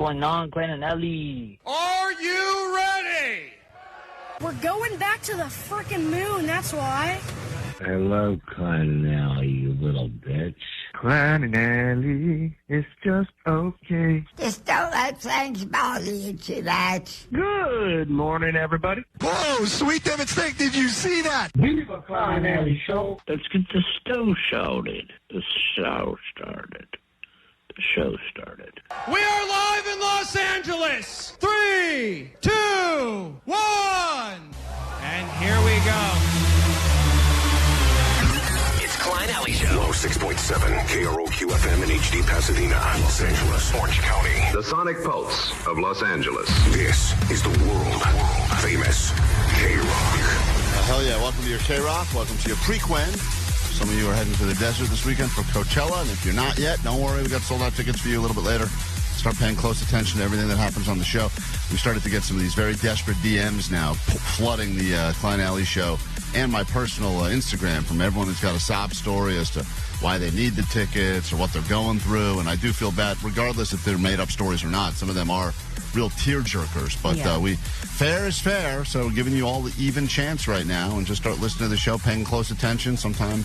going on, Klein and Ellie? Are you ready? We're going back to the frickin' moon, that's why. Hello, Klein and Ellie, you little bitch. Klein and Ellie, it's just okay. Just don't let things bother you too much. Good morning, everybody. Whoa, Sweet Devin Steak, did you see that? Viva Klein and Ellie show. Let's get the show started. The show started. We are live in Los Angeles. 3, 2, 1. And here we go. Klein Alley Show. 106.7 KROQ FM in HD Pasadena, Los Angeles, Orange County. The sonic pulse of Los Angeles. This is the world famous KROQ. Hell yeah. Welcome to your KROQ. Welcome to your pre-Quen. Some of you are heading to the desert this weekend for Coachella, and if you're not yet, don't worry. We got sold out tickets for you a little bit later. Start paying close attention to everything that happens on the show. We started to get some of these very desperate DMs now, flooding the Klein Alley Show and my personal Instagram from everyone who's got a sob story as to why they need the tickets or what they're going through. And I do feel bad, regardless if they're made-up stories or not. Some of them are real tear-jerkers. But fair is fair, so we're giving you all the even chance right now. And just start listening to the show, paying close attention. Sometime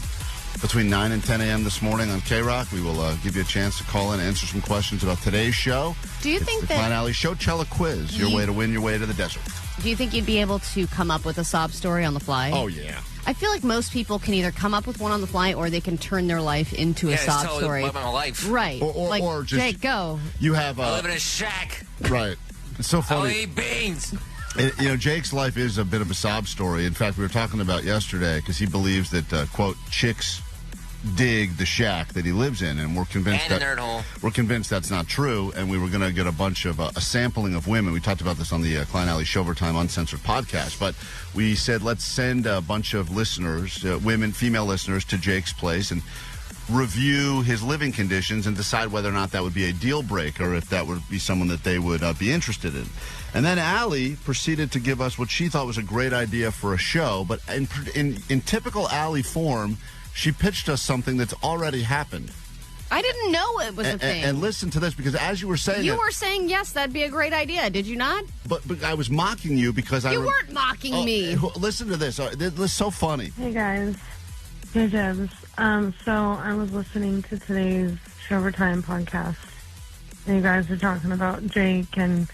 between 9 and 10 a.m. this morning on KROQ, we will give you a chance to call in and answer some questions about today's show. Do you think the that... Klein Alley Showchella Quiz, your way to win your way to the desert. Do you think you'd be able to come up with a sob story on the fly? Oh, yeah. I feel like most people can either come up with one on the fly or they can turn their life into a sob story. About my life. Right. Or just, Jake, go. You have... I live in a shack. Right. It's so funny. I eat beans. Jake's life is a bit of a sob story. In fact, we were talking about yesterday because he believes that, quote, chicks dig the shack that he lives in, and we're convinced that's not true. And we were going to get a bunch of a sampling of women. We talked about this on the Klein Alley Showtime Uncensored podcast, but we said let's send a bunch of listeners, female listeners, to Jake's place and review his living conditions and decide whether or not that would be a deal breaker, if that would be someone that they would be interested in. And then Allie proceeded to give us what she thought was a great idea for a show, but in typical Allie form, she pitched us something that's already happened. I didn't know it was a thing. And listen to this, because as you were saying... You were saying, yes, that'd be a great idea. Did you not? But I was mocking you because You weren't mocking me. Listen to this. This is so funny. Hey, guys. Hey, Debs. So I was listening to today's Showtime podcast. And you guys were talking about Jake and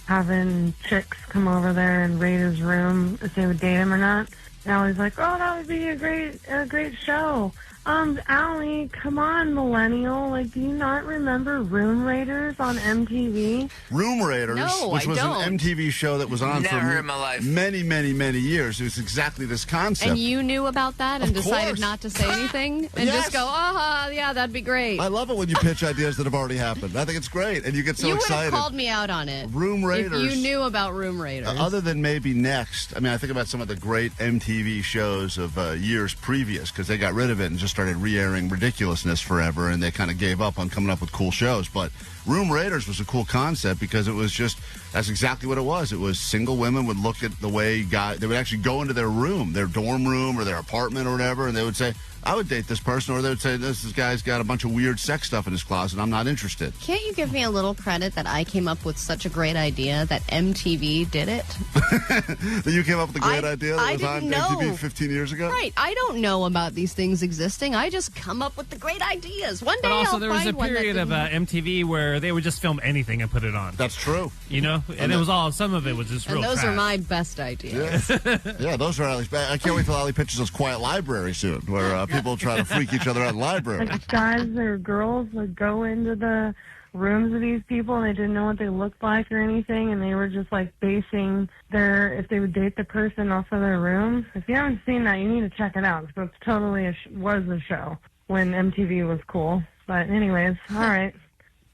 having chicks come over there and raid his room if they would date him or not. And Allie's like, oh, that would be a great show. Allie, come on, millennial. Like, do you not remember Room Raiders on MTV? Room Raiders, no, which was an MTV show that was on for many, many, many years. It was exactly this concept. And you knew about that and decided not to say anything? And just go, yeah, that'd be great. I love it when you pitch ideas that have already happened. I think it's great, and you get so excited. You would have called me out on it. Room Raiders. If you knew about Room Raiders. Other than maybe Next. I mean, I think about some of the great MTV shows of years previous, because they got rid of it and just started re-airing ridiculousness forever, and they kind of gave up on coming up with cool shows. But Room Raiders was a cool concept because it was just, that's exactly what it was. It was single women would look at the way they would actually go into their room, their dorm room or their apartment or whatever, and they would say, I would date this person, or they would say, this guy's got a bunch of weird sex stuff in his closet, I'm not interested. Can't you give me a little credit that I came up with such a great idea that MTV did it? That you came up with a great idea that was on MTV 15 years ago? Right. I don't know about these things existing. I just come up with the great ideas. One day But also, I'll there was a find one period of MTV where they would just film anything and put it on. That's true. You know? And it was some of it was just real And those trash. are my best ideas. Yeah, those are Allie's. I can't wait till Allie pitches us Quiet Library soon, where people try to freak each other out in library. Like guys or girls would go into the rooms of these people and they didn't know what they looked like or anything, and they were just like basing if they would date the person off of their room. If you haven't seen that, you need to check it out, because it's totally was a show when MTV was cool. But anyways, all right.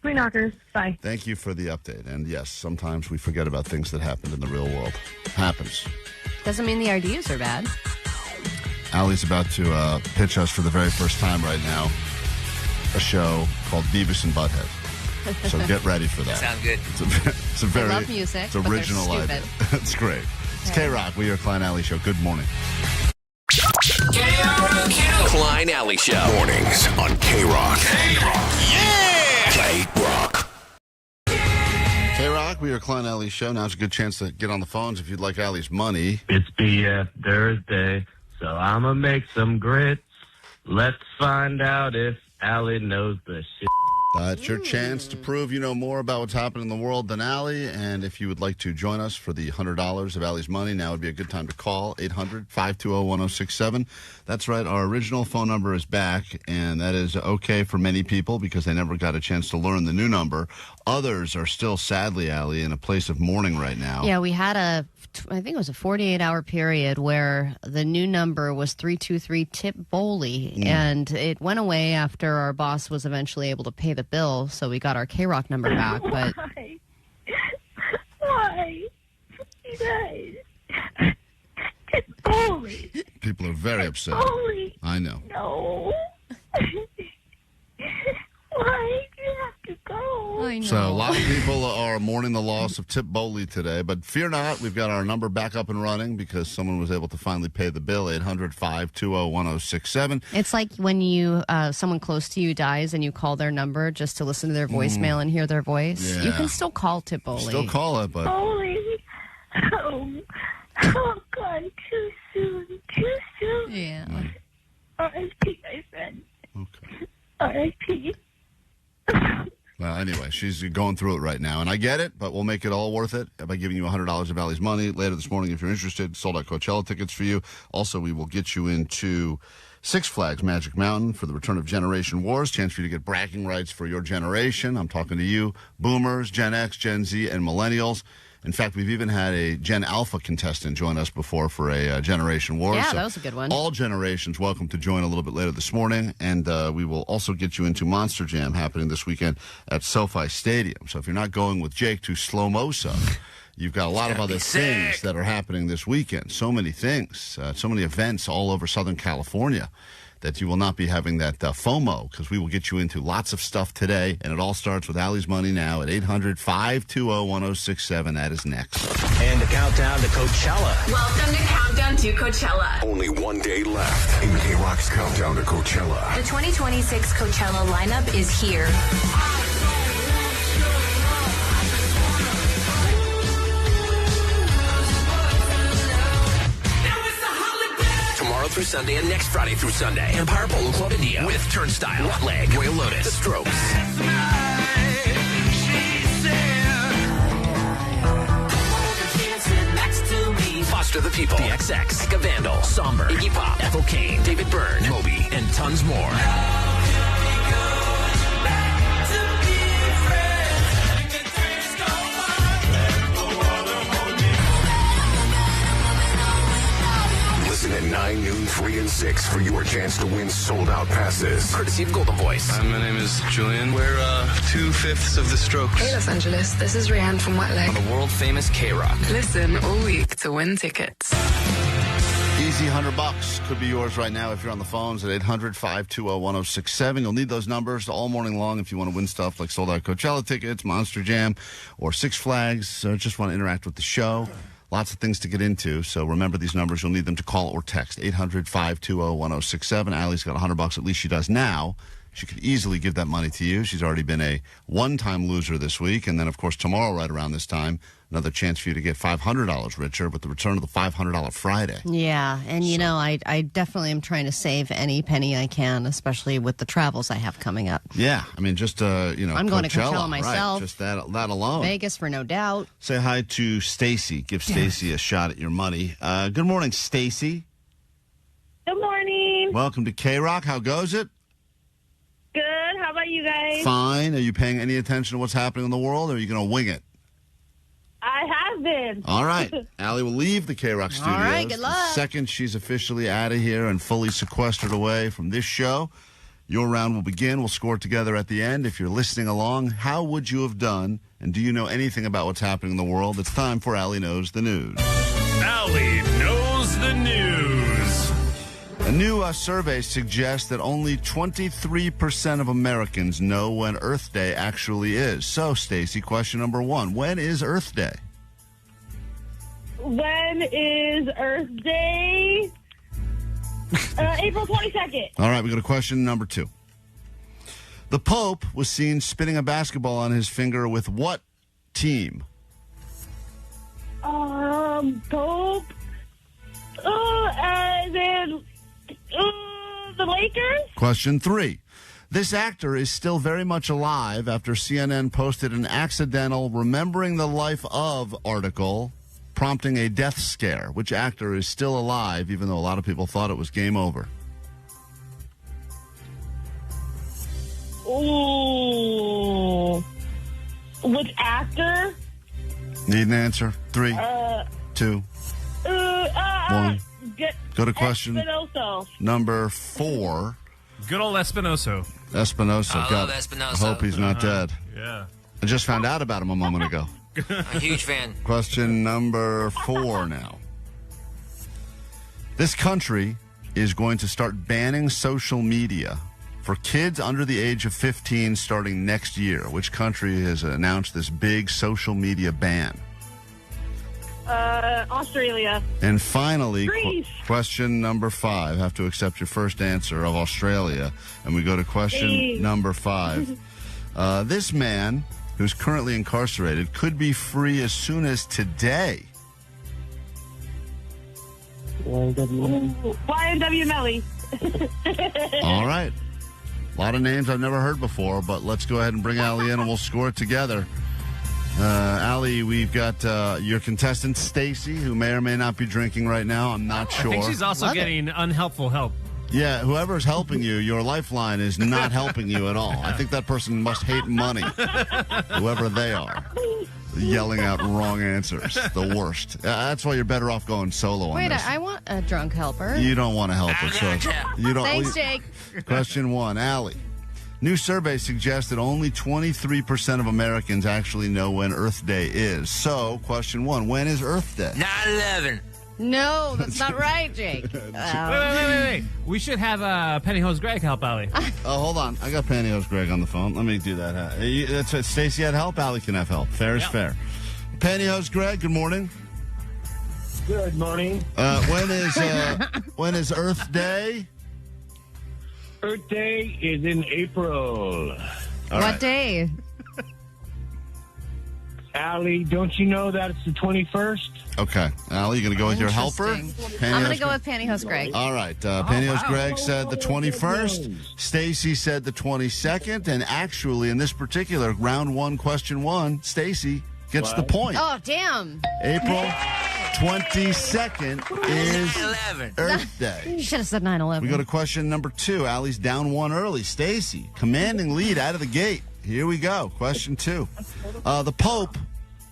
Sweet knockers. Bye. Thank you for the update. And yes, sometimes we forget about things that happened in the real world. Happens. Doesn't mean the ideas are bad. Allie's about to pitch us for the very first time right now a show called Beavis and Butthead. So get ready for that. Sounds good. It's a very I love music, it's original idea. It's great. It's KROQ. We are Klein Alley Show. Good morning. KROQ. Klein Alley Show. Mornings on KROQ. Yeah! KROQ. We are Klein Alley's show. Now's a good chance to get on the phones if you'd like Alley's money. It's BF Thursday, so I'ma make some grits. Let's find out if Allie knows the shit. It's your chance to prove you know more about what's happening in the world than Allie. And if you would like to join us for the $100 of Allie's money, now would be a good time to call 800-520-1067. That's right. Our original phone number is back, and that is okay for many people because they never got a chance to learn the new number. Others are still, sadly, Allie, in a place of mourning right now. Yeah, we had I think it was a 48-hour period where the new number was 323 TIP-BOLI, and it went away after our boss was eventually able to pay the bill, so we got our KROQ number back. But Why? You guys. TIP-BOLI. People are very upset. TIP-BOLI. I know. No. Why do you have to go? I know. So a lot of people are mourning the loss of TIP-BOLI today, but fear not, we've got our number back up and running because someone was able to finally pay the bill. 800-520-1067. It's like when someone close to you dies and you call their number just to listen to their voicemail and hear their voice. Yeah. You can still call TIP-BOLI. Still call it, but... Oh, God, too soon. Too soon. Yeah. R.I.P., my friend. Okay. R.I.P. Well, anyway, she's going through it right now, and I get it, but we'll make it all worth it by giving you $100 of Allie's money later this morning if you're interested. Sold out Coachella tickets for you. Also, we will get you into Six Flags Magic Mountain for the return of Generation Wars. Chance for you to get bragging rights for your generation. I'm talking to you, Boomers, Gen X, Gen Z, and Millennials. In fact, we've even had a Gen Alpha contestant join us before for a Generation War. Yeah, so that was a good one. All generations welcome to join a little bit later this morning. And we will also get you into Monster Jam happening this weekend at SoFi Stadium. So if you're not going with Jake to Slow Mosa, you've got a lot of other things that are happening this weekend. So many things, so many events all over Southern California that you will not be having that FOMO, because we will get you into lots of stuff today, and it all starts with Allie's Money now at 800-520-1067. That is next. And the countdown to Coachella. Welcome to Countdown to Coachella. Only one day left in KROQ's Countdown to Coachella. The 2026 Coachella lineup is here. Tomorrow through Sunday and next Friday through Sunday. Empire Polo Club India with Turnstile, Wet Leg, Royal Lotus, The Strokes. Foster the People, The XX, Sika Vandal, Somber, Iggy Pop, Ethel Cain, David Byrne, Moby, and tons more. Listen at 9, noon, 3, and 6 for your chance to win sold-out passes. Courtesy of Golden Voice. Hi, my name is Julian. We're 2/5 of the Strokes. Hey, Los Angeles. This is Rihanna from Wet Leg. On the world-famous KROQ. Listen all week to win tickets. Easy $100 could be yours right now if you're on the phones at 800-520-1067. You'll need those numbers all morning long if you want to win stuff like sold-out Coachella tickets, Monster Jam, or Six Flags. Just want to interact with the show. Lots of things to get into, so remember these numbers. You'll need them to call or text. 800-520-1067. Allie's got $100. At least she does now. She could easily give that money to you. She's already been a one-time loser this week. And then, of course, tomorrow right around this time, another chance for you to get $500 richer with the return of the $500 Friday. Yeah, and you know, I definitely am trying to save any penny I can, especially with the travels I have coming up. Yeah, I mean, just, I'm going to Coachella myself. Right, just that alone. Vegas for no doubt. Say hi to Stacy. Give Stacy a shot at your money. Good morning, Stacy. Good morning. Welcome to KROQ. How goes it? Good. How about you guys? Fine. Are you paying any attention to what's happening in the world, or are you going to wing it? I have been. All right. Allie will leave the KROQ studios. All right, good luck. The second she's officially out of here and fully sequestered away from this show, your round will begin. We'll score together at the end. If you're listening along, how would you have done, and do you know anything about what's happening in the world? It's time for Allie Knows the News. Allie Knows the News. A new survey suggests that only 23% of Americans know when Earth Day actually is. So, Stacey, question number 1. When is Earth Day? When is Earth Day? April 22nd. All right, we go to question number 2. The Pope was seen spinning a basketball on his finger with what team? Pope. Then the Lakers. Question 3. This actor is still very much alive after CNN posted an accidental remembering the life of article prompting a death scare. Which actor is still alive, even though a lot of people thought it was game over? Ooh. Which actor? Need an answer? 3, 2, 1. Go to question number 4. Good old Espinoso. Espinosa. I love Espinosa. I hope he's not dead. Yeah. I just found out about him a moment ago. I'm a huge fan. Question number 4 now. This country is going to start banning social media for kids under the age of 15 starting next year. Which country has announced this big social media ban? Australia. And finally, Greece. question number 5. Have to accept your first answer of Australia. And we go to question number 5. This man, who's currently incarcerated, could be free as soon as today. YNW Melly. All right. A lot of names I've never heard before, but let's go ahead and bring Allie in and we'll score it together. Allie, we've got your contestant, Stacy, who may or may not be drinking right now. I'm not sure. I think she's also getting unhelpful help. Yeah, whoever's helping you, your lifeline is not helping you at all. I think that person must hate money, whoever they are. Yelling out wrong answers. The worst. That's why you're better off going solo on Wait, this. I want a drunk helper. You don't want to help her. So you don't. Thanks, Jake. Question 1, Allie. New survey suggests that only 23% of Americans actually know when Earth Day is. So, question 1, when is Earth Day? 9/11. No, that's not right, Jake. Wait. We should have Pennyhose Greg help Allie. Oh, hold on. I got Pantyhose Greg on the phone. Let me do that. That's it. Stacy had help. Allie can have help. Fair is fair. Pantyhose Greg, good morning. Good morning. When is Earth Day? Earth Day is in April. What day? Allie, don't you know that it's the 21st? Okay. Allie, you going to go with your helper? I'm going to go with Pantyhose Greg. All right. Pantyhose Greg said the 21st. Stacy said the 22nd. And actually, in this particular round 1, question 1, Stacy gets the point. Oh, damn. April 22nd is Earth Day. You should have said 9/11. We go to question number 2. Allie's down 1 early. Stacy, commanding lead out of the gate. Here we go. Question 2. The Pope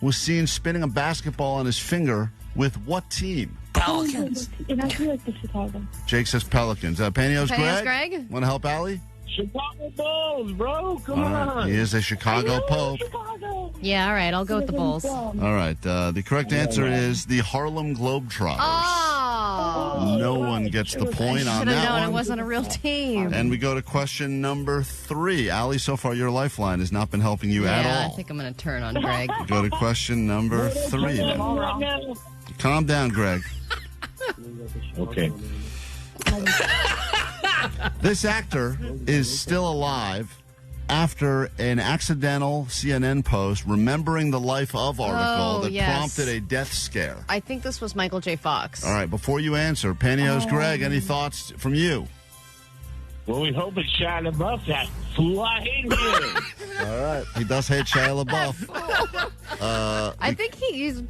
was seen spinning a basketball on his finger with what team? Pelicans. And I feel like the Chicago. Jake says Pelicans. Pantyhose Greg? Want to help Allie? Chicago Bulls, bro. Come on. He is a Chicago Pope. Chicago. Yeah, all right. I'll go with the Bulls. All right. The correct answer is the Harlem Globetrotters. Oh. No one gets the point on Should have that known one. it wasn't a real team. And we go to question number 3. Allie, so far your lifeline has not been helping you at all. I think I'm going to turn on Greg. We go to question number 3 now. Calm down, Greg. Okay. This actor is still alive after an accidental CNN post remembering the life of article that prompted a death scare. I think this was Michael J. Fox. All right, before you answer, Pantyhose Greg, any thoughts from you? Well, we hope it's Shia LaBeouf, that fool. I hate him. All right. He does hate Shia LaBeouf. I think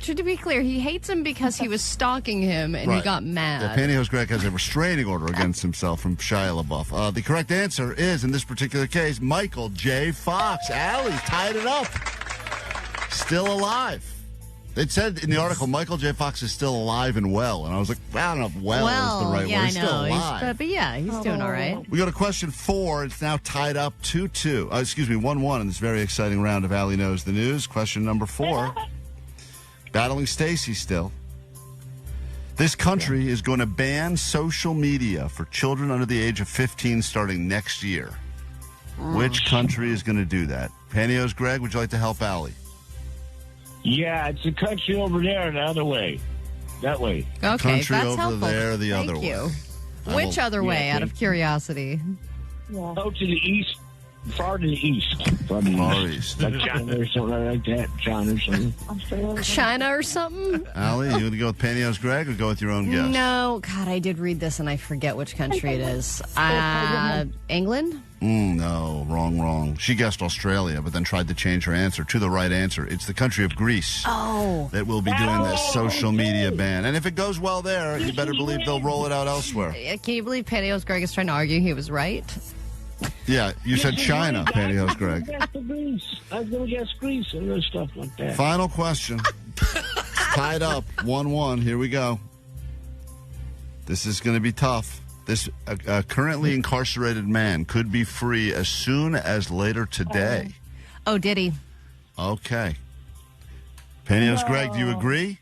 to be clear, he hates him because he was stalking him and he got mad. Yeah, Pantyhose Greg has a restraining order against himself from Shia LaBeouf. The correct answer is, in this particular case, Michael J. Fox. Allie's tied it up. Still alive. It said in the article, Michael J. Fox is still alive and well. And I was like, I don't know if well is the right word. He's still alive. But yeah, he's doing all right. We go to question 4. It's now tied up 2-2. 1-1 in this very exciting round of Allie Knows the News. Question number 4. Battling Stacy still. This country is going to ban social media for children under the age of 15 starting next year. Which country is going to do that? Pantyhose Greg, would you like to help Allie? Yeah, it's a country over there the other way. That way. Okay, country that's over helpful. there the other Thank way. you. Which other way, out of curiosity? Go to the east. far to the east. Far east. Like China or something like that. China or something. China or something? Allie, you going to go with Pantyhose Greg or go with your own guess? No. God, I did read this and I forget which country it is. England? No, wrong. She guessed Australia, but then tried to change her answer to the right answer. It's the country of Greece. Oh. That will be doing this social media ban. And if it goes well there, you better believe they'll roll it out elsewhere. Can you believe Pantyhose Greg is trying to argue he was right? Yeah, you said China, Pantyhose Greg. I was going to guess Greece and other stuff like that. Final question. Tied up, 1-1. Here we go. This is going to be tough. This currently incarcerated man could be free as soon as later today. Oh, did he? Okay. Pantyhose Greg, do you agree?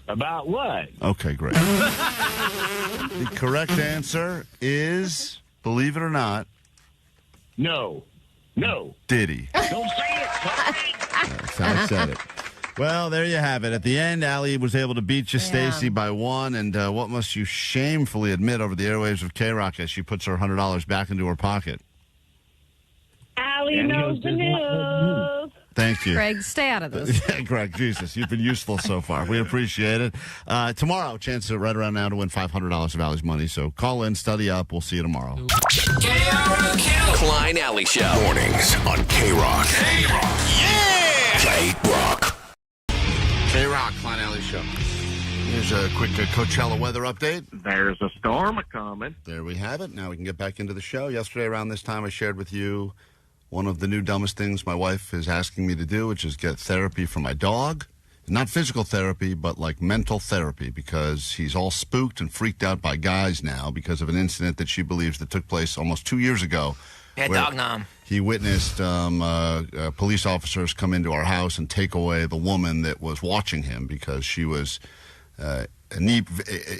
About what? Okay, great. The correct answer is, believe it or not, No. Diddy. Don't say it. I said it. Well, there you have it. At the end, Allie was able to beat you, Stacy, by 1. And what must you shamefully admit over the airwaves of KROQ as she puts her $100 back into her pocket? Allie knows the news. Thank you. Greg, stay out of this. Yeah, Greg, Jesus, you've been useful so far. We appreciate it. Tomorrow, chance right around now to win $500 of Allie's money. So call in, study up. We'll see you tomorrow. KROQ. Klein Alley Show. Mornings on KROQ. KROQ. Yeah! KROQ. KROQ, Klein Alley Show. Here's a quick Coachella weather update. There's a storm a-coming. There we have it. Now we can get back into the show. Yesterday around this time, I shared with you one of the new dumbest things my wife is asking me to do, which is get therapy for my dog. Not physical therapy, but like mental therapy, because he's all spooked and freaked out by guys now because of an incident that she believes that took place almost 2 years ago. Yeah, dog nom. He witnessed police officers come into our house and take away the woman that was watching him because she was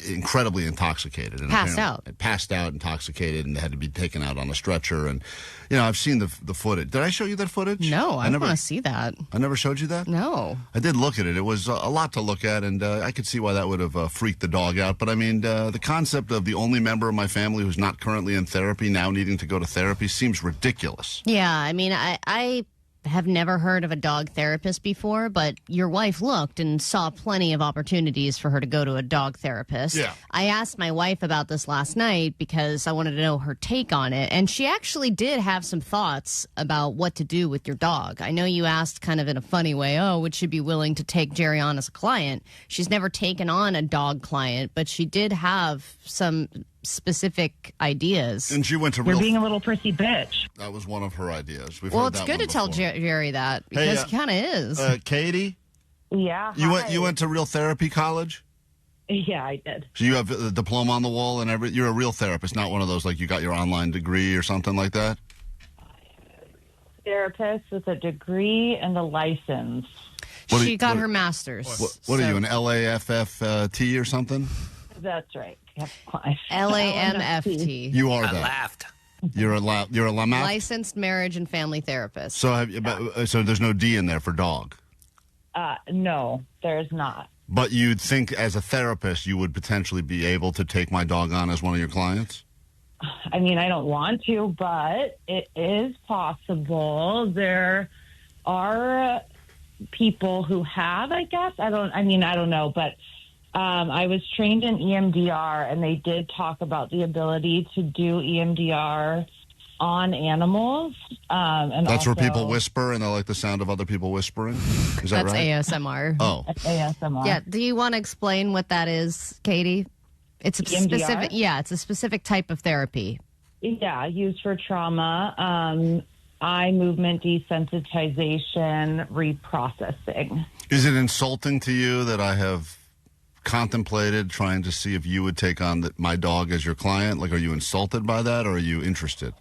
incredibly intoxicated. And passed out, intoxicated, and had to be taken out on a stretcher. And, you know, I've seen the footage. Did I show you that footage? No, I want to see that. I never showed you that? No. I did look at it. It was a lot to look at, and I could see why that would have freaked the dog out. But, I mean, the concept of the only member of my family who's not currently in therapy now needing to go to therapy seems ridiculous. Yeah, I mean, I have never heard of a dog therapist before, but your wife looked and saw plenty of opportunities for her to go to a dog therapist. Yeah. I asked my wife about this last night because I wanted to know her take on it, and she actually did have some thoughts about what to do with your dog. I know you asked kind of in a funny way, would she be willing to take Jerry on as a client? She's never taken on a dog client, but she did have some specific ideas. And she went to You're being a little prissy bitch. That was one of her ideas. Well, it's good to tell Jerry that because he kind of is. Katie? Yeah. You went to real therapy college? Yeah, I did. So you have a diploma on the wall and you're a real therapist, not one of those like you got your online degree or something like that? Therapist with a degree and a license. She got her master's. What are you, an LAFFT or something? That's right. LAMFT. You are I that. laughed. You're a LAMF? Licensed marriage and family therapist. So so there's no D in there for dog? No, there's not. But you'd think as a therapist you would potentially be able to take my dog on as one of your clients? I mean, I don't want to, but it is possible. There are people who have, I guess. I don't know, but I was trained in EMDR, and they did talk about the ability to do EMDR on animals. And that's where people whisper, and they like the sound of other people whispering? Is that right? That's ASMR. Oh. That's ASMR. Yeah. Do you want to explain what that is, Katie? It's a specific. Yeah, it's a specific type of therapy. Yeah, used for trauma, eye movement desensitization, reprocessing. Is it insulting to you that I have contemplated trying to see if you would take on my dog as your client? Like, are you insulted by that, or are you interested?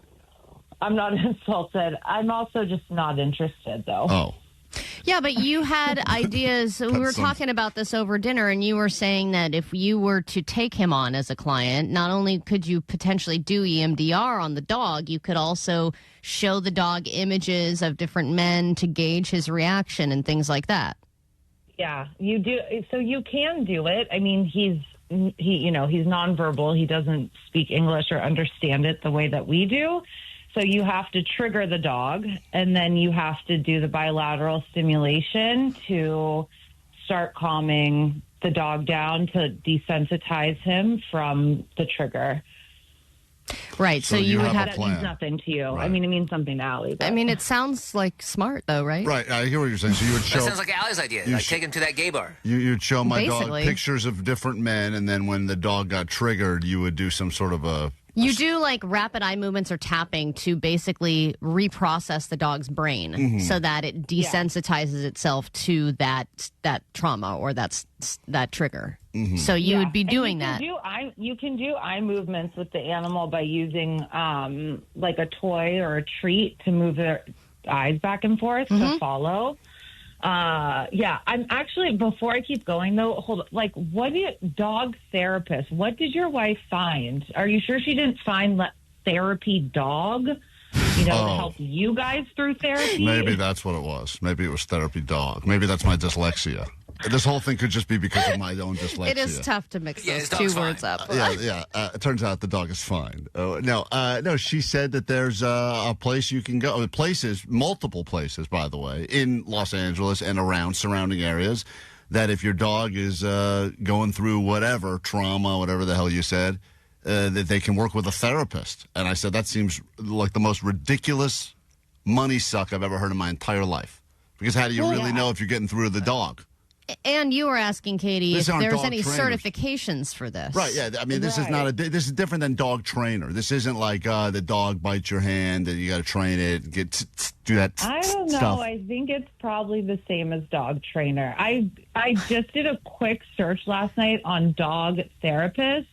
I'm not insulted. I'm also just not interested, though. Oh. Yeah, but you had ideas. We were talking about this over dinner, and you were saying that if you were to take him on as a client, not only could you potentially do EMDR on the dog, you could also show the dog images of different men to gauge his reaction and things like that. Yeah, you do. So you can do it. I mean, he's nonverbal. He doesn't speak English or understand it the way that we do. So you have to trigger the dog, and then you have to do the bilateral stimulation to start calming the dog down to desensitize him from the trigger. Right. So you would have that means nothing to you. Right. I mean, it means something to Allie. But. I mean, it sounds like smart, though, right? Right. I hear what you're saying. So you would show. That sounds like Allie's idea. Like, take him to that gay bar. You'd show my Basically. dog pictures of different men, and then when the dog got triggered, you would do some sort of a. You do like rapid eye movements or tapping to basically reprocess the dog's brain so that it desensitizes itself to that trauma or that trigger. So you would be doing that. You can do eye movements with the animal by using like a toy or a treat to move their eyes back and forth to follow. I'm actually, before I keep going though, hold on. Like, dog therapist, what did your wife find? Are you sure she didn't find therapy dog, to help you guys through therapy? Maybe that's what it was. Maybe it was therapy dog. Maybe that's my dyslexia. This whole thing could just be because of my own dyslexia. It is tough to mix those two words up. It turns out the dog is fine. No, she said that there's a place you can go. Multiple places, by the way, in Los Angeles and around surrounding areas, that if your dog is going through whatever, trauma, whatever the hell you said, that they can work with a therapist. And I said, that seems like the most ridiculous money suck I've ever heard in my entire life. Because how do you really know if you're getting through to the dog? And you were asking, Katie, if there's any trainers. certifications for this. Right, yeah. I mean, this is not this is different than dog trainer. This isn't like the dog bites your hand and you got to train it, do that I don't know. stuff. I think it's probably the same as dog trainer. I just did a quick search last night on dog therapist,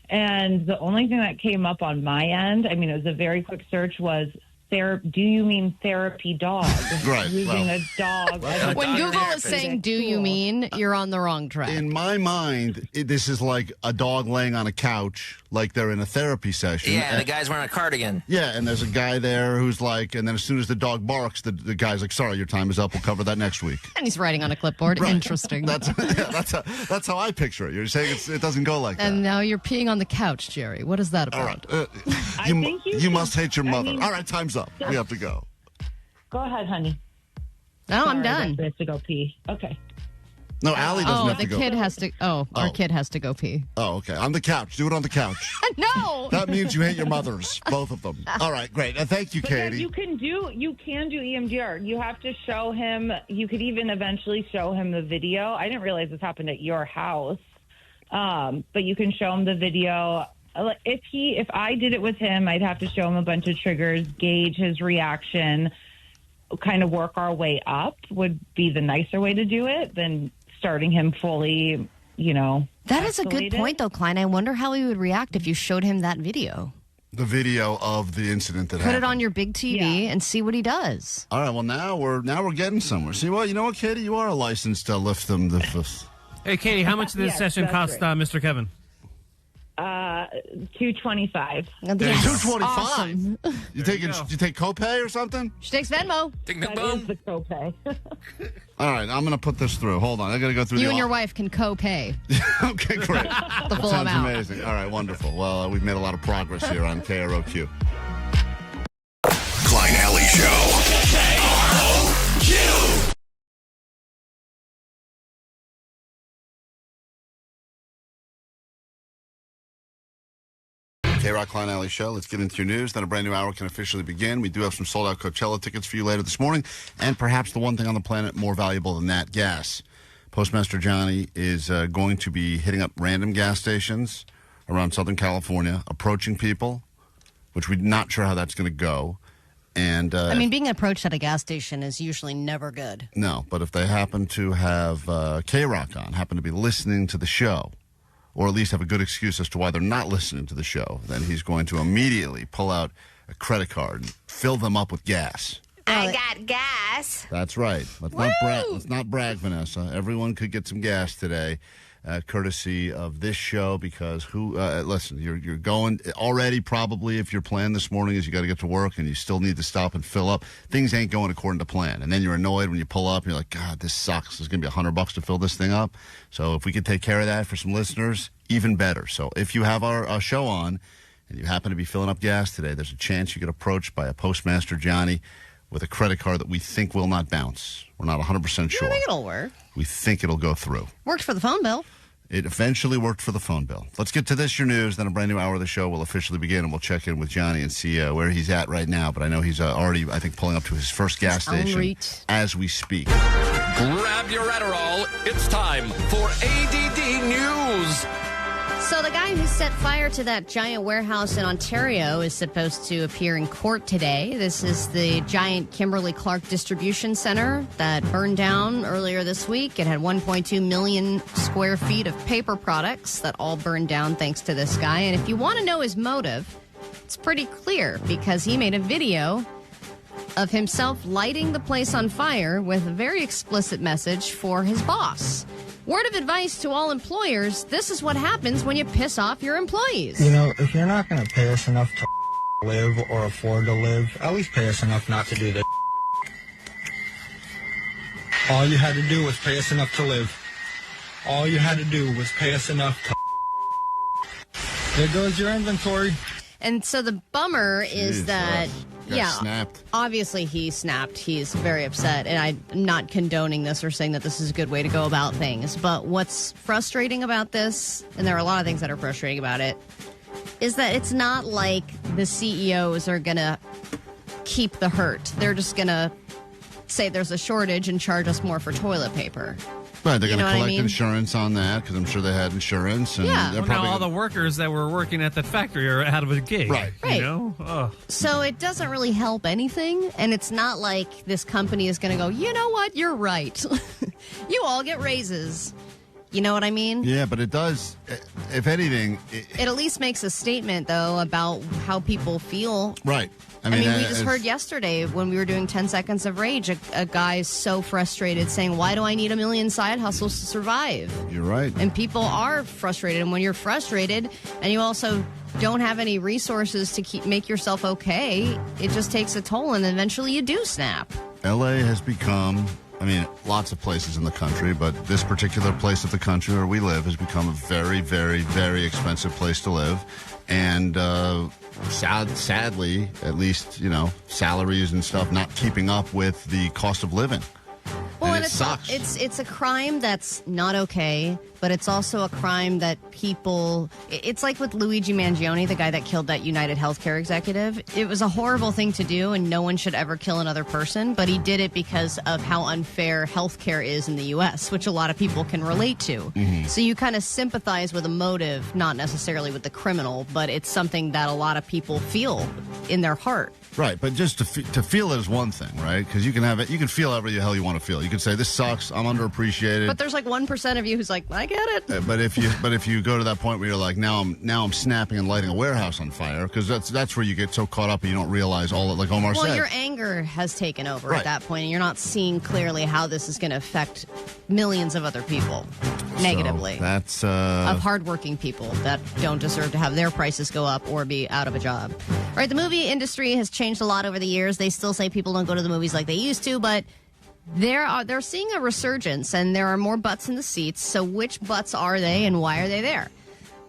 and the only thing that came up on my end, I mean, it was a very quick search, was do you mean therapy dog? Right. Using a dog. When Google is saying, do you mean, you're on the wrong track. In my mind, this is like a dog laying on a couch, like they're in a therapy session. Yeah, and the guy's wearing a cardigan. Yeah, and there's a guy there who's like, and then as soon as the dog barks, the guy's like, sorry, your time is up. We'll cover that next week. And he's writing on a clipboard. Right. Interesting. That's how I picture it. You're saying it doesn't go like that. And now you're peeing on the couch, Jerry. What is that about? All right. You must hate your mother. All right, time's up. We have to go. Go ahead, honey. No, I'm done. I have to go pee. Okay. No, Allie doesn't have to go. Kid has to. Our kid has to go pee. Oh, okay. On the couch. Do it on the couch. No. That means you hate your mothers, both of them. All right, great. Thank you, Katie. You can do EMDR. You have to show him. You could even eventually show him the video. I didn't realize this happened at your house, but you can show him the video. If I did it with him, I'd have to show him a bunch of triggers, gauge his reaction, kind of work our way up would be the nicer way to do it than starting him fully, That is a good point, though, Klein. I wonder how he would react if you showed him that video. The video of the incident that happened. Put it on your big TV and see what he does. All right, well, now we're getting somewhere. See, well, you know what, Katie? You are a licensed to lift them. Hey, Katie, how much did this session cost Mr. Kevin? $225. Yes. $225. Awesome. You take copay or something? She takes Venmo. That is the copay. All right, I'm going to put this through. Hold on, I got to go through. You and your wife can co-pay. Okay, great. The full sounds amount. Amazing. All right, wonderful. Well, we've made a lot of progress here on KROQ. Klein Alley Show. KROQ. KROQ Klein Alley Show. Let's get into your news. Then a brand new hour can officially begin. We do have some sold-out Coachella tickets for you later this morning. And perhaps the one thing on the planet more valuable than that, gas. Postmaster Johnny is going to be hitting up random gas stations around Southern California, approaching people, which we're not sure how that's going to go. And being approached at a gas station is usually never good. No, but if they happen to have KROQ on, happen to be listening to the show, or at least have a good excuse as to why they're not listening to the show, then he's going to immediately pull out a credit card and fill them up with gas. I got gas. That's right. Let's not brag, Vanessa. Everyone could get some gas today, courtesy of this show, because listen, you're going already probably, if your plan this morning is you got to get to work and you still need to stop and fill up, things ain't going according to plan. And then you're annoyed when you pull up and you're like, God, this sucks. There's going to be $100 to fill this thing up. So if we could take care of that for some listeners, even better. So if you have our show on and you happen to be filling up gas today, there's a chance you get approached by a Postmaster Johnny with a credit card that we think will not bounce. We're not 100% sure. I think it'll work. We think it'll go through. Worked for the phone bill. It eventually worked for the phone bill. Let's get to this, your news. Then a brand new hour of the show will officially begin, and we'll check in with Johnny and see where he's at right now. But I know he's already, I think, pulling up to his first gas station as we speak. Grab your Adderall. It's time for A.D.D. News. So the guy who set fire to that giant warehouse in Ontario is supposed to appear in court today. This is the giant Kimberly Clark distribution center that burned down earlier this week. It had 1.2 million square feet of paper products that all burned down thanks to this guy. And if you want to know his motive, it's pretty clear because he made a video of himself lighting the place on fire with a very explicit message for his boss. Word of advice to all employers, this is what happens when you piss off your employees. You know, if you're not going to pay us enough to live or afford to live, at least pay us enough not to do this. All you had to do was pay us enough to live. All you had to do was pay us enough to... There goes your inventory. And so the bummer is that... snapped. Obviously he snapped. He's very upset, and I'm not condoning this or saying that this is a good way to go about things. But what's frustrating about this, and there are a lot of things that are frustrating about it, is that it's not like the CEOs are going to keep the hurt. They're just going to say there's a shortage and charge us more for toilet paper. Right, they're going to collect insurance on that because I'm sure they had insurance. And Well, now all the workers that were working at that factory are out of a gig. Right. You know? Ugh. So it doesn't really help anything, and it's not like this company is going to go, you know what, you're right. You all get raises. You know what I mean? Yeah, but it does, if anything... It at least makes a statement, though, about how people feel. Right. I mean, we just heard yesterday when we were doing 10 Seconds of Rage, a guy so frustrated saying, why do I need a million side hustles to survive? You're right. And people are frustrated. And when you're frustrated and you also don't have any resources to make yourself okay, it just takes a toll, and eventually you do snap. L.A. has become... I mean, lots of places in the country, but this particular place of the country where we live has become a very, very, very expensive place to live. And sadly, at least, you know, salaries and stuff not keeping up with the cost of living. Well, and it sucks. It's a crime that's not okay, but it's also a crime that people... It's like with Luigi Mangione, the guy that killed that United Healthcare executive. It was a horrible thing to do, and no one should ever kill another person, but he did it because of how unfair healthcare is in the U.S., which a lot of people can relate to. Mm-hmm. So you kind of sympathize with a motive, not necessarily with the criminal, but it's something that a lot of people feel in their heart. Right, but just to feel it is one thing, right? Because you can have it, you can feel however the hell you want to feel. You can say this sucks, I'm underappreciated. But there's like 1% of you who's like, I get it. But if you go to that point where you're like, now I'm snapping and lighting a warehouse on fire, because that's where you get so caught up and you don't realize all that, like Omar said. Well, your anger has taken over at that point, and you're not seeing clearly how this is going to affect millions of other people negatively. So that's of hardworking people that don't deserve to have their prices go up or be out of a job. All right, the movie industry has changed a lot over the years. They still say people don't go to the movies like they used to, but they're seeing a resurgence, and there are more butts in the seats. So which butts are they, and why are they there?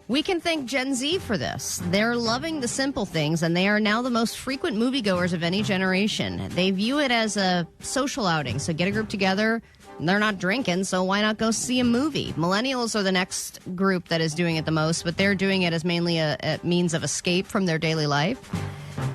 We can thank Gen Z for this. They're loving the simple things, and they are now the most frequent moviegoers of any generation. They view it as a social outing, so get a group together. They're not drinking, so why not go see a movie? Millennials are the next group that is doing it the most, but they're doing it as mainly a means of escape from their daily life.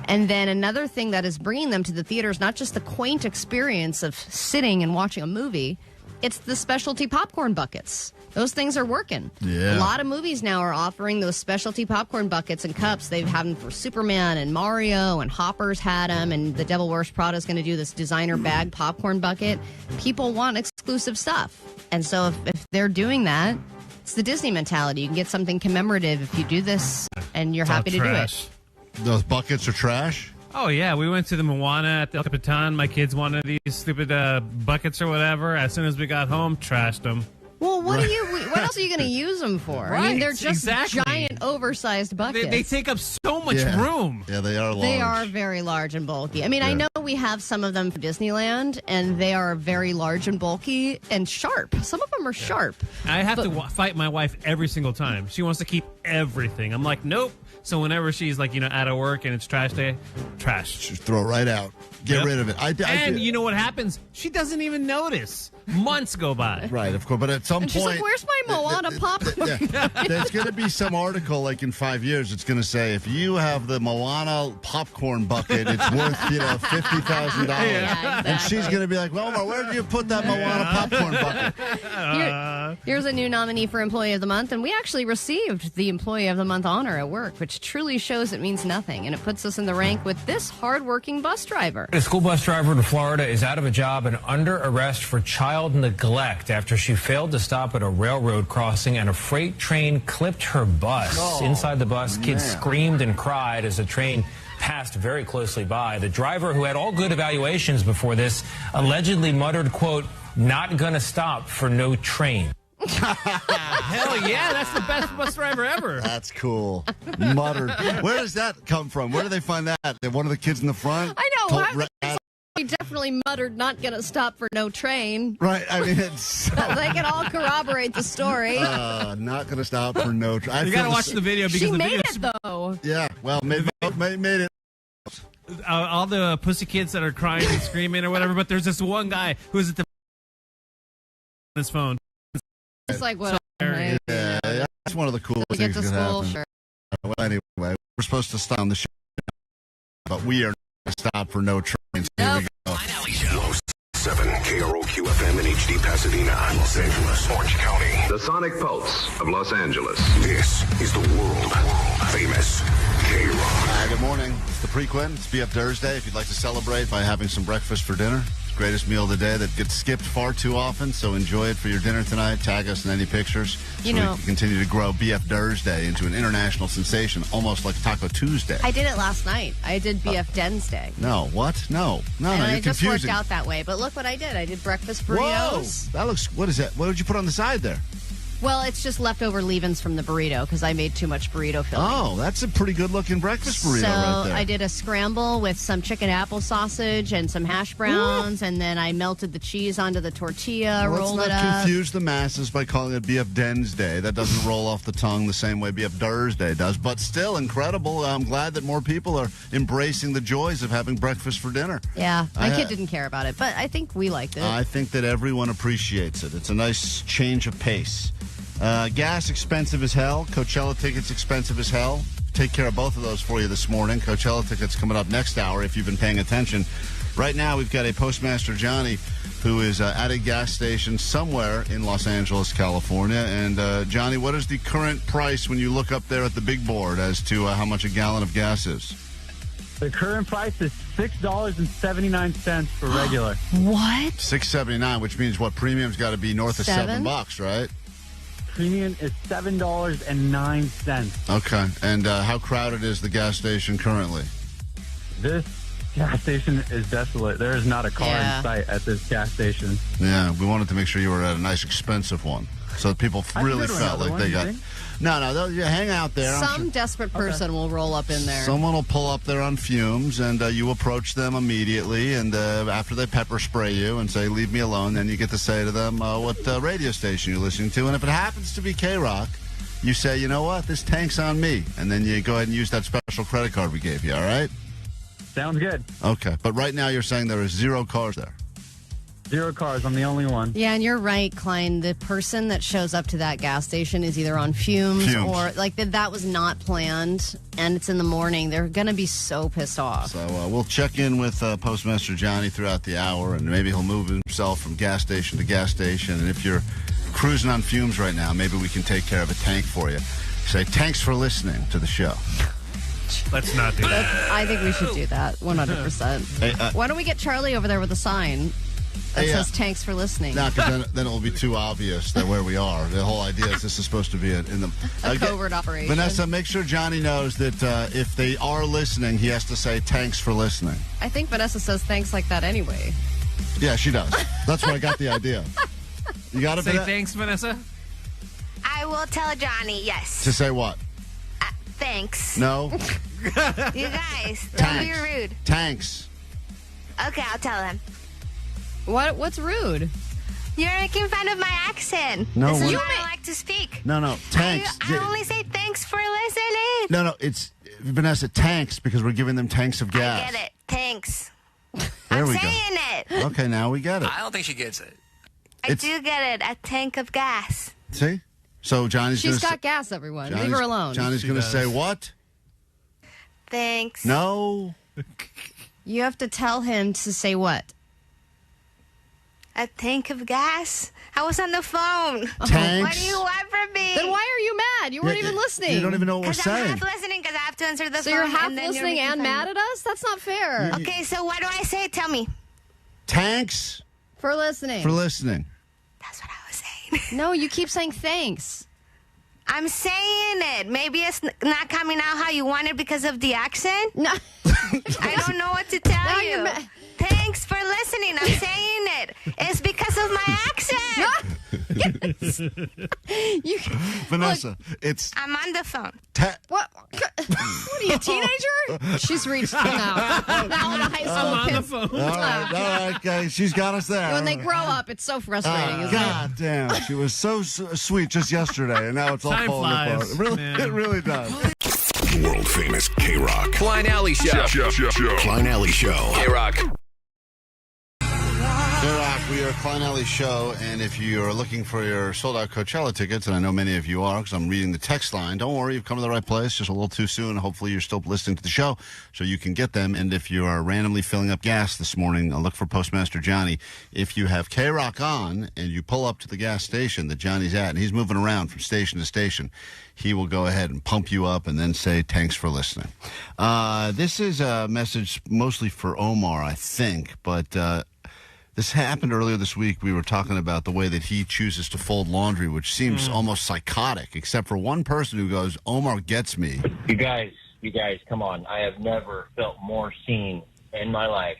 And then another thing that is bringing them to the theater is not just the quaint experience of sitting and watching a movie, it's the specialty popcorn buckets. Those things are working. Yeah. A lot of movies now are offering those specialty popcorn buckets and cups. They've had them for Superman and Mario, and Hopper's had them, and The Devil Wears Prada is going to do this designer bag popcorn bucket. People want exclusive stuff. And so if they're doing that, it's the Disney mentality. You can get something commemorative if you do this, and you're happy to do it. Those buckets are trash? Oh, yeah. We went to the Moana at the El Capitan. My kids wanted these stupid buckets or whatever. As soon as we got home, trashed them. Well, what else are you going to use them for? Right, I mean, they're just exactly. giant, oversized buckets. They take up so much room. Yeah, they are large. They are very large and bulky. I mean, I know we have some of them for Disneyland, and they are very large and bulky and sharp. Some of them are sharp. I have to fight my wife every single time. She wants to keep everything. I'm like, nope. So whenever she's like, out of work and it's trash day, trash. Just throw it right out. Get rid of it. And you know what happens? She doesn't even notice. Months go by. Right, of course. But at some and point... she's like, where's my Moana popcorn? There's going to be some article, like in 5 years, it's going to say, if you have the Moana popcorn bucket, it's worth, $50,000. Yeah, exactly. And she's going to be like, well, Omar, where did you put that Moana popcorn bucket? Here's a new nominee for Employee of the Month, and we actually received the Employee of the Month honor at work, which truly shows it means nothing, and it puts us in the rank with this hardworking bus driver. A school bus driver in Florida is out of a job and under arrest for child neglect after she failed to stop at a railroad crossing and a freight train clipped her bus. Inside the bus, kids screamed and cried as the train passed very closely by. The driver, who had all good evaluations before this, allegedly muttered, quote, "Not gonna stop for no train." Hell yeah, that's the best bus driver ever. That's cool. Muttered. Where does that come from? Where do they find that? One of the kids in the front? I know. He definitely muttered, "Not gonna stop for no train." Right. I mean, it's they can all corroborate the story. Not gonna stop for no train. You gotta watch the video because she the made video. it though. Yeah. Well, made it. All the pussy kids that are crying and screaming or whatever, but there's this one guy who's at his phone. It's like what? Yeah, that's one of the coolest things that could happen. Sure. Well, anyway, we're supposed to stop on the show, but we are going to stop for no trains. Here we go. 7 KROQ FM in HD Pasadena, Los Angeles, Orange County. The Sonic Pulse of Los Angeles. This is the world famous KROQ. Good morning. It's the Prequin. It's BF Thursday. If you'd like to celebrate by having some breakfast for dinner, it's the greatest meal of the day that gets skipped far too often. So enjoy it for your dinner tonight. Tag us in any pictures. We can continue to grow BF Thursday into an international sensation, almost like Taco Tuesday. I did it last night. I did BF Densday. No, what? No, and you're it just confusing. worked out that way. But look what I did. I did breakfast burritos. Whoa! That looks. What is that? What did you put on the side there? Well, it's just leftover leavings from the burrito because I made too much burrito filling. Oh, that's a pretty good-looking breakfast burrito right there. I did a scramble with some chicken apple sausage and some hash browns, and then I melted the cheese onto the tortilla, rolled it up. Let's not confuse the masses by calling it BF Densday. That doesn't roll off the tongue the same way BF Thursday does, but still incredible. I'm glad that more people are embracing the joys of having breakfast for dinner. Yeah, my kid didn't care about it, but I think we liked it. I think that everyone appreciates it. It's a nice change of pace. Gas expensive as hell. Coachella tickets expensive as hell. Take care of both of those for you this morning. Coachella tickets coming up next hour if you've been paying attention. Right now we've got a Postmaster Johnny who is at a gas station somewhere in Los Angeles, California. And Johnny, what is the current price when you look up there at the big board as to how much a gallon of gas is? The current price is $6.79 for regular. What? $6.79, which means what? Premium's got to be north of $7, right? Premium is $7.09. Okay. And how crowded is the gas station currently? This gas station is desolate. There is not a car in sight at this gas station. Yeah, we wanted to make sure you were at a nice, expensive one. So people really felt like they got... No, they'll hang out there. Some desperate person will roll up in there. Someone will pull up there on fumes, and you approach them immediately, and after they pepper spray you and say, "Leave me alone," then you get to say to them what radio station you're listening to. And if it happens to be KROQ, you say, "You know what? This tank's on me." And then you go ahead and use that special credit card we gave you, all right? Sounds good. Okay, but right now you're saying there are 0 cars there. 0 cars. I'm the only one. Yeah, and you're right, Klein. The person that shows up to that gas station is either on fumes. Or like that was not planned, and it's in the morning. They're going to be so pissed off. So we'll check in with Postmaster Johnny throughout the hour, and maybe he'll move himself from gas station to gas station. And if you're cruising on fumes right now, maybe we can take care of a tank for you. Say, "Thanks for listening to the show." Let's not do that. I think we should do that, 100%. Hey, why don't we get Charlie over there with a sign that says "Thanks for listening"? No, because then it will be too obvious that where we are. The whole idea is this is supposed to be in the covert operation. Vanessa, make sure Johnny knows that if they are listening, he has to say "Thanks for listening." I think Vanessa says thanks like that anyway. Yeah, she does. That's where I got the idea. You got to say thanks, Vanessa. I will tell Johnny. Yes. To say what? Thanks. No. You guys, don't be rude. Thanks. Okay, I'll tell him. What's rude? You're making fun of my accent. No, this is how I like to speak. No, thanks. I only say thanks for listening. No, Vanessa, tanks, because we're giving them tanks of gas. I get it. Thanks. There I'm we go. saying it. Okay, now we get it. I don't think she gets it. I do get it. A tank of gas. See? So Johnny's She's gonna got gas, everyone. Johnny's- Leave her alone. Johnny's going to say what? Thanks. No. You have to tell him to say what? A tank of gas? I was on the phone. Tanks. What do you want from me? Then why are you mad? You weren't even listening. You don't even know what we're Because I'm saying. half listening because I have to answer the phone. So you're half and then listening making and fun mad of at us? That's not fair. me. Okay, so what do I say? Tell me. Tanks For listening. for listening. That's what I was saying. No, you keep saying thanks. I'm saying it. Maybe it's not coming out how you want it because of the accent. No. I don't know what to tell Now you. you're mad. Thanks for listening. I'm saying it. It's because of my accent. Vanessa, it's I'm on the phone. What? What are you, a teenager? She's reached now. Now in a high school I'm on kid. the phone. all right, okay, she's got us there. When they grow up, it's so frustrating, isn't God damn, she was so sweet just yesterday, and now it's all Time falling apart. flies, It really, man. it really does. World famous KROQ. Klein Alley Show. Klein Alley Show. KROQ. KROQ, we are Klein Alley Show, and if you are looking for your sold-out Coachella tickets, and I know many of you are because I'm reading the text line, don't worry, you've come to the right place, just a little too soon. Hopefully you're still listening to the show so you can get them, and if you are randomly filling up gas this morning, look for Postmaster Johnny. If you have KROQ on and you pull up to the gas station that Johnny's at, and he's moving around from station to station, he will go ahead and pump you up and then say, thanks for listening. This is a message mostly for Omar, I think, but this happened earlier this week. We were talking about the way that he chooses to fold laundry, which seems almost psychotic, except for one person who goes, Omar gets me. You guys, come on. I have never felt more seen in my life,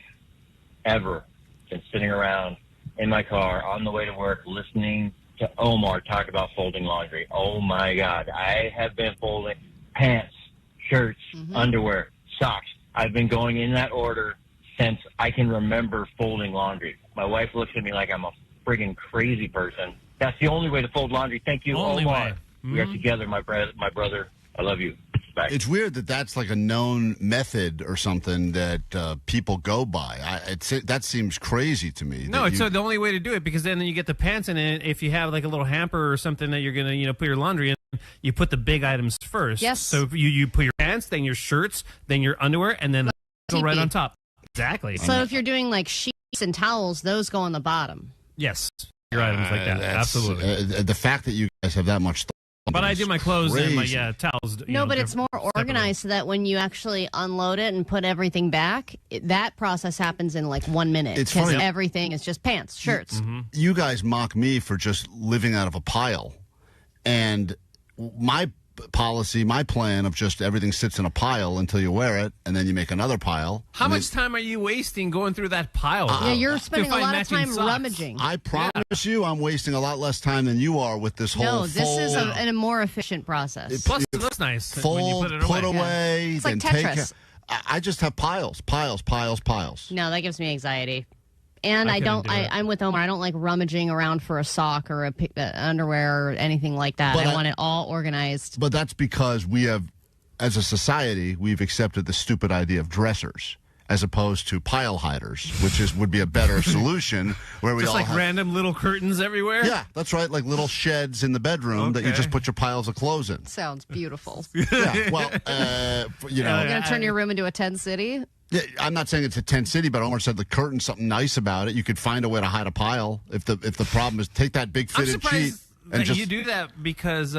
ever, than sitting around in my car on the way to work listening to Omar talk about folding laundry. Oh, my God. I have been folding pants, shirts, underwear, socks. I've been going in that order since I can remember folding laundry. My wife looks at me like I'm a friggin' crazy person. That's the only way to fold laundry. Thank you, Only Omar. way. We are together, my brother. I love you. Bye. It's weird that that's like a known method or something that people go by. That seems crazy to me. No, it's the only way to do it, because then you get the pants in it. If you have like a little hamper or something that you're going to put your laundry in, you put the big items first. Yes. So you put your pants, then your shirts, then your underwear, and then the go right TP. on top. Exactly. So if you're doing like sheets and towels, those go on the bottom. Yes. Your items like that. Absolutely. The fact that you guys have that much thought. But I do my clothes and my crazy. towels. No, but it's more organized so that when you actually unload it and put everything back, that process happens in like 1 minute. It's because funny. everything is just pants, shirts. You guys mock me for just living out of a pile. And my policy, my plan of just everything sits in a pile until you wear it, and then you make another pile. How much time are you wasting going through that pile? Yeah, you're spending a find lot of matching time socks? rummaging. I promise you I'm wasting a lot less time than you are with this whole No, this fold, is a more efficient process. Plus, it looks nice when you fold, put it away. away, It's like then take Tetris. it. I just have piles. No, that gives me anxiety. And I couldn't do it. I'm with Omar. I don't like rummaging around for a sock or a underwear or anything like that. But I want it all organized. But that's because we have, as a society, we've accepted the stupid idea of dressers as opposed to pile hiders, which would be a better solution where we Just all like have random little curtains everywhere? Yeah, that's right, like little sheds in the bedroom that you Okay. just put your piles of clothes in. Sounds beautiful. Yeah, well, you know. You're going to turn your room into a tent city? Yeah, I'm not saying it's a tent city, but Omar said the curtain's something nice about it. You could find a way to hide a pile. If the problem is take that big I'm fitted sheet surprised and that just. you do that because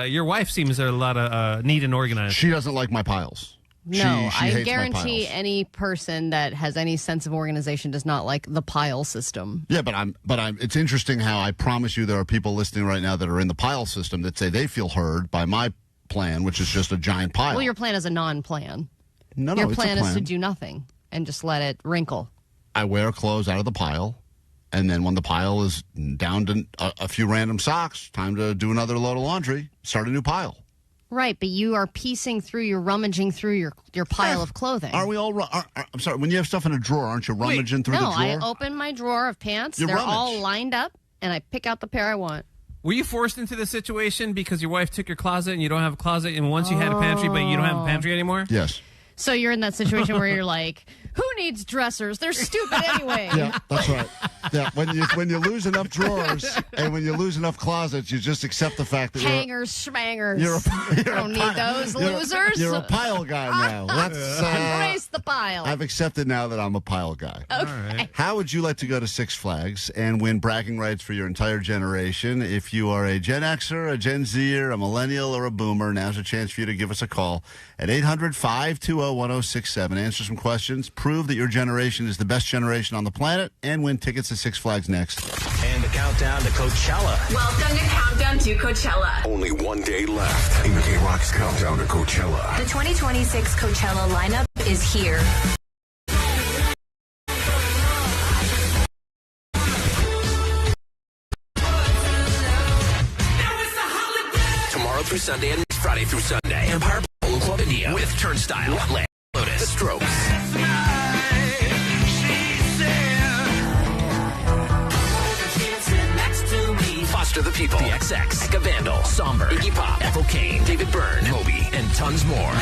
your wife seems a lot of neat and organized. She doesn't like my piles. No, she I hates my guarantee piles. any person that has any sense of organization does not like the pile system. Yeah, but it's interesting how I promise you there are people listening right now that are in the pile system that say they feel heard by my plan, which is just a giant pile. Well, your plan is a non-plan. No, your it's a plan is to plan. do nothing and just let it wrinkle. I wear clothes out of the pile, and then when the pile is down to a few random socks, time to do another load of laundry, start a new pile. Right, but you are piecing through, you're rummaging through your pile of clothing. Are we all? I'm sorry. When you have stuff in a drawer, aren't you rummaging through no, the drawer? I open my drawer of pants. You They're rummage. all lined up, and I pick out the pair I want. Were you forced into this situation because your wife took your closet and you don't have a closet, and once you had a pantry, but you don't have a pantry anymore? Yes. So you're in that situation where you're like, who needs dressers? They're stupid anyway. Yeah, that's right. Yeah, when you lose enough drawers and when you lose enough closets, you just accept the fact that hangers, schmangers. You don't need those losers. You're a pile guy now. Embrace the pile. I've accepted now that I'm a pile guy. Okay. Right. How would you like to go to Six Flags and win bragging rights for your entire generation? If you are a Gen Xer, a Gen Zer, a millennial, or a boomer, now's a chance for you to give us a call at 800-520-1067. Answer some questions. Prove that your generation is the best generation on the planet and win tickets to Six Flags next. And the countdown to Coachella. Welcome to Countdown to Coachella. Only 1 day left in KROQ's countdown to Coachella. The 2026 Coachella lineup is here. Tomorrow through Sunday and Friday through Sunday. Empire Polo Club India with Turnstile, Wetland, Lotus, The Strokes. Foster the People, The XX, Eka Vandal, Somber, Iggy Pop, Ethel Cain, David Byrne, Moby, and tons more.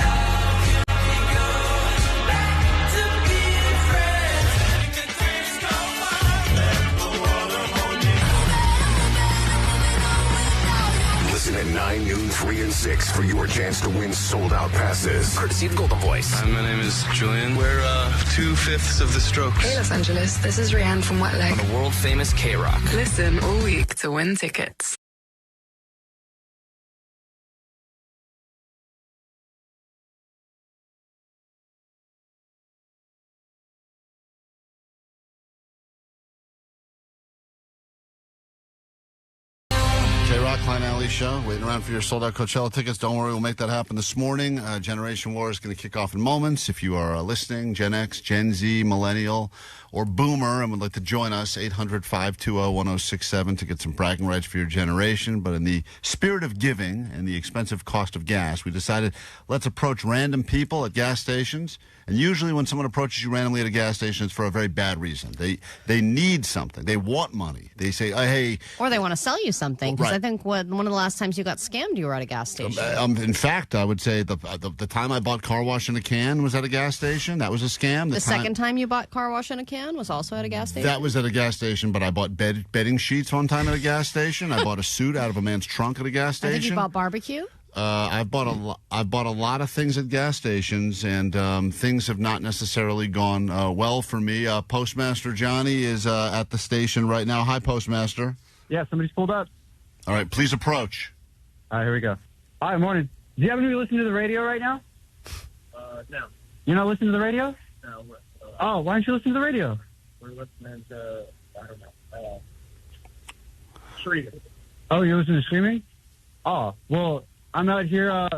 Listen at 9, noon, 3, and 6 for your chance to win sold-out passes. Courtesy of Golden Voice. Hi, my name is Julian. We're 2/5 of the Strokes. Hey, Los Angeles. This is Rihanna from Wet Leg. On the world-famous KROQ. Listen all week to win tickets. KROQ, Klein Alley Show, waiting around for your sold-out Coachella tickets. Don't worry, we'll make that happen this morning. Generation War is going to kick off in moments. If you are listening, Gen X, Gen Z, Millennial, or Boomer, and would like to join us, 800-520-1067 to get some bragging rights for your generation. But in the spirit of giving and the expensive cost of gas, we decided let's approach random people at gas stations. And usually when someone approaches you randomly at a gas station, it's for a very bad reason. They need something. They want money. They say, hey. Or they want to sell you something. Because Right. I think one of the last times you got scammed, you were at a gas station. In fact, I would say the time I bought car wash in a can was at a gas station. That was a scam. The second time you bought car wash in a can was also at a gas station? That was at a gas station, but I bought bedding sheets one time at a gas station. I bought a suit out of a man's trunk at a gas station. I think you bought barbecue? I bought a lot of things at gas stations, and things have not necessarily gone well for me. Postmaster Johnny is at the station right now. Hi, Postmaster. Yeah, somebody's pulled up. All right, please approach. All right, here we go. Hi, morning. Do you happen to be listening to the radio right now? No. You're not listening to the radio? No. Oh, why aren't you listening to the radio? We're listening to, I don't know, Screaming. Oh, you're listening to Screaming? Oh, well, I'm out here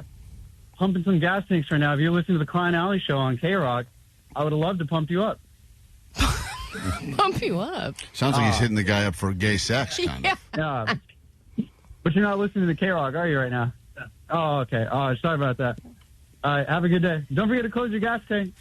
pumping some gas tanks right now. If you're listening to the Klein Alley Show on KROQ, I would have loved to pump you up. Pump you up? Sounds like he's hitting the guy up for gay sex, kind of. Yeah. But you're not listening to KROQ, are you, right now? No. Oh, okay. Oh, sorry about that. All right, have a good day. Don't forget to close your gas tank.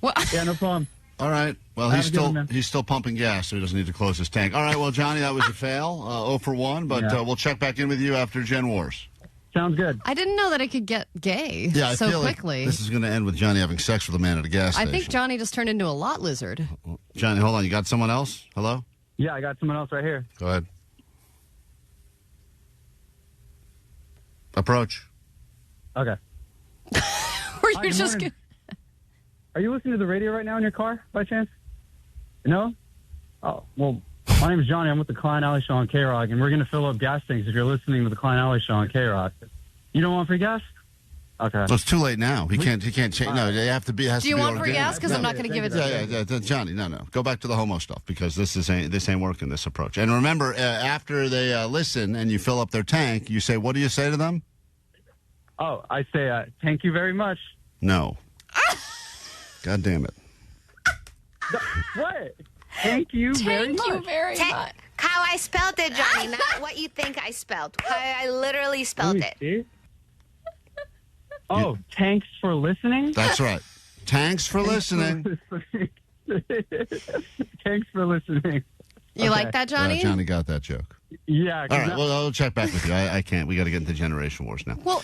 What? Yeah, no problem. All right. Well, Have he's a good one, man. still pumping gas, so he doesn't need to close his tank. All right. Well, Johnny, that was a fail. 0 for 1, but Yeah. we'll check back in with you after Gen Wars. Sounds good. I didn't know that it could get gay Yeah, I so feel quickly. like this is going to end with Johnny having sex with a man at a gas I station. think Johnny just turned into a lot lizard. Johnny, hold on. You got someone else? Hello? Yeah, I got someone else right here. Go ahead. Approach. Okay. Or Hi, you're good just morning. Are you listening to the radio right now in your car, by chance? No? Oh, well, my name is Johnny. I'm with the Klein Alley Show on KROQ, and we're going to fill up gas tanks if you're listening to the Klein Alley Show on KROQ. You don't want free gas? Okay. Well, it's too late now. He can't change. No, they have to be. It has Do to you be want free organic. gas? Because I'm not going to give it to you. Yeah, Johnny, no. Go back to the homo stuff because this ain't working, this approach. And remember, after they listen and you fill up their tank, you say, what do you say to them? Oh, I say, thank you very much. No. God damn it. What? Thank you very much. Thank you very much. How I spelled it, Johnny, not what you think I spelled. How I literally spelled Let me it. see. Oh, thanks for listening? That's right. Thanks for listening. Thanks for listening. You like that, Johnny? Johnny got that joke. Yeah. All right, well, I'll check back with you. I can't. We got to get into Generation Wars now. Well,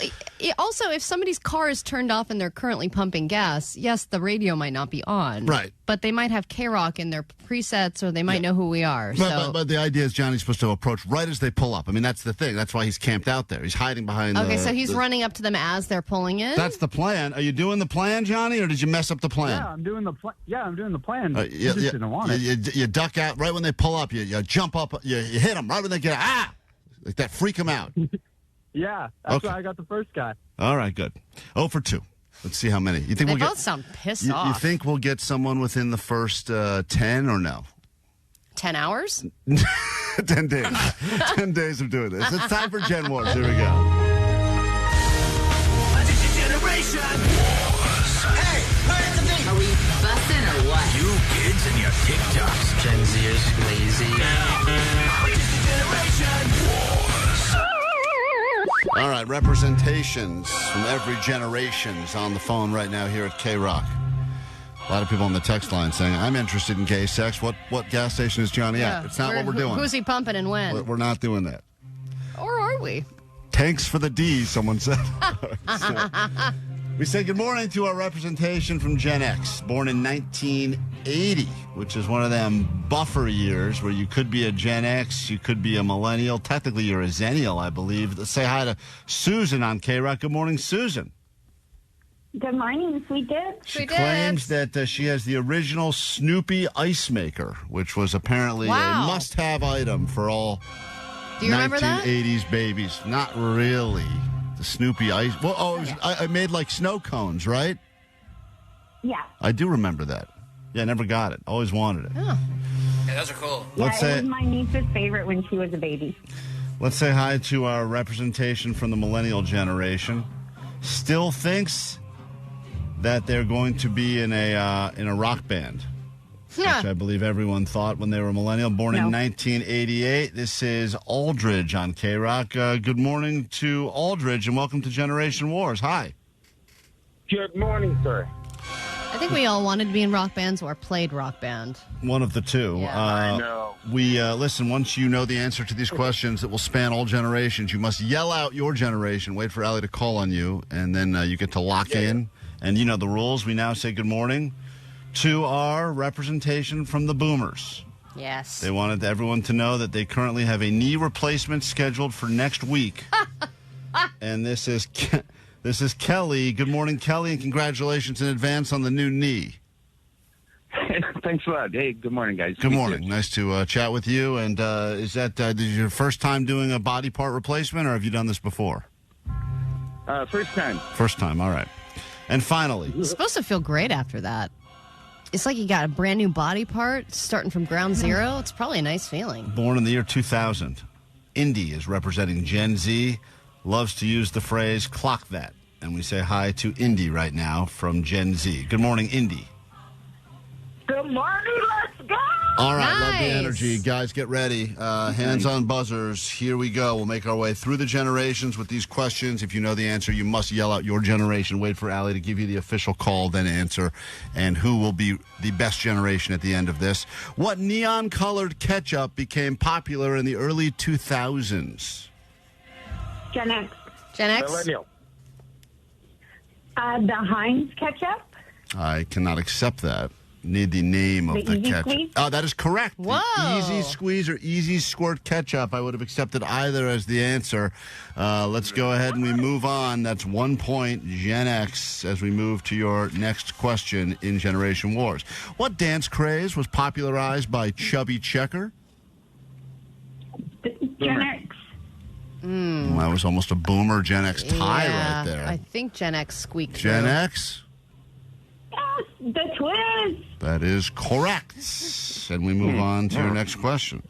also, if somebody's car is turned off and they're currently pumping gas, yes, the radio might not be on. Right. But they might have KROQ in their presets, or they might know who we are. But the idea is Johnny's supposed to approach right as they pull up. I mean, that's the thing. That's why he's camped out there. He's hiding behind Okay, so he's running up to them as they're pulling in? That's the plan. Are you doing the plan, Johnny, or did you mess up the plan? Yeah, I'm doing the plan. Yeah, I'm doing the plan. You just didn't want it. You duck out right when they pull up. You jump up. You hit them right when they get like that. Freak them out. Yeah, that's Okay. why I got the first guy. All right, good. 0 for 2. Let's see how many. You think They we'll both sound pissed You off. think we'll get someone within the first 10 or no? 10 hours? 10 days. 10 days of doing this. It's time for Gen Wars. Here we go. Generation Wars. Hey, hands to me. Are we busting or what? You kids and your TikToks. Gen Zers lazy. Generation Wars. All right, representations from every generation is on the phone right now here at KROQ. A lot of people on the text line saying, I'm interested in gay sex. What gas station is Johnny at? It's not what we're doing. Who's he pumping and when? We're not doing that. Or are we? Tanks for the D, someone said. We say good morning to our representation from Gen X, born in 1980, which is one of them buffer years where you could be a Gen X, you could be a millennial. Technically, you're a Zennial, I believe. Let's say hi to Susan on KROQ. Good morning, Susan. Good morning, sweet dips. She claims that she has the original Snoopy ice maker, which was apparently a must-have item for all Do you remember that? 1980s babies. Not really. The Snoopy ice. Well, I made like snow cones, right? Yeah. I do remember that. Yeah, I never got it. Always wanted it. Yeah, those are cool. Yeah, it was my niece's favorite when she was a baby. Let's say hi to our representation from the millennial generation. Still thinks that they're going to be in a rock band, which I believe everyone thought when they were millennial. Born in 1988. This is Aldridge on KROQ. Good morning to Aldridge, and welcome to Generation Wars. Hi. Good morning, sir. I think we all wanted to be in rock bands or played rock band. One of the two. Yeah. I know. We listen, once you know the answer to these questions that will span all generations, you must yell out your generation, wait for Allie to call on you, and then you get to lock in. And you know the rules. We now say good morning to our representation from the Boomers. Yes. They wanted everyone to know that they currently have a knee replacement scheduled for next week. And this is Kelly. Good morning, Kelly, and congratulations in advance on the new knee. Thanks a lot. Hey, good morning, guys. Good morning. Nice to chat with you. And is that your first time doing a body part replacement, or have you done this before? First time. First time. All right. And finally, It's supposed to feel great after that. It's like you got a brand new body part starting from ground zero. It's probably a nice feeling. born in the year 2000, Indy is representing Gen Z, loves to use the phrase clock that. And we say hi to Indy right now from Gen Z. Good morning, Indy. Good morning, let's go! All right, love the energy. Guys, get ready. Hands on buzzers. Here we go. We'll make our way through the generations with these questions. If you know the answer, you must yell out your generation. Wait for Allie to give you the official call, then answer. And who will be the best generation at the end of this? What neon-colored ketchup became popular in the early 2000s? Gen X. Gen X? Millennial. The Heinz ketchup. I cannot accept that. Need the name of the Easy ketchup. Squeeze? Oh, that is correct. Whoa. The Easy Squeeze or Easy Squirt ketchup. I would have accepted either as the answer. Let's go ahead and we move on. That's 1 point, Gen X, as we move to your next question in Generation Wars. What dance craze was popularized by Chubby Checker? Gen X. That was almost a Boomer Gen X tie right there. I think Gen X squeaked Gen through. X? Yes, the Twiz. That is correct. And we move on to your next question.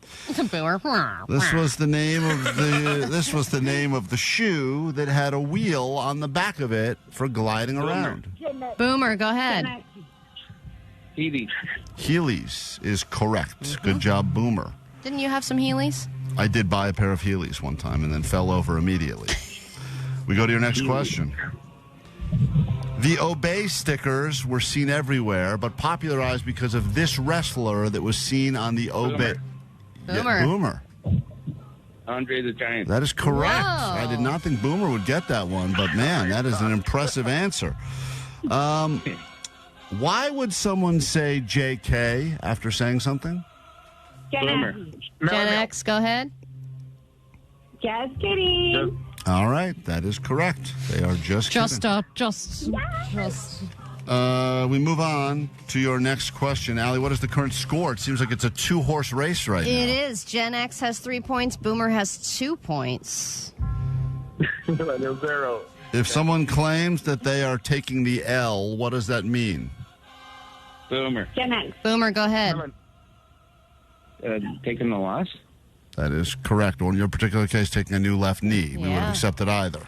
Boomer. This was the name of the shoe that had a wheel on the back of it for gliding around. Boomer, go ahead. Heelys. Heelys is correct. Good job, Boomer. Didn't you have some Heelys? I did buy a pair of Heelys one time and then fell over immediately. We go to your next question. The Obey stickers were seen everywhere, but popularized because of this wrestler that was seen on the Obey. Boomer. Yeah, Boomer. Andre the Giant. That is correct. Whoa. I did not think Boomer would get that one, but man, that is an impressive answer. Why would someone say JK after saying something? Gen Gen X, go ahead. Just kidding. All right, that is correct. They are just kidding. Just. We move on to your next question. Allie, what is the current score? It seems like it's a 2-horse race right now. It is. Gen X has 3 points. Boomer has 2 points. Zero. If someone claims that they are taking the L, what does that mean? Boomer. Gen X. Boomer, go ahead. Taking the loss? That is correct. Or in your particular case, taking a new left knee. We would have accepted either.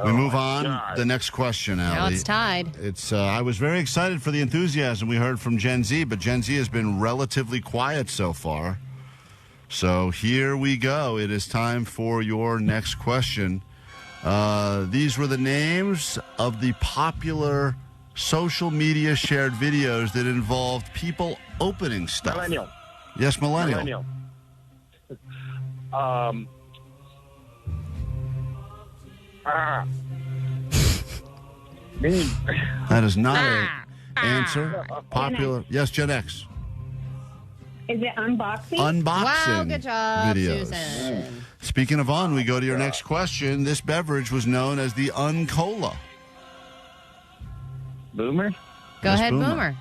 We move on. God. The next question, Allie. Now it's tied. It's. I was very excited for the enthusiasm we heard from Gen Z, but Gen Z has been relatively quiet so far. So here we go. It is time for your next question. These were the names of the popular social media shared videos that involved people opening stuff. Millennial. Yes, millennial. Millennial. That is not an answer. Popular. Yes, Gen X. Is it unboxing? Unboxing. Wow, good job, videos. Susan. Speaking of we go to your next question. This beverage was known as the Uncola. Boomer? Go Yes, ahead, Boomer.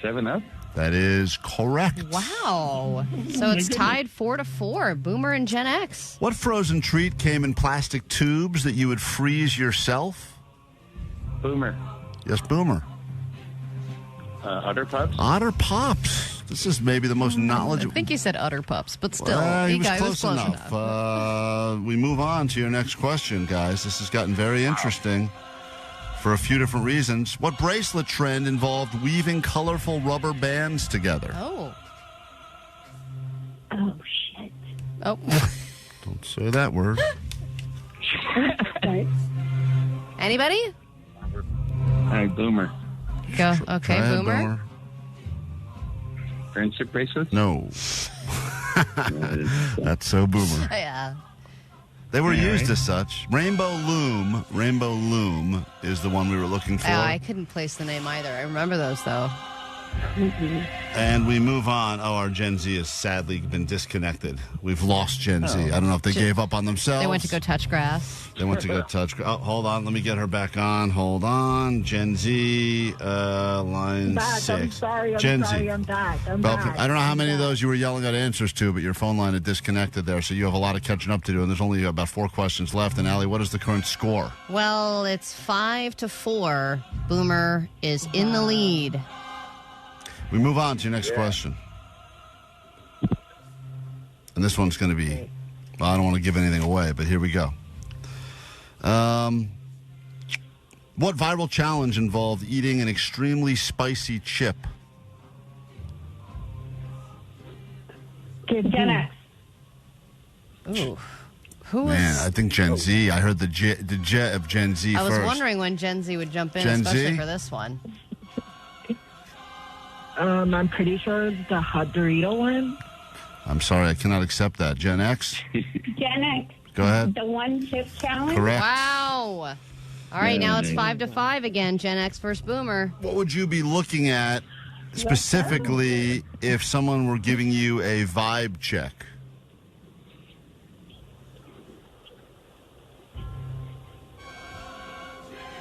7-Up? That is correct. Wow. So it's tied 4-4. Boomer and Gen X. What frozen treat came in plastic tubes that you would freeze yourself? Boomer. Yes, Boomer. Otter Pups? Otter Pops. This is maybe the most knowledgeable. I think you said Utter Pups, but still. He was close enough. We move on to your next question, guys. This has gotten very interesting for a few different reasons. What bracelet trend involved weaving colorful rubber bands together? Oh. Oh, shit. Oh. Don't say that word. Anybody? All right, Boomer. Go. Okay, Try it, Boomer. Friendship bracelets? No. That's so Boomer. Yeah. They were used as such. Rainbow Loom is the one we were looking for. Oh, I couldn't place the name either. I remember those, though. And we move on. Oh, our Gen Z has sadly been disconnected. We've lost Gen Z. I don't know if they gave up on themselves. They went to go touch grass. They went to go touch. Oh, hold on. Let me get her back on. Hold on. Gen Z, line Back. 6. I'm sorry. Gen Z. I'm back. I don't know how many of those you were yelling out answers to, but your phone line had disconnected there, so you have a lot of catching up to do, and there's only about 4 questions left. And, Allie, what is the current score? Well, it's 5-4. Boomer is in the lead. We move on to your next question. And this one's going to be, well, I don't want to give anything away, but here we go. What viral challenge involved eating an extremely spicy chip? Gen X. Ooh. Who was... Man, I think Gen Z. I heard the jet of Gen Z I was first. wondering when Gen Z would jump in, Gen especially Z? for this one. I'm pretty sure it's the hot Dorito one. I'm sorry, I cannot accept that. Gen X? Gen X. Go ahead. The one chip challenge. Correct. Wow. All right, now it's 5-5 again. Gen X versus Boomer. What would you be looking at specifically if someone were giving you a vibe check?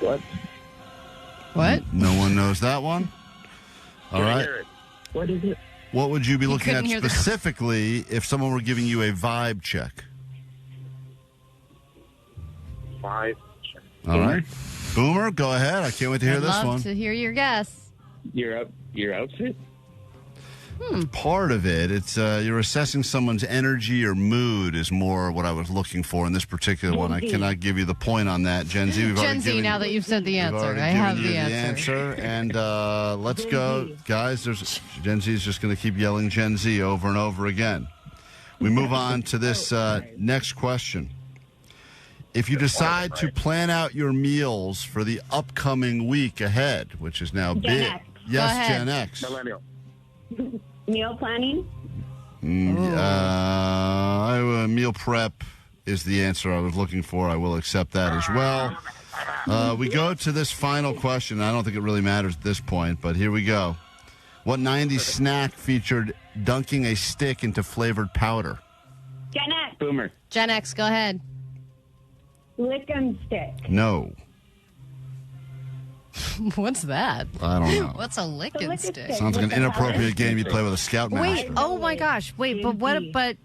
What? What? No one knows that one? All right. What is it? What would you be looking at couldn't hear the- specifically if someone were giving you a vibe check? 5. All right. Boomer, go ahead. I can't wait to hear I'd this love one. to hear your guess. Your outfit? Part of it, it's you're assessing someone's energy or mood is more what I was looking for in this particular one. I cannot give you the point on that. Gen Z, we've Gen already Z, given, now that you've said the we've answer. already I given have you the answer. And let's go. Guys, there's Gen Z is just going to keep yelling Gen Z over and over again. We move on to this next question. If you decide to plan out your meals for the upcoming week ahead, which is now big. X. Yes, Go ahead. Gen X. Millennial. Meal planning. Meal prep is the answer I was looking for. I will accept that as well. We go to this final question. I don't think it really matters at this point, but here we go. What 90s snack featured dunking a stick into flavored powder? Gen X. Boomer. Gen X, go ahead. Lick 'em stick. No. What's that? I don't know. What's a lickin' stick? Sounds like an inappropriate game you play with a scout master. Wait, oh my gosh. Wait, but what? But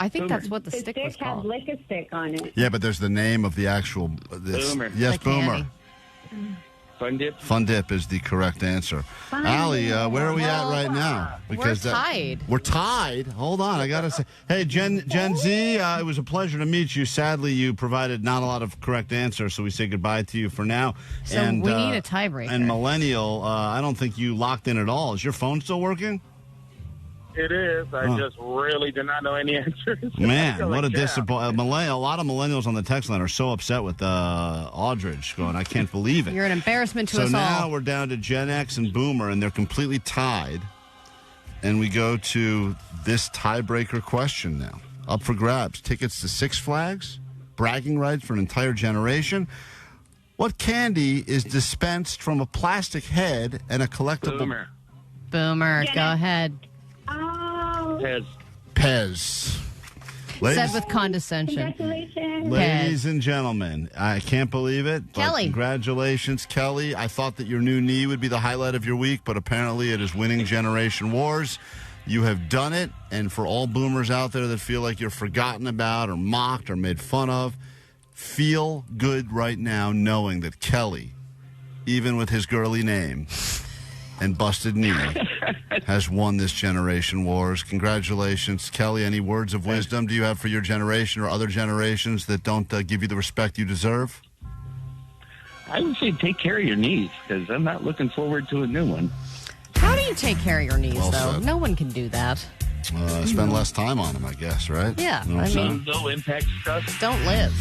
I think that's what the stick was had called. lick a stick on it. Yeah, but there's the name of the actual... Boomer. Yes, Like Boomer. candy. Fun dip. Fun dip is the correct answer. Allie, where are we at right now? We're tied. We're tied? Hold on, I got to say. Hey, Gen Z, it was a pleasure to meet you. Sadly, you provided not a lot of correct answers, so we say goodbye to you for now. So we need a tiebreaker. And Millennial, I don't think you locked in at all. Is your phone still working? It is. I just really did not know any answers. Man, what a disappointment. A lot of millennials on the text line are so upset with Aldridge going, I can't believe it. You're an embarrassment to us all. So now we're down to Gen X and Boomer, and they're completely tied. And we go to this tiebreaker question now. Up for grabs. Tickets to Six Flags, bragging rights for an entire generation. What candy is dispensed from a plastic head and a collectible... Boomer, go ahead. Oh. Pez. Said with condescension. Congratulations. Ladies and gentlemen, I can't believe it. But Kelly. Congratulations, Kelly. I thought that your new knee would be the highlight of your week, but apparently it is winning Generation Wars. You have done it, and for all boomers out there that feel like you're forgotten about or mocked or made fun of, feel good right now knowing that Kelly, even with his girly name and busted knee, has won this Generation Wars. Congratulations, Kelly. Any words of wisdom do you have for your generation or other generations that don't give you the respect you deserve? I would say take care of your knees, because I'm not looking forward to a new one. How do you take care of your knees, Well though? said. No one can do that. Spend less time on them, I guess, right? Yeah, You know what I'm saying? Low impact stuff. Don't live.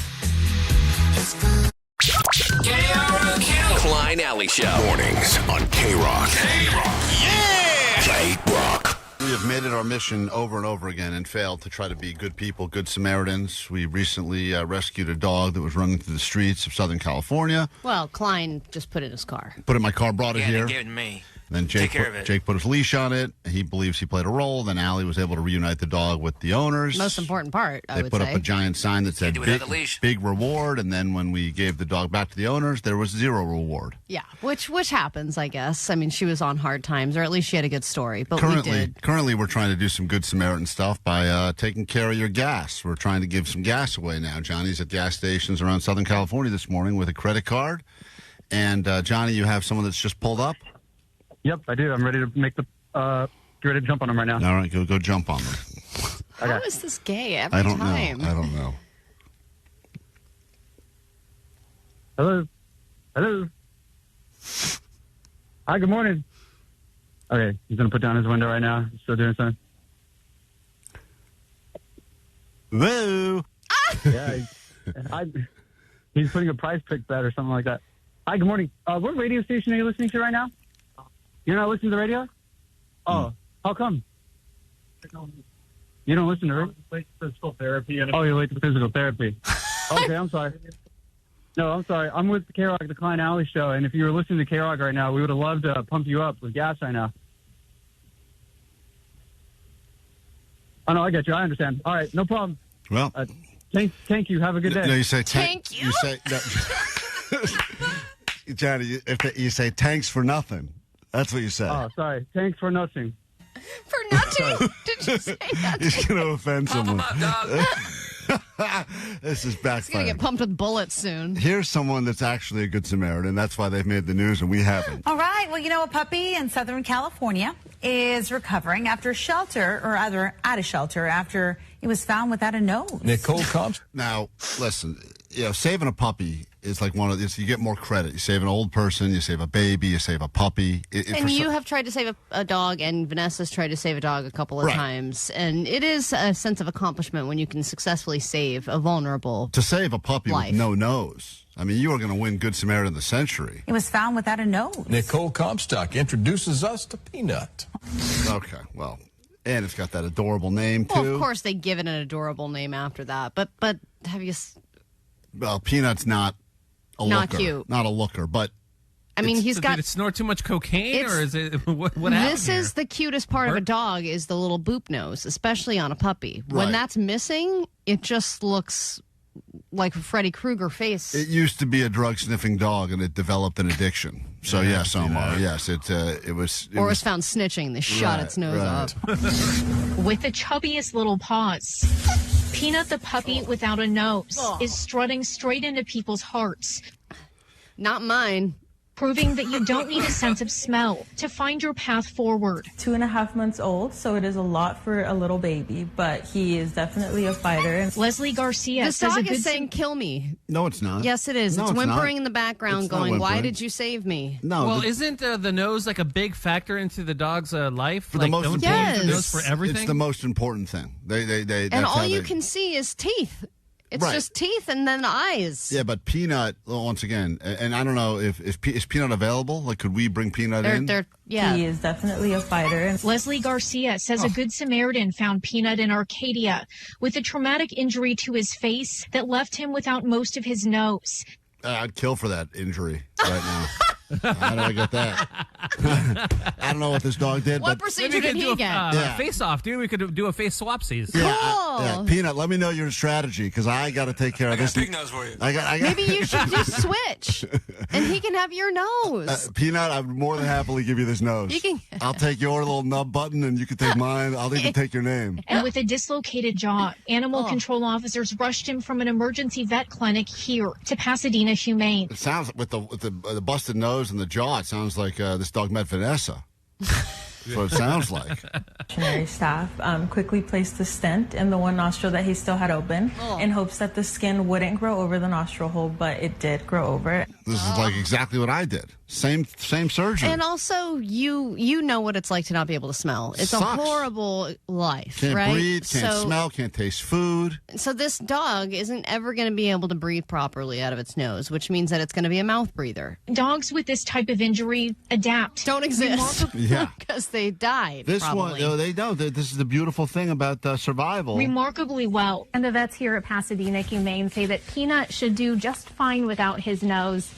KROQ. Klein Alley Show. Mornings on KROQ. Yeah! KROQ. We have made it our mission over and over again and failed to try to be good people, good Samaritans. We recently rescued a dog that was running through the streets of Southern California. Well, Klein just put it in his car. Put it in my car, brought it here. They gave it to me. Then Take care of it. Jake put his leash on it. He believes he played a role. Then Allie was able to reunite the dog with the owners. Most important part, I They would put say. up a giant sign that said do it without the leash. big reward. And then when we gave the dog back to the owners, there was zero reward. Yeah, which happens, I guess. I mean, she was on hard times, or at least she had a good story. But we did. Currently, we're trying to do some good Samaritan stuff by taking care of your gas. We're trying to give some gas away now. Johnny's at gas stations around Southern California this morning with a credit card. And, Johnny, you have someone that's just pulled up? Yep, I do. I'm ready to make the get ready to jump on them right now. All right, go jump on them. How is this gay every I don't time? know. I don't know. Hello. Hello. Hi, good morning. Okay, he's going to put down his window right now. He's still doing something. Woo! Yeah, he's putting a prize pick bet or something like that. Hi, good morning. What radio station are you listening to right now? You're not listening to the radio? Oh, how come? You don't listen to radio? Late to physical therapy. Oh, you're late to physical therapy. Okay, I'm sorry. No, I'm sorry. I'm with KROQ, the Klein Alley Show, and if you were listening to KROQ right now, we would have loved to pump you up with gas right now. Oh, no, I get you. I understand. All right, no problem. Well, thank you. Have a good day. No, you say Thank you. You say Johnny. You say thanks for nothing. That's what you say. Oh, sorry. Thanks for nothing. For nothing? Did you say that? He's going to offend someone. This is He's going to backfiring. get pumped with bullets soon. Here's someone that's actually a good Samaritan. That's why they've made the news and we haven't. All right. Well, you know, a puppy in Southern California is recovering after shelter, or rather out of shelter, after it was found without a nose. Nicole Combs. Now, listen, saving a puppy is like one of these. You get more credit. You save an old person, you save a baby, you save a puppy. And you have tried to save a dog, and Vanessa's tried to save a dog a couple of times. And it is a sense of accomplishment when you can successfully save a vulnerable To save a puppy life. with no nose. I mean, you are going to win Good Samaritan of the Century. It was found without a nose. Nicole Comstock introduces us to Peanut. Okay, well, And it's got that adorable name, too. Well, of course, they give it an adorable name after that. But have you... Well, Peanut's not a looker. Not cute. Not a looker, but... I mean, he's got... Did it snort too much cocaine, or is it... What happened This is the cutest part of a dog, is the little boop nose, especially on a puppy. Right. When that's missing, it just looks like a Freddy Krueger face. It used to be a drug-sniffing dog, and it developed an addiction. So, yes, Omar, yes, it was... Or was found snitching. They shot its nose off. With the chubbiest little paws, Peanut the puppy without a nose is strutting straight into people's hearts. Not mine. Proving that you don't need a sense of smell to find your path forward. 2.5 months old, so it is a lot for a little baby, but he is definitely a fighter. Leslie Garcia This says dog a good is saying, kill me. No, it's not. Yes, it is. No, it's it's whimpering not. in the background It's not going, why whimpering. did you save me? No. Well, isn't the nose like a big factor into the dog's life? For like, the most don't important, they use the nose for everything? It's the most important thing. They And that's all how you they- can see is teeth. It's Right. just teeth and then eyes. Yeah, but Peanut, well, once again, and I don't know if is Peanut available? Like, could we bring Peanut in? He is definitely a fighter. Leslie Garcia says a good Samaritan found Peanut in Arcadia with a traumatic injury to his face that left him without most of his nose. I'd kill for that injury right now. How did I get that? I don't know what this dog did. What but procedure did he get? Yeah. Face off, dude. We could do a face swapsies. Yeah, Peanut, let me know your strategy because I got to take care of this. Big nose for you. I got. Maybe you should just switch, and he can have your nose. Peanut, I would more than happily give you this nose. You can- I'll take your little nub button, and you can take mine. I'll even take your name. And with a dislocated jaw, animal control officers rushed him from an emergency vet clinic here to Pasadena Humane. It sounds with the busted nose and the jaw. It sounds like this dog met Vanessa. That's what it sounds like. Veterinary staff quickly placed the stent in the one nostril that he still had open in hopes that the skin wouldn't grow over the nostril hole, but it did grow over it. This is like exactly what I did. Same surgery. And also, you know what it's like to not be able to smell. It's Sucks. a horrible life, Can't right? breathe, can't smell, can't taste food. So this dog isn't ever going to be able to breathe properly out of its nose, which means that it's going to be a mouth breather. Dogs with this type of injury adapt. Don't exist. Yeah. Because they died, This probably. one, they don't. This is the beautiful thing about survival. Remarkably well. And the vets here at Pasadena Humane say that Peanut should do just fine without his nose.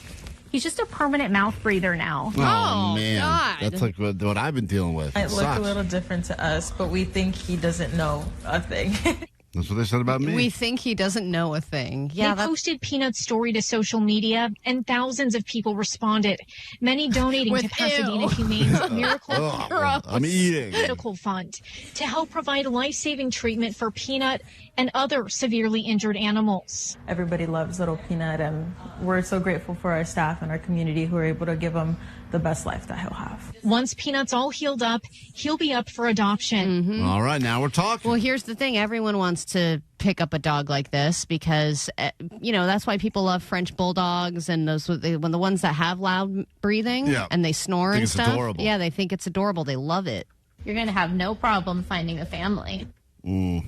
He's just a permanent mouth breather now. Oh, man. God. That's like what I've been dealing with. It It looked a sucks. little different to us, but we think he doesn't know a thing. That's what they said about me. We think he doesn't know a thing. Yeah, They posted Peanut's story to social media, and thousands of people responded, many donating With to Pasadena ew. Humane's Miracle Oh, I'm eating. Medical Fund to help provide life-saving treatment for Peanut and other severely injured animals. Everybody loves little Peanut, and we're so grateful for our staff and our community who are able to give him the best life that he'll have. Once Peanut's all healed up, he'll be up for adoption. All right, now we're talking. Well, here's the thing. Everyone wants to pick up a dog like this because, that's why people love French bulldogs and when the ones that have loud breathing and they snore Think and it's stuff. adorable. Yeah, they think it's adorable. They love it. You're going to have no problem finding a family. I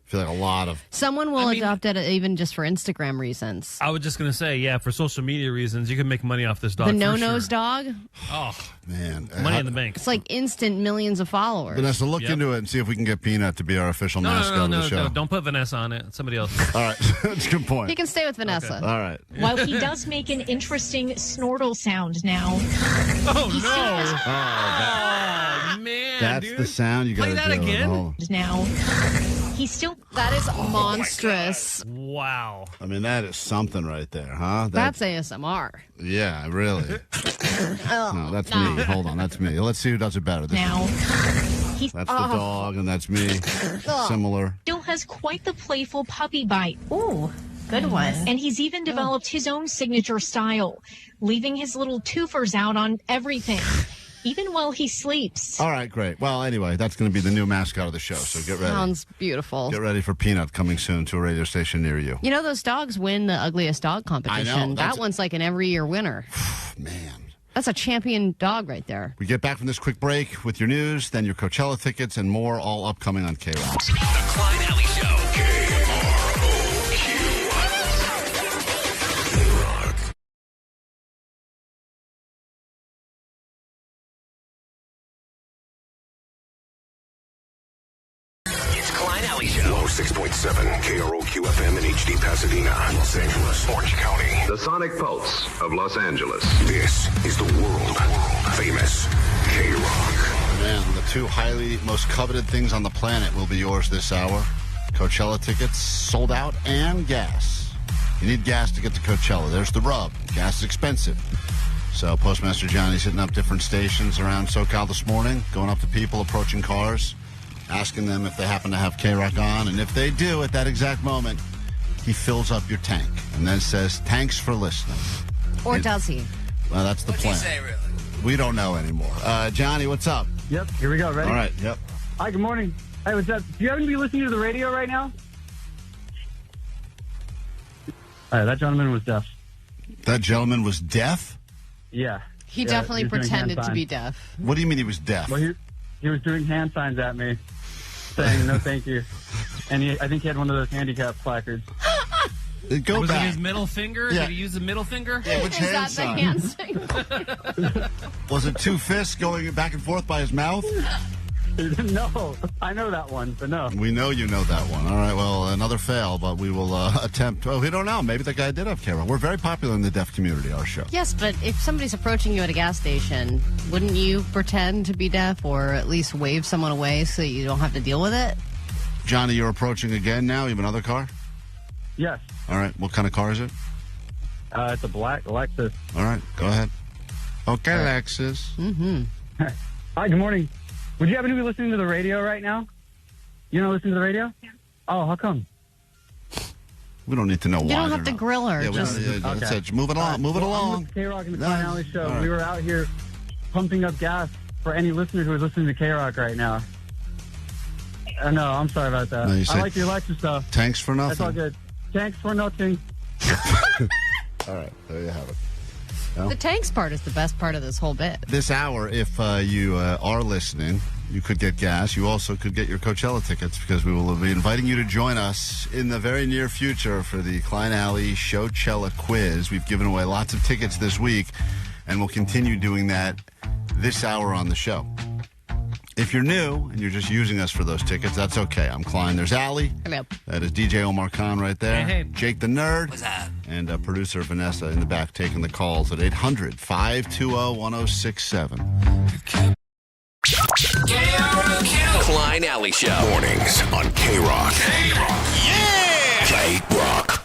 feel like a lot of... Someone will adopt it even just for Instagram reasons. I was just going to say, yeah, for social media reasons, you can make money off this dog. The for no-nose sure. dog? Oh, man. Money in the bank. It's like instant millions of followers. Vanessa, look into it and see if we can get Peanut to be our official mascot of the show. No, don't put Vanessa on it. Somebody else. All right. That's a good point. He can stay with Vanessa. All right. While he does make an interesting snortle sound now. Oh, no. Oh, man, That's dude. the sound you got Play to that do. again? Oh. Now, he's still... That is monstrous. Wow. I mean, that is something right there, huh? That's ASMR. Yeah, really. No, that's me. Hold on, that's me. Let's see who does it better. This Now, is- that's the dog, and that's me. Similar. still has quite the playful puppy bite. Ooh, good one. And he's even developed his own signature style, leaving his little twofers out on everything, even while he sleeps. All right, great. Well, anyway, that's going to be the new mascot of the show, so get ready. Sounds beautiful. Get ready for Peanut coming soon to a radio station near you. You know, those dogs win the ugliest dog competition. that's- That one's like an every year winner. Man. That's a champion dog right there. We get back from this quick break with your news, then your Coachella tickets, and more, all upcoming on KROQ. The Klein Alley Show. 106.7 KROQ FM in HD Pasadena, Los Angeles, Orange County. The Sonic Pulse of Los Angeles. This is the world famous KROQ. Man, the two most coveted things on the planet will be yours this hour. Coachella tickets sold out and gas. You need gas to get to Coachella. There's the rub. Gas is expensive. So Postmaster Johnny's hitting up different stations around SoCal this morning, going up to people approaching cars, asking them if they happen to have KROQ on. And if they do, at that exact moment, he fills up your tank and then says, thanks for listening. Or does he? Well, that's the plan. What'd he say, really? We don't know anymore. Johnny, what's up? Yep, here we go. Ready? All right, yep. Hi, good morning. Hey, what's up? Do you happen to be listening to the radio right now? All right, that gentleman was deaf. That gentleman was deaf? Yeah. He definitely pretended to be deaf. What do you mean he was deaf? Well, he was doing hand signs at me, saying no thank you. And I think he had one of those handicap placards. Was it his middle finger? Yeah. Did he use the middle finger? Yeah, which hand sign? Was it two fists going back and forth by his mouth? No, I know that one, but no. We know you know that one. All right, well, another fail, but we will attempt. Well, we don't know. Maybe the guy did have KROQ. We're very popular in the deaf community, our show. Yes, but if somebody's approaching you at a gas station, wouldn't you pretend to be deaf or at least wave someone away so you don't have to deal with it? Johnny, you're approaching again now? You have another car? Yes. All right, what kind of car is it? It's a black Lexus. All right, go ahead. Okay, Lexus. Mm-hmm. Hi, good morning. Would you happen to be listening to the radio right now? You don't listen to the radio? Yeah. Oh, how come? We don't need to know why. You don't have to grill her. Yeah, that's it. Move it along. Move it along. I'm with KROQ in the Klein Alley Show. Right. We were out here pumping up gas for any listener who is listening to KROQ right now. No, I'm sorry about that. No, I like your Lexus stuff. Thanks for nothing. That's all good. Thanks for nothing. All right, there you have it. The tanks part is the best part of this whole bit. This hour, if you are listening, you could get gas. You also could get your Coachella tickets because we will be inviting you to join us in the very near future for the Klein Alley Showchella Quiz. We've given away lots of tickets this week, and we'll continue doing that this hour on the show. If you're new and you're just using us for those tickets, that's okay. I'm Klein. There's Allie. Hello. That is DJ Omar Khan right there. Hey. Jake the Nerd. What's that? And producer Vanessa in the back taking the calls at 800-520-1067. KROQ. Klein Alley Show. Mornings on KROQ. Yeah! KROQ.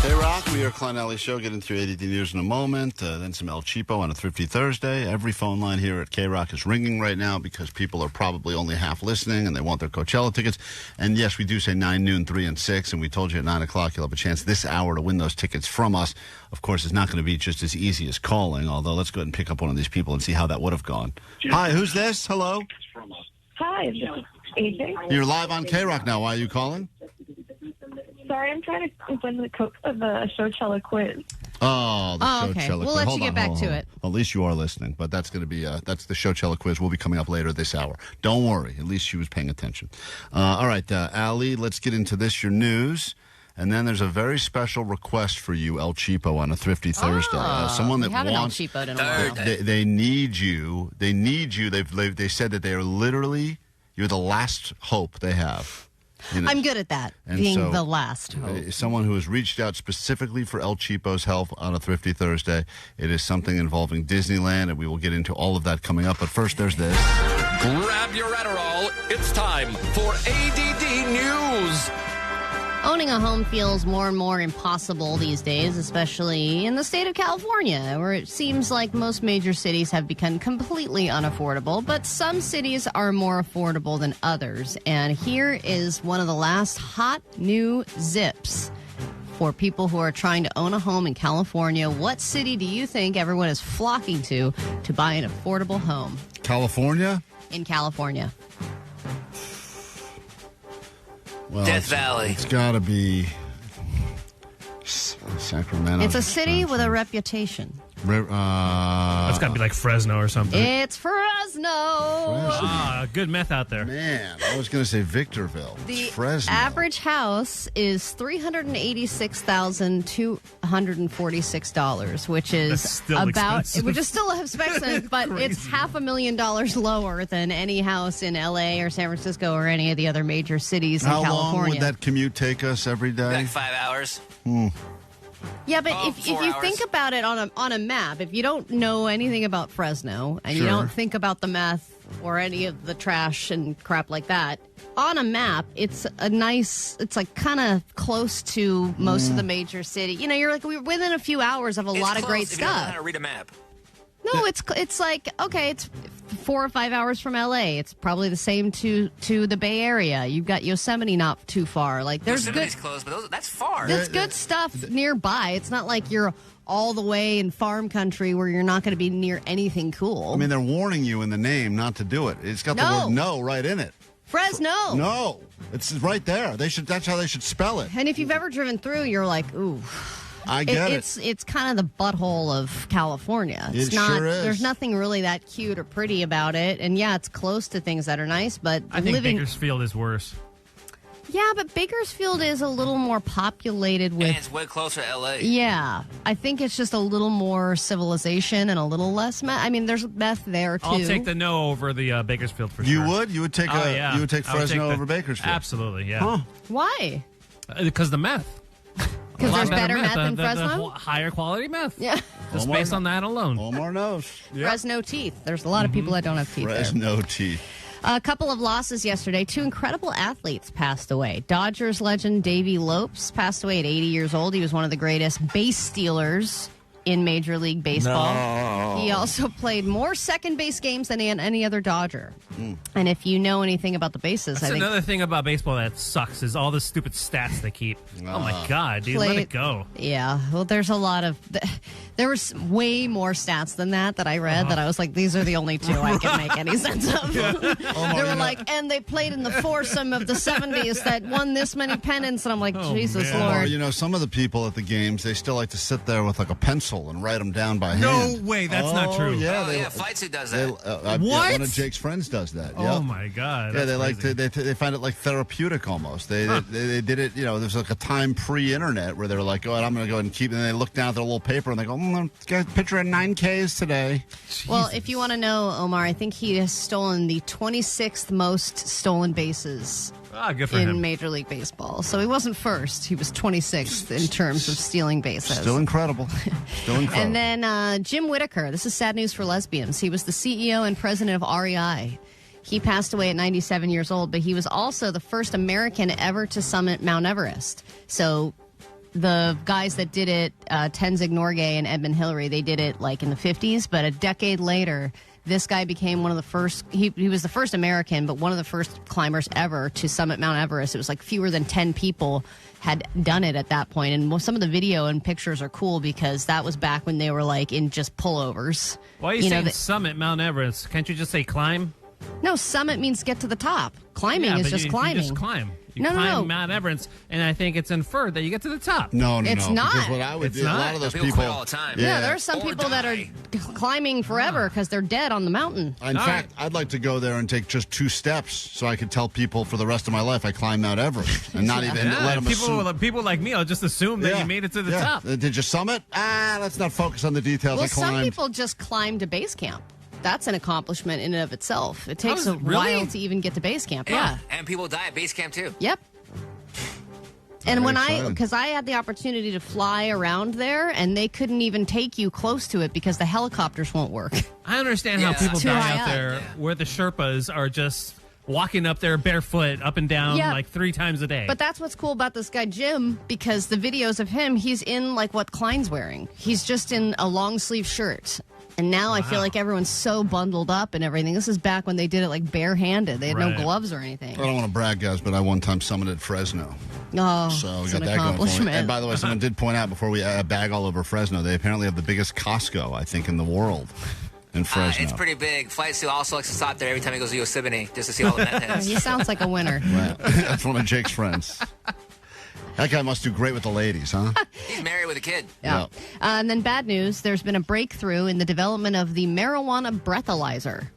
KROQ, we are Klein Alley Show, getting through A.D.D news in a moment, then some El Cheapo on a Thrifty Thursday. Every phone line here at KROQ is ringing right now because people are probably only half listening and they want their Coachella tickets. And yes, we do say 9, noon, 3, and 6, and we told you at 9 o'clock you'll have a chance this hour to win those tickets from us. Of course, it's not going to be just as easy as calling, although let's go ahead and pick up one of these people and see how that would have gone. Hi, who's this? Hello? Hi, this is AJ. You're live on KROQ now. Why are you calling? Sorry, I'm trying to win the Show-chella Quiz. Oh, the Showchella Quiz. We'll let you get back to it. Well, at least you are listening, but that's going to be that's the Showchella Quiz. Will be coming up later this hour. Don't worry. At least she was paying attention. All right, Allie, let's get into this, your news. And then there's a very special request for you, El Cheapo, on a Thrifty Thursday. Someone that wants El Cheapo'd in a while. They need you. They need you. They said that they are literally, you're the last hope they have. You know, I'm good at that, being so, the last hope. Someone who has reached out specifically for El Cheapo's help on a Thrifty Thursday. It is something involving Disneyland, and we will get into all of that coming up. But first, there's this. Grab your Adderall. It's time for A.D.D News. Owning a home feels more and more impossible these days, especially in the state of California, where it seems like most major cities have become completely unaffordable, but some cities are more affordable than others. And here is one of the last hot new zips for people who are trying to own a home in California. What city do you think everyone is flocking to buy an affordable home? California? In California. Well, Death Valley. It's got to be Sacramento. It's a city with a reputation. That's got to be like Fresno or something. It's Fresno. Good meth out there. Man, I was going to say Victorville. The Fresno. average house is $386,246, which is still expensive. which is still expensive, but it's $500,000 lower than any house in LA or San Francisco or any of the other major cities in How California. long would that commute take us every day? Like 5 hours. Yeah, but if you think about it on a map, if you don't know anything about Fresno and you don't think about the meth or any of the trash and crap like that, on a map, it's like kind of close to most of the major city. You know, we're within a few hours of a lot of great if you don't know stuff. how to read a map. No, it's like, okay, it's 4 or 5 hours from LA. It's probably the same to the Bay Area. You've got Yosemite not too far. Like there's Yosemite's close, but that's far. There's good stuff nearby. It's not like you're all the way in farm country where you're not going to be near anything cool. I mean, they're warning you in the name not to do it. It's got the word no right in it. Fresno. No. It's right there. That's how they should spell it. And if you've ever driven through, you're like, ooh. I get it. It's kind of the butthole of California. It sure is. There's nothing really that cute or pretty about it. And yeah, it's close to things that are nice, but I think Bakersfield is worse. Yeah, but Bakersfield is a little more populated with... And it's way closer to L.A. Yeah. I think it's just a little more civilization and a little less meth. I mean, there's meth there, too. I'll take the no over the Bakersfield for sure. You would? You would take you would take Fresno over Bakersfield? Absolutely, yeah. Huh. Why? Because the meth. Because there's better meth in Fresno? Higher quality meth. Yeah. Just based on that alone. Omar knows. Yep. Fresno teeth. There's a lot of people that don't have teeth Fresno teeth. A couple of losses yesterday. 2 incredible athletes passed away. Dodgers legend Davey Lopes passed away at 80 years old. He was one of the greatest base stealers in Major League Baseball. No. He also played more second base games than any other Dodger. And if you know anything about the bases, That's another thing about baseball that sucks is all the stupid stats they keep. Oh my God, dude, let it go. Yeah, well, there's a lot of... There was way more stats than that I read that I was like, these are the only 2 I can make any sense of. They were like, and they played in the foursome of the 70s that won this many pennants. And I'm like, Jesus, Lord. You know, some of the people at the games, they still like to sit there with like a pencil and write them down by hand. No way, that's not true. Yeah, Fight Suit does that. What? One of Jake's friends does that. Oh my God. Yeah, they like they find it like therapeutic almost. They did it. You know, there's like a time pre-internet where they're like, oh, I'm going to go ahead and keep. And they look down at their little paper and they go, picture of 9 Ks today. Well, if you want to know, Omar, I think he has stolen the 26th most stolen bases good for in him. Major League Baseball. So he wasn't first. He was 26th in terms of stealing bases. Still incredible. Still incredible. And then Jim Whittaker. This is sad news for lesbians. He was the CEO and president of REI. He passed away at 97 years old, but he was also the first American ever to summit Mount Everest. So the guys that did it, Tenzing Norgay and Edmund Hillary, they did it like in the 50s, but a decade later, this guy became one of the first, he was the first American, but one of the first climbers ever to summit Mount Everest. It was like fewer than 10 people had done it at that point. And some of the video and pictures are cool because that was back when they were like in just pullovers. Why are you saying summit Mount Everest? Can't you just say climb? No, summit means get to the top. Climbing is just climbing. You just climb. You climb Mount Everest, and I think it's inferred that you get to the top. No. It's not. Because what I would do, a lot of those people quit all the time. Yeah, there's some people that are climbing forever because they're dead on the mountain. In fact, I'd like to go there and take just 2 steps so I could tell people for the rest of my life I climbed Mount Everest and not even let them assume. People like me, I'll just assume that you made it to the top. Did you summit? Let's not focus on the details. Well, I climbed. some people just climb to base camp. That's an accomplishment in and of itself. It takes a while to even get to base camp. Yeah. And people die at base camp, too. Yep. And because I had the opportunity to fly around there, and they couldn't even take you close to it because the helicopters won't work. I understand how people die out there where the Sherpas are just walking up there barefoot, up and down, like 3 times a day. But that's what's cool about this guy, Jim, because the videos of him, he's in like what Klein's wearing. He's just in a long sleeve shirt. And now I feel like everyone's so bundled up and everything. This is back when they did it like barehanded. They had no gloves or anything. I don't want to brag, guys, but I one time summited Fresno. Oh, so we got that going for me. And by the way, someone did point out before we bag all over Fresno, they apparently have the biggest Costco, I think, in the world. In Fresno. It's pretty big. Flight Suit also likes to stop there every time he goes to Yosemite just to see all the meth heads. He sounds like a winner. Right. That's one of Jake's friends. That guy must do great with the ladies, huh? He's married with a kid. Yeah. And then bad news, there's been a breakthrough in the development of the marijuana breathalyzer.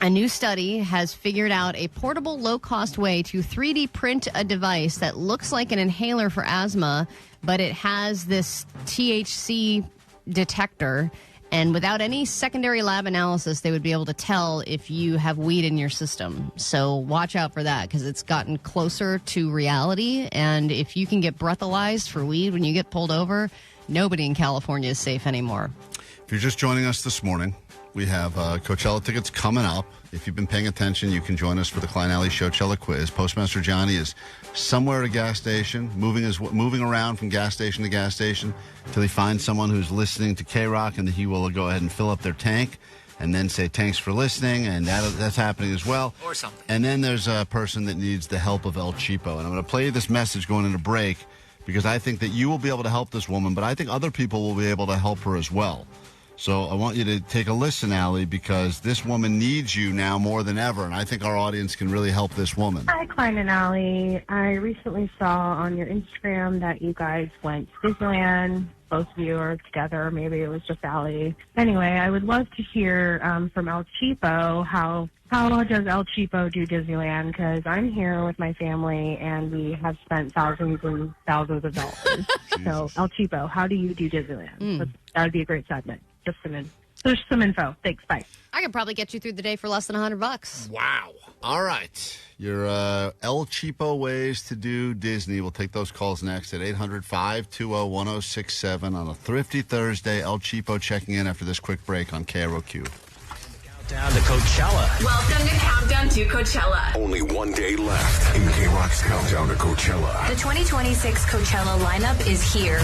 A new study has figured out a portable, low-cost way to 3D print a device that looks like an inhaler for asthma, but it has this THC detector. And without any secondary lab analysis, they would be able to tell if you have weed in your system. So watch out for that, because it's gotten closer to reality. And if you can get breathalyzed for weed when you get pulled over, nobody in California is safe anymore. If you're just joining us this morning, we have Coachella tickets coming up. If you've been paying attention, you can join us for the Klein Showchella Quiz. Postmaster Johnny is somewhere at a gas station, moving around from gas station to gas station until he finds someone who's listening to KROQ, and he will go ahead and fill up their tank and then say, thanks for listening, and that's happening as well. Or something. And then there's a person that needs the help of El Cheapo. And I'm going to play you this message going into break because I think that you will be able to help this woman, but I think other people will be able to help her as well. So I want you to take a listen, Allie, because this woman needs you now more than ever, and I think our audience can really help this woman. Hi, Klein and Allie. I recently saw on your Instagram that you guys went to Disneyland. Both of you are together. Maybe it was just Allie. Anyway, I would love to hear from El Cheapo how does El Cheapo do Disneyland? Because I'm here with my family, and we have spent thousands and thousands of dollars. So, El Cheapo, how do you do Disneyland? That would be a great segment. There's some info. Thanks. Bye. I could probably get you through the day for less than $100. Wow. All right. Your El Cheapo ways to do Disney. We'll take those calls next at 800-520-1067 on a Thrifty Thursday. El Cheapo checking in after this quick break on KROQ. Countdown to Coachella. Welcome to Countdown to Coachella. Only one day left in KROQ's Countdown to Coachella. The 2026 Coachella lineup is here.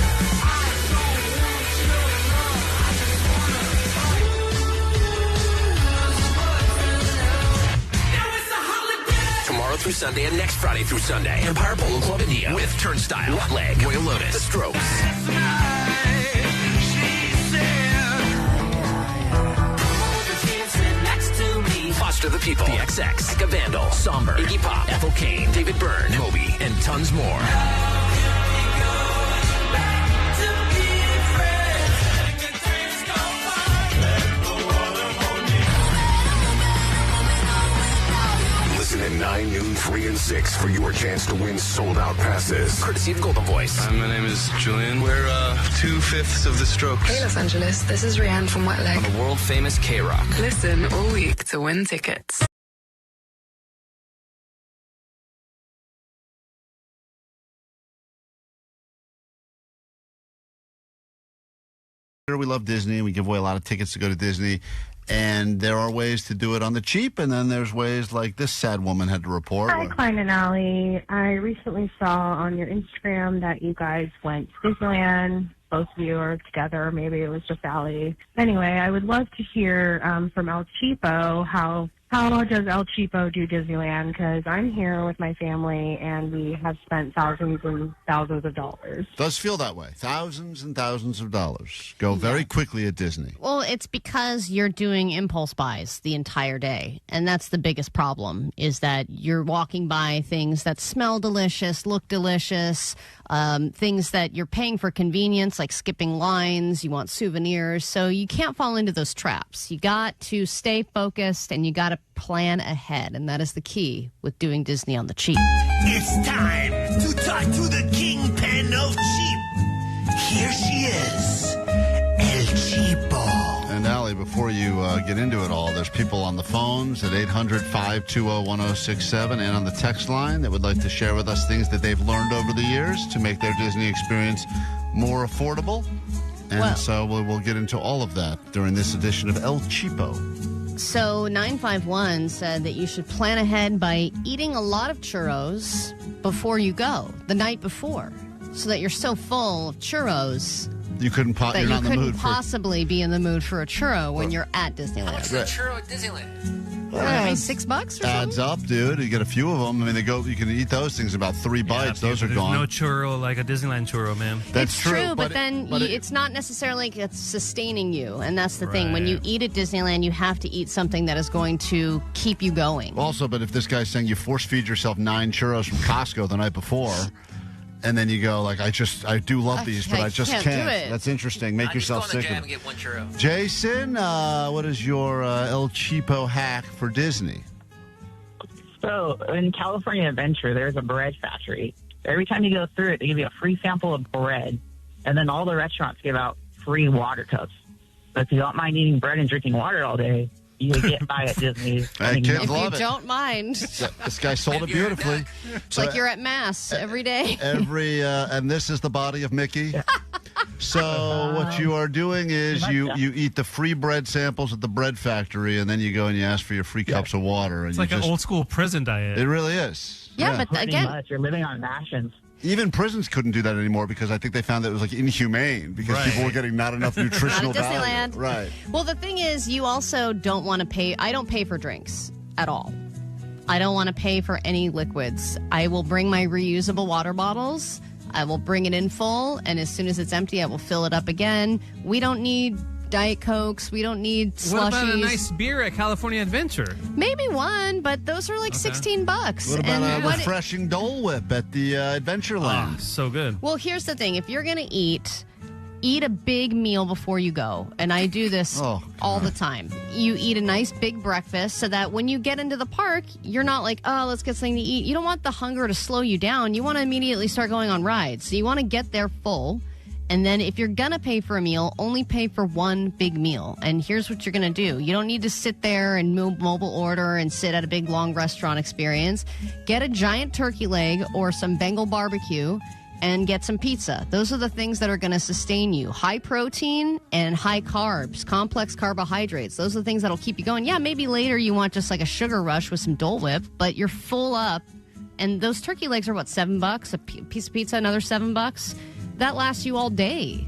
Tomorrow through Sunday and next Friday through Sunday. Empire Polo Club India with Turnstile, Wet Leg, Royal Lotus, The Strokes. Foster the People, The XX, Ika Vandal, Somber, Iggy Pop, Ethel Cain, David Byrne, Moby, and tons more. Listen at 9, noon, 3, and 6 for your chance to win sold-out passes. Courtesy of Golden Voice. Hi, my name is Julian. We're 2/5 of the Strokes. Hey, Los Angeles. This is Rihanna from Wet Leg. On the world-famous KROQ. Listen all week to win tickets. We love Disney. We give away a lot of tickets to go to Disney. And there are ways to do it on the cheap, and then there's ways like this sad woman had to report. Hi, Klein and Allie. I recently saw on your Instagram that you guys went to Disneyland. Both of you are together. Maybe it was just Allie. Anyway, I would love to hear from El Cheapo how does El Cheapo do Disneyland? Because I'm here with my family, and we have spent thousands and thousands of dollars. Does feel that way. Thousands and thousands of dollars go very quickly at Disney. Well, it's because you're doing impulse buys the entire day. And that's the biggest problem, is that you're walking by things that smell delicious, look delicious, things that you're paying for convenience, like skipping lines. You want souvenirs. So you can't fall into those traps. You got to stay focused, and you got to plan ahead. And that is the key with doing Disney on the cheap. It's time to talk to the kingpin of cheap. Here she is, El Cheapo. And Allie, before you get into it all, there's people on the phones at 800-520-1067 and on the text line that would like to share with us things that they've learned over the years to make their Disney experience more affordable. And so we'll get into all of that during this edition of El Cheapo. So 951 said that you should plan ahead by eating a lot of churros before you go, the night before, so that you're so full of churros you couldn't possibly be in the mood for a churro when you're at Disneyland. How much is a churro at Disneyland? Maybe $6 or something? Adds up, dude. You get a few of them. I mean, you can eat those things about 3 bites. Those are gone. No churro like a Disneyland churro, man. That's true. But it's not necessarily like it's sustaining you. And that's the thing. When you eat at Disneyland, you have to eat something that is going to keep you going. Also, but if this guy's saying you force feed yourself 9 churros from Costco the night before, and then you go like, I do love these, but I just can't do can't. it. That's interesting. Make yourself sick. Jam and get one churro. Jason, what is your El Cheapo hack for Disney? So in California Adventure, there's a bread factory. Every time you go through it, they give you a free sample of bread, and then all the restaurants give out free water cups. So if you don't mind eating bread and drinking water all day, you can get by at Disney. Kids love it. If you don't mind. This guy sold it beautifully. It's like you're at Mass every day. And this is the body of Mickey. So what you are doing is you eat the free bread samples at the bread factory, and then you go and you ask for your free cups of water. And It's like an old school prison diet. It really is. Yeah, but Pretty again, much. You're living on rations. Even prisons couldn't do that anymore because I think they found that it was like inhumane because people were getting not enough nutritional Not at value. Disneyland. Right. Well, the thing is, you also don't want to pay. I don't pay for drinks at all. I don't want to pay for any liquids. I will bring my reusable water bottles. I will bring it in full, and as soon as it's empty, I will fill it up again. We don't need Diet Cokes. We don't need slushies. What about a nice beer at California Adventure? Maybe one, but those are like $16. What about a refreshing Dole Whip at the Adventureland? So good. Well, here's the thing. If you're going to eat a big meal before you go. And I do this all the time. You eat a nice big breakfast so that when you get into the park, you're not like, oh, let's get something to eat. You don't want the hunger to slow you down. You want to immediately start going on rides. So you want to get there full. And then if you're going to pay for a meal, only pay for one big meal. And here's what you're going to do. You don't need to sit there and mobile order and sit at a big, long restaurant experience. Get a giant turkey leg or some Bengal barbecue and get some pizza. Those are the things that are going to sustain you. High protein and high carbs, complex carbohydrates. Those are the things that'll keep you going. Yeah, maybe later you want just like a sugar rush with some Dole Whip, but you're full up. And those turkey legs are, what, $7? A piece of pizza, another $7? That lasts you all day.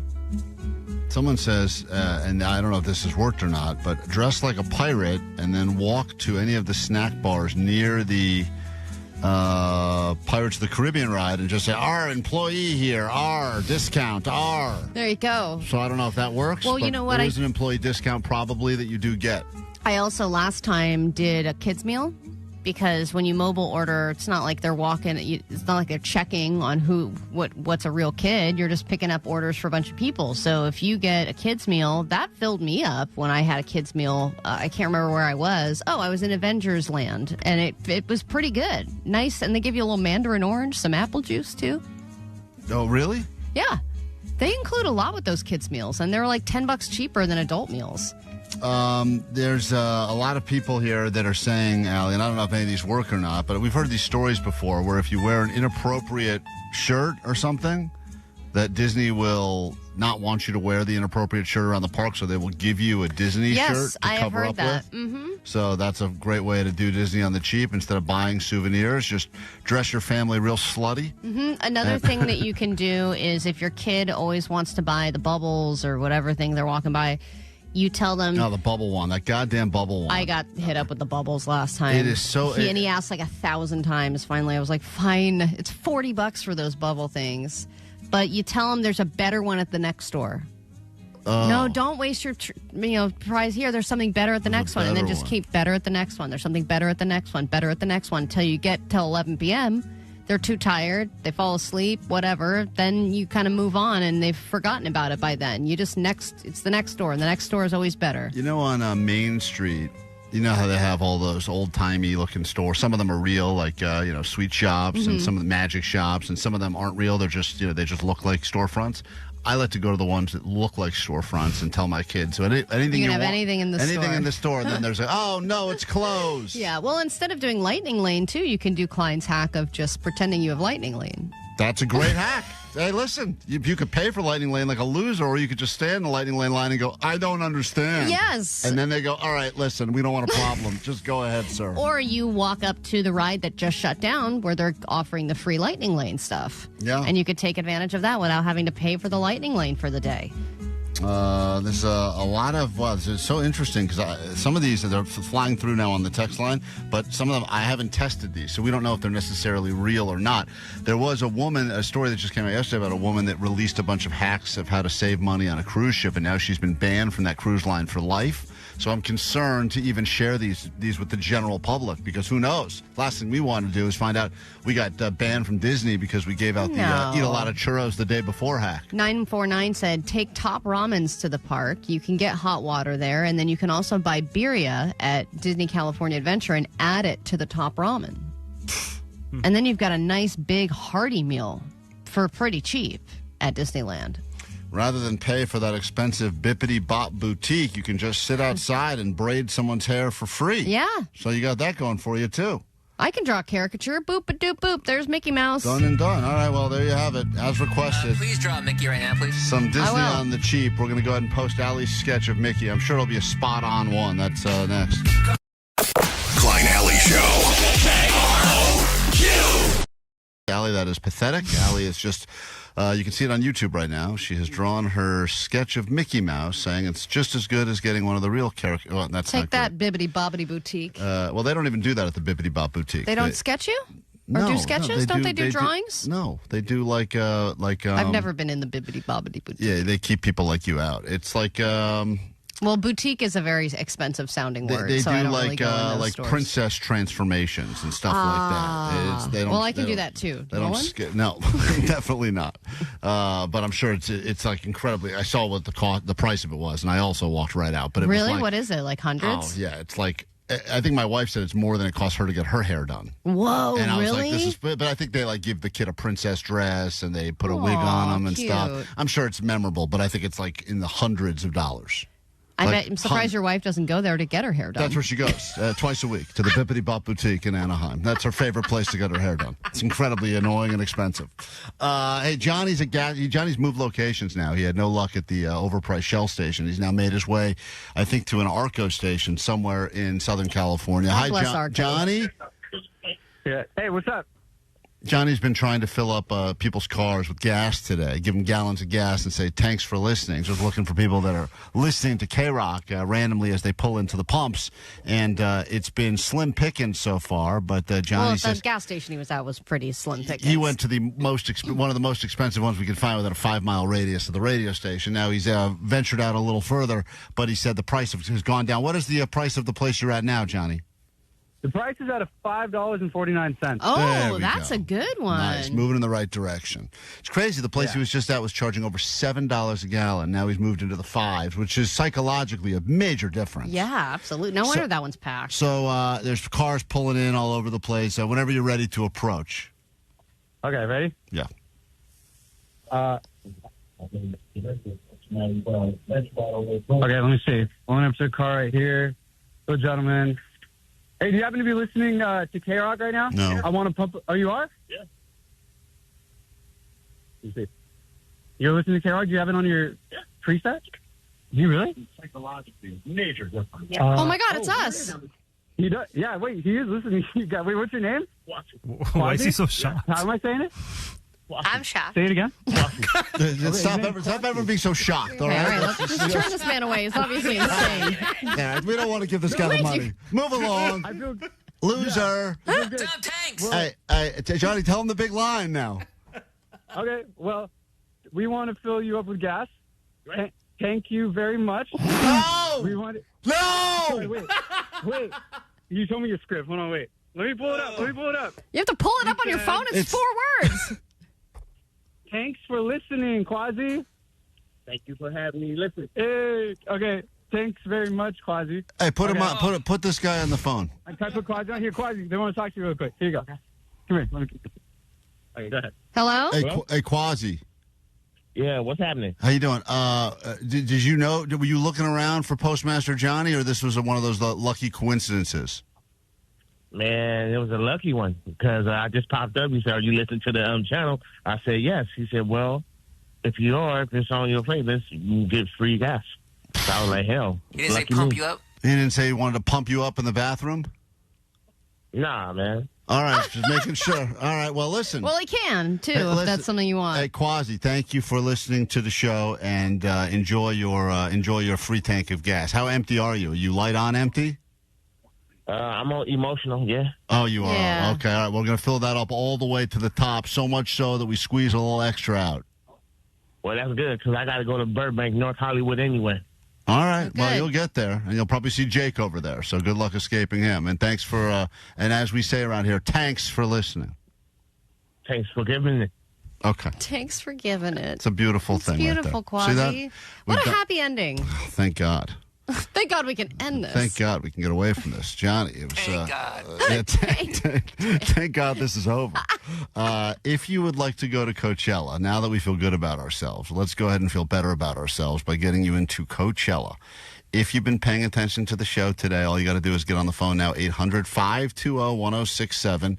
Someone says, and I don't know if this has worked or not, but dress like a pirate and then walk to any of the snack bars near the Pirates of the Caribbean ride and just say, our employee here, our discount, our. There you go. So I don't know if that works. Well, you but know what? There is an employee discount probably that you do get. I also last time did a kids meal. Because when you mobile order, it's not like they're walking. It's not like they're checking on what's a real kid. You're just picking up orders for a bunch of people. So if you get a kids meal, that filled me up when I had a kids meal. I can't remember where I was. Oh, I was in Avengers Land, and it was pretty good, nice. And they give you a little mandarin orange, some apple juice too. Oh, really? Yeah, they include a lot with those kids meals, and they're like $10 cheaper than adult meals. There's a lot of people here that are saying, Allie, and I don't know if any of these work or not, but we've heard these stories before where if you wear an inappropriate shirt or something, that Disney will not want you to wear the inappropriate shirt around the park, so they will give you a Disney shirt to I have cover heard up that. with. Mm-hmm. So that's a great way to do Disney on the cheap. Instead of buying souvenirs, just dress your family real slutty. Mm-hmm. Another thing that you can do is if your kid always wants to buy the bubbles or whatever thing they're walking by, you tell them. No, the bubble one. That goddamn bubble one. I got hit up with the bubbles last time. It is so. And he asked like 1,000 times. Finally, I was like, fine. It's $40 for those bubble things. But you tell him there's a better one at the next store. Oh. No, don't waste your prize here. There's something better at the next one. And then just keep better at the next one. There's something better at the next one. Better at the next one. Until you get till 11 p.m. They're too tired. They fall asleep, whatever. Then you kind of move on, and they've forgotten about it by then. You just it's the next store, and the next store is always better. You know, on Main Street, you know how they have all those old-timey looking stores. Some of them are real, like, sweet shops, and some of the magic shops, and some of them aren't real. They're just, they just look like storefronts. I like to go to the ones that look like storefronts and tell my kids. So anything you can have anything in the store. Anything in the store, and then there's oh, no, it's closed. Yeah, well, instead of doing Lightning Lane, too, you can do Klein's hack of just pretending you have Lightning Lane. That's a great hack. Hey, listen, you could pay for Lightning Lane like a loser, or you could just stand in the Lightning Lane line and go, I don't understand. Yes. And then they go, all right, listen, we don't want a problem. Just go ahead, sir. Or you walk up to the ride that just shut down where they're offering the free Lightning Lane stuff. Yeah. And you could take advantage of that without having to pay for the Lightning Lane for the day. There's a lot of, it's so interesting because some of these, they're flying through now on the text line, but some of them, I haven't tested these, so we don't know if they're necessarily real or not. There was a story that just came out yesterday about a woman that released a bunch of hacks of how to save money on a cruise ship, and now she's been banned from that cruise line for life. So I'm concerned to even share these with the general public because who knows? Last thing we want to do is find out we got banned from Disney because we gave out the eat a lot of churros the day before hack. 949 said, take Top Ramens to the park. You can get hot water there, and then you can also buy birria at Disney California Adventure and add it to the Top Ramen. And then you've got a nice big hearty meal for pretty cheap at Disneyland. Rather than pay for that expensive bippity-bop boutique, you can just sit outside and braid someone's hair for free. Yeah. So you got that going for you, too. I can draw a caricature. Boop-a-doop-boop. There's Mickey Mouse. Done and done. All right, well, there you have it. As requested. Please draw Mickey right now, please. Some Disney on the cheap. We're going to go ahead and post Allie's sketch of Mickey. I'm sure it'll be a spot-on one. That's next. Klein Alley Show. KROQ. Allie, that is pathetic. Allie is just... you can see it on YouTube right now. She has drawn her sketch of Mickey Mouse, saying it's just as good as getting one of the real characters. Well, that's Take that, Bibbidi Bobbidi Boutique. Well, they don't even do that at the Bibbidi Bop Boutique. They don't sketch you? Or do sketches? Don't they do drawings? No, they do like I've never been in the Bibbidi Bobbidi Boutique. Yeah, they keep people like you out. It's like well, boutique is a very expensive sounding word. They so do I don't like really go in those stores. princess transformations and stuff like that. Well, I can do that too. They don't no, definitely not. But I'm sure it's like incredibly. I saw what the price of it was, and I also walked right out. But it really, was like, what is it? Like hundreds? Oh yeah, it's like. I think my wife said it's more than it cost her to get her hair done. Whoa, and I was really? like, but I think they like give the kid a princess dress and they put a wig on him and stuff. I'm sure it's memorable, but I think it's like in the hundreds of dollars. I'm surprised your wife doesn't go there to get her hair done. That's where she goes twice a week to the Bippity Bop Boutique in Anaheim. That's her favorite place to get her hair done. It's incredibly annoying and expensive. Hey, Johnny's moved locations now. He had no luck at the overpriced Shell station. He's now made his way, I think, to an Arco station somewhere in Southern California. Hi, Johnny. Yeah. Hey, what's up? Johnny's been trying to fill up people's cars with gas today, give them gallons of gas and say, thanks for listening. Just looking for people that are listening to KROQ randomly as they pull into the pumps. And it's been slim pickings so far, but Johnny says... the gas station he was at was pretty slim pickings. He went to the one of the most expensive ones we could find within a 5-mile radius of the radio station. Now he's ventured out a little further, but he said the price has gone down. What is the price of the place you're at now, Johnny? The price is at $5.49. Oh, that's a good one. Nice. Moving in the right direction. It's crazy. The place he was just at was charging over $7 a gallon. Now he's moved into the $5s, which is psychologically a major difference. Yeah, absolutely. No wonder that one's packed. So there's cars pulling in all over the place. Whenever you're ready to approach. Okay, ready? Yeah. Okay, let me see. Pulling up to the car right here. Hello, gentlemen. Hey, do you happen to be listening to KROQ right now? No. I want to pump... Oh, you are? Yeah. Let me see. You're listening to KROQ? Do you have it on your preset? Do you really? Psychologically, major difference. Oh, my God, it's us. He does. Yeah, wait, he is listening. Wait, what's your name? Why is he so shocked? How am I saying it? I'm shocked. Say it again. Stop everyone being so shocked, all right? All right, let's turn this man away. He's obviously insane. Yeah, we don't want to give this guy the money. Move along. Loser. Thanks. Hey, Johnny, tell him the big line now. Okay, well, we want to fill you up with gas. Thank you very much. No! No! Wait. You told me your script. Hold on, wait. Let me pull it up. You have to pull it up on your phone. It's 4 words. Thanks for listening, Quasi. Thank you for having me listen. Hey, okay. Thanks very much, Quasi. Hey, put him on. Put this guy on the phone. Can I put Quasi on here? Quasi, they want to talk to you real quick. Here you go. Come here. Okay, go ahead. Hello? Hey, Quasi. Yeah, what's happening? How you doing? Did you know? Were you looking around for Postmaster Johnny, or this was one of those lucky coincidences? Man, it was a lucky one because I just popped up. He said, "Are you listening to the channel?" I said, "Yes." He said, "Well, if it's on your playlist, you get free gas." So I was like, "Hell." He didn't say pump you up? He didn't say he wanted to pump you up in the bathroom? Nah, man. All right, just making sure. All right, well, listen. Well, he can, too, Hey, if listen. that's something you want. Hey, Quasi, thank you for listening to the show, and enjoy your free tank of gas. How empty are you? Are you light on empty? I'm emotional, yeah. Oh, you are? Yeah. Okay, all right. We're going to fill that up all the way to the top, so much so that we squeeze a little extra out. Well, that's good, because I got to go to Burbank, North Hollywood anyway. All right. Well, you'll get there, and you'll probably see Jake over there, so good luck escaping him. And thanks for, and as we say around here, thanks for listening. Thanks for giving it. Okay. Thanks for giving it. It's a beautiful It's thing beautiful, right there. Quasi. See that? What We've a got- happy ending. Thank God. Thank God we can end this. Thank God we can get away from this. Johnny, it was, Thank God. yeah, thank God this is over. If you would like to go to Coachella, now that we feel good about ourselves, let's go ahead and feel better about ourselves by getting you into Coachella. If you've been paying attention to the show today, all you got to do is get on the phone now, 800-520-1067.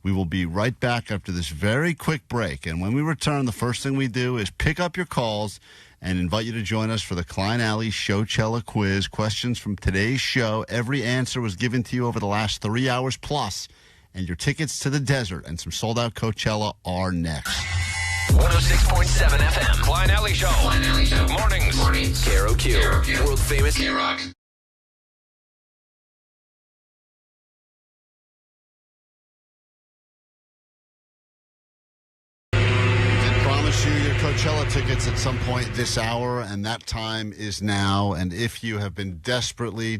We will be right back after this very quick break. And when we return, the first thing we do is pick up your calls and invite you to join us for the Klein Alley Show-chella Quiz. Questions from today's show. Every answer was given to you over the last 3 hours plus. And your tickets to the desert and some sold-out Coachella are next. 106.7 FM. Klein Alley Show. Mornings. KROQ. World famous KROQ. Promise you your Coachella tickets at some point this hour, and that time is now. And if you have been desperately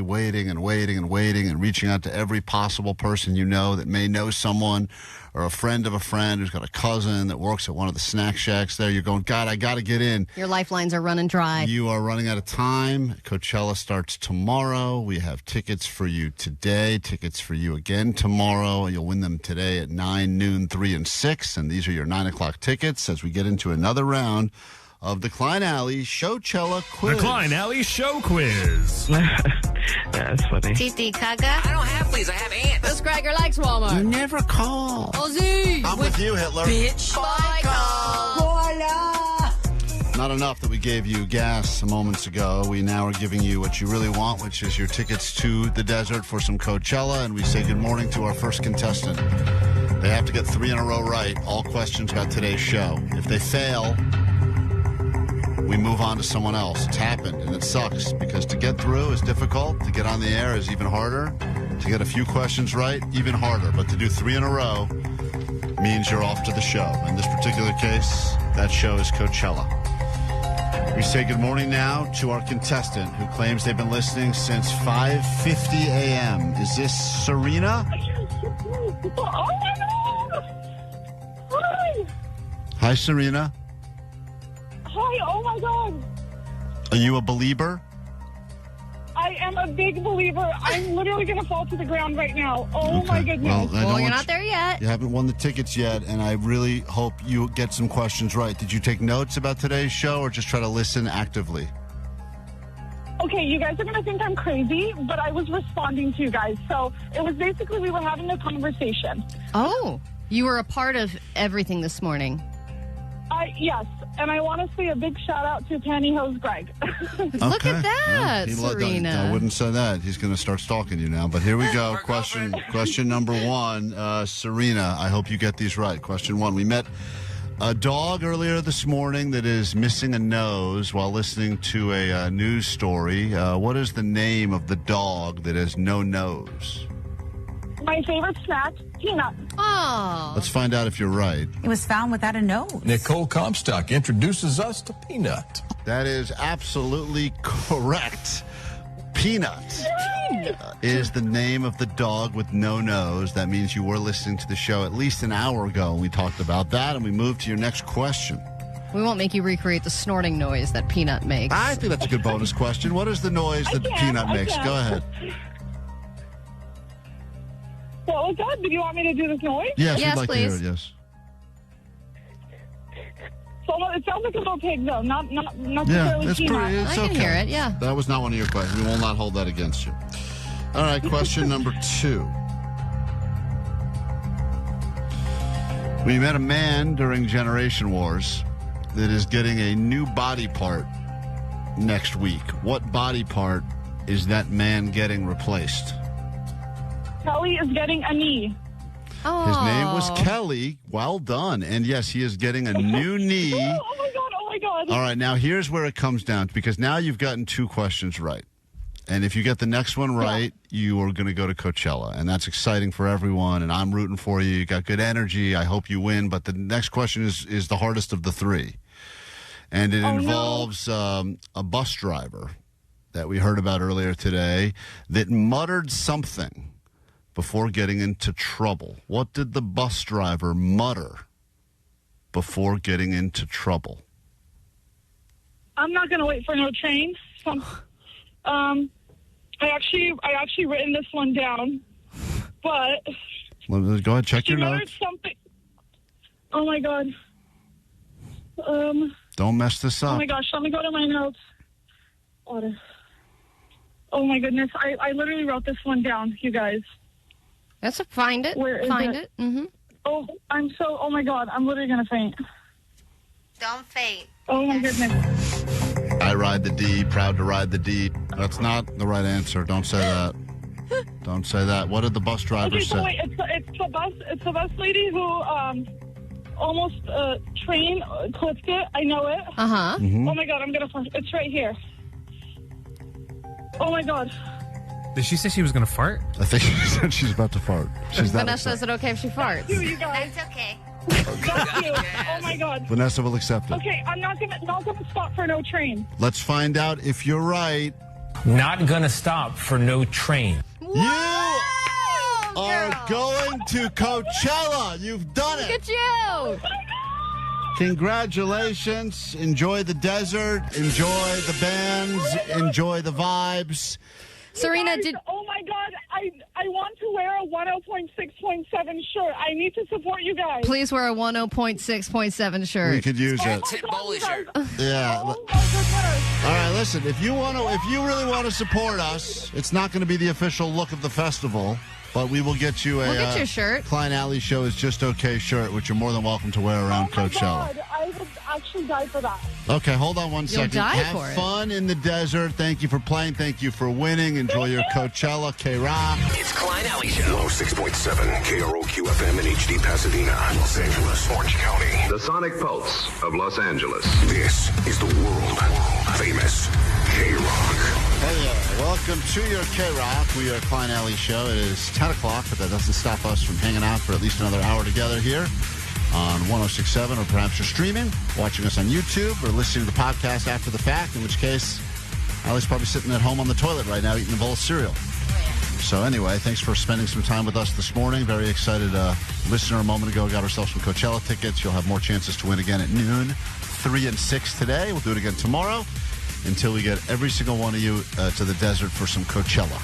waiting and reaching out to every possible person you know that may know someone or a friend of a friend who's got a cousin that works at one of the snack shacks there, you're going, God, I got to get in. Your lifelines are running dry. You are running out of time. Coachella starts tomorrow. We have tickets for you today, tickets for you again tomorrow. You'll win them today at 9, noon, 3, and 6. And these are your 9 o'clock tickets as we get into another round of the Klein Alley Showchella Quiz. The Klein Alley Show Quiz. That's funny. Titi Kaga. I don't have please. I have ants. This Gregor likes Walmart. You never call. Ozzy. I'm with you, Hitler. Bitch. Not enough that we gave you gas moments ago. We now are giving you what you really want, which is your tickets to the desert for some Coachella. And we say good morning to our first contestant. They have to get 3 in a row right, all questions about today's show. If they fail, we move on to someone else. It's happened, and it sucks, because to get through is difficult. To get on the air is even harder. To get a few questions right, even harder. But to do 3 in a row means you're off to the show. In this particular case, that show is Coachella. We say good morning now to our contestant who claims they've been listening since 5:50 a.m. Is this Serena? Oh my God! Hi! Hi, Serena. Hi, oh my God! Are you a believer? I am a big believer. I'm literally going to fall to the ground right now. Oh my goodness. Well, I don't Well, you're want not there yet. You haven't won the tickets yet, and I really hope you get some questions right. Did you take notes about today's show or just try to listen actively? Okay, you guys are going to think I'm crazy, but I was responding to you guys. So it was basically we were having a conversation. Oh, you were a part of everything this morning. Yes, and I want to say a big shout out to Pantyhose Greg. Look at that, Serena. I wouldn't say that. He's going to start stalking you now. But here we go. Question number 1. Serena, I hope you get these right. Question 1. We met a dog earlier this morning that is missing a nose while listening to a news story. What is the name of the dog that has no nose? My favorite snack, peanut. Oh. Let's find out if you're right. It was found without a nose. Nicole Comstock introduces us to Peanut. That is absolutely correct. Peanut is the name of the dog with no nose. That means you were listening to the show at least an hour ago, and we talked about that, and we moved to your next question. We won't make you recreate the snorting noise that Peanut makes. I think that's a good bonus question. What is the noise that Peanut makes? Go ahead. What was that? Did you want me to do this noise? Yes, we'd like please. to hear it, yes. So it sounds like a little pig, though, not Yeah, necessarily it's peanut. pretty. It's I can okay. hear it, yeah. That was not one of your questions. We will not hold that against you. All right, question number 2. We met a man during Generation Wars that is getting a new body part next week. What body part is that man getting replaced? Kelly is getting a knee. Oh. His name was Kelly. Well done. And yes, he is getting a new knee. Oh my God, oh my God. All right, now here's where it comes down to, because now you've gotten 2 questions right. And if you get the next one right, you are going to go to Coachella. And that's exciting for everyone. And I'm rooting for you. You got good energy. I hope you win. But the next question is the hardest of the 3. And it involves a bus driver that we heard about earlier today that muttered something before getting into trouble. What did the bus driver mutter before getting into trouble? I'm not going to wait for no train. I actually written this one down, but Go ahead, check your notes. Something. Oh my God. Don't mess this up. Oh my gosh, let me go to my notes. Oh my goodness, I literally wrote this one down, you guys. That's a find it. Where is find it? Mm-hmm. Oh my God, I'm literally gonna faint. Don't faint. Oh my goodness. I ride the D, proud to ride the D. That's not the right answer. Don't say that. Don't say that. What did the bus driver say? Wait, it's the bus lady who almost train clipped it. I know it. Uh-huh. Mm-hmm. Oh my God, it's right here. Oh my God. Did she say she was going to fart? I think she said she's about to fart. She's that Vanessa, is upset. it okay if she farts? You guys. That's okay. Thank you. Oh my God. Vanessa will accept it. Okay, I'm not gonna stop for no train. Let's find out if you're right. Not gonna stop for no train. You are going to Coachella. You've done it. Look at you. Congratulations. Enjoy the desert. Enjoy the bands. Enjoy the vibes. Serena, guys, oh my God, I want to wear a 10.6.7 shirt. I need to support you guys. Please wear a 10.6.7 shirt. We could use it. TIP-BOLI shirt. Yeah. Oh my goodness. All right, listen, if you really want to support us, it's not going to be the official look of the festival, but we will get you a We'll get you a shirt. Klein Alley Show is Just Okay shirt, which you're more than welcome to wear around Coachella. God, I would actually die for that. Okay, hold on one second. die Have for it. fun in the desert. Thank you for playing. Thank you for winning. Enjoy your Coachella, KROQ. It's Klein Alley Show. 106.7 KROQ FM in HD Pasadena, Los Angeles, Orange County. The Sonic Pulse of Los Angeles. This is the world famous KROQ. Hey, welcome to your KROQ. We are Klein Alley Show. It is 10 o'clock, but that doesn't stop us from hanging out for at least another hour together here on 106.7, or perhaps you're streaming, watching us on YouTube, or listening to the podcast after the fact, in which case, Allie's probably sitting at home on the toilet right now eating a bowl of cereal. So anyway, thanks for spending some time with us this morning. Very excited. Listener a moment ago got ourselves some Coachella tickets. You'll have more chances to win again at noon, 3 and 6 today. We'll do it again tomorrow until we get every single one of you to the desert for some Coachella.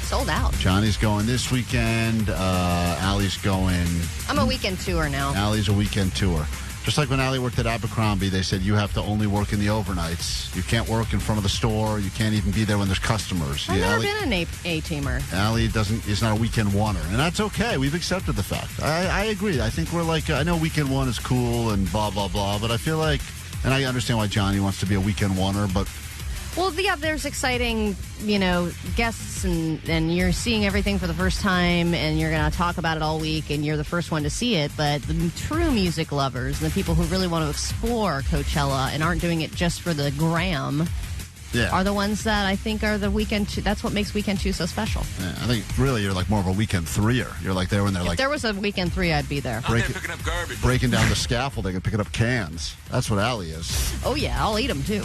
Sold out. Johnny's going this weekend. Allie's going. I'm a weekend tour now. Allie's a weekend tour. Just like when Allie worked at Abercrombie, they said you have to only work in the overnights. You can't work in front of the store. You can't even be there when there's customers. I've never been an A-teamer. Allie is not a weekend oneer, and that's okay. We've accepted the fact. I agree. I think we're like, I know weekend one is cool and blah, blah, blah, but I feel like, and I understand why Johnny wants to be a weekend oneer, but well, yeah, there's exciting, guests, and you're seeing everything for the first time, and you're going to talk about it all week, and you're the first one to see it. But the true music lovers and the people who really want to explore Coachella and aren't doing it just for the gram are the ones that I think are the weekend two. That's what makes weekend two so special. Yeah, I think really you're like more of a weekend threer. You're like there when they're if like. If there was a weekend three, I'd be there. Picking up garbage. Breaking down the scaffolding and picking up cans. That's what Allie is. Oh yeah, I'll eat them too.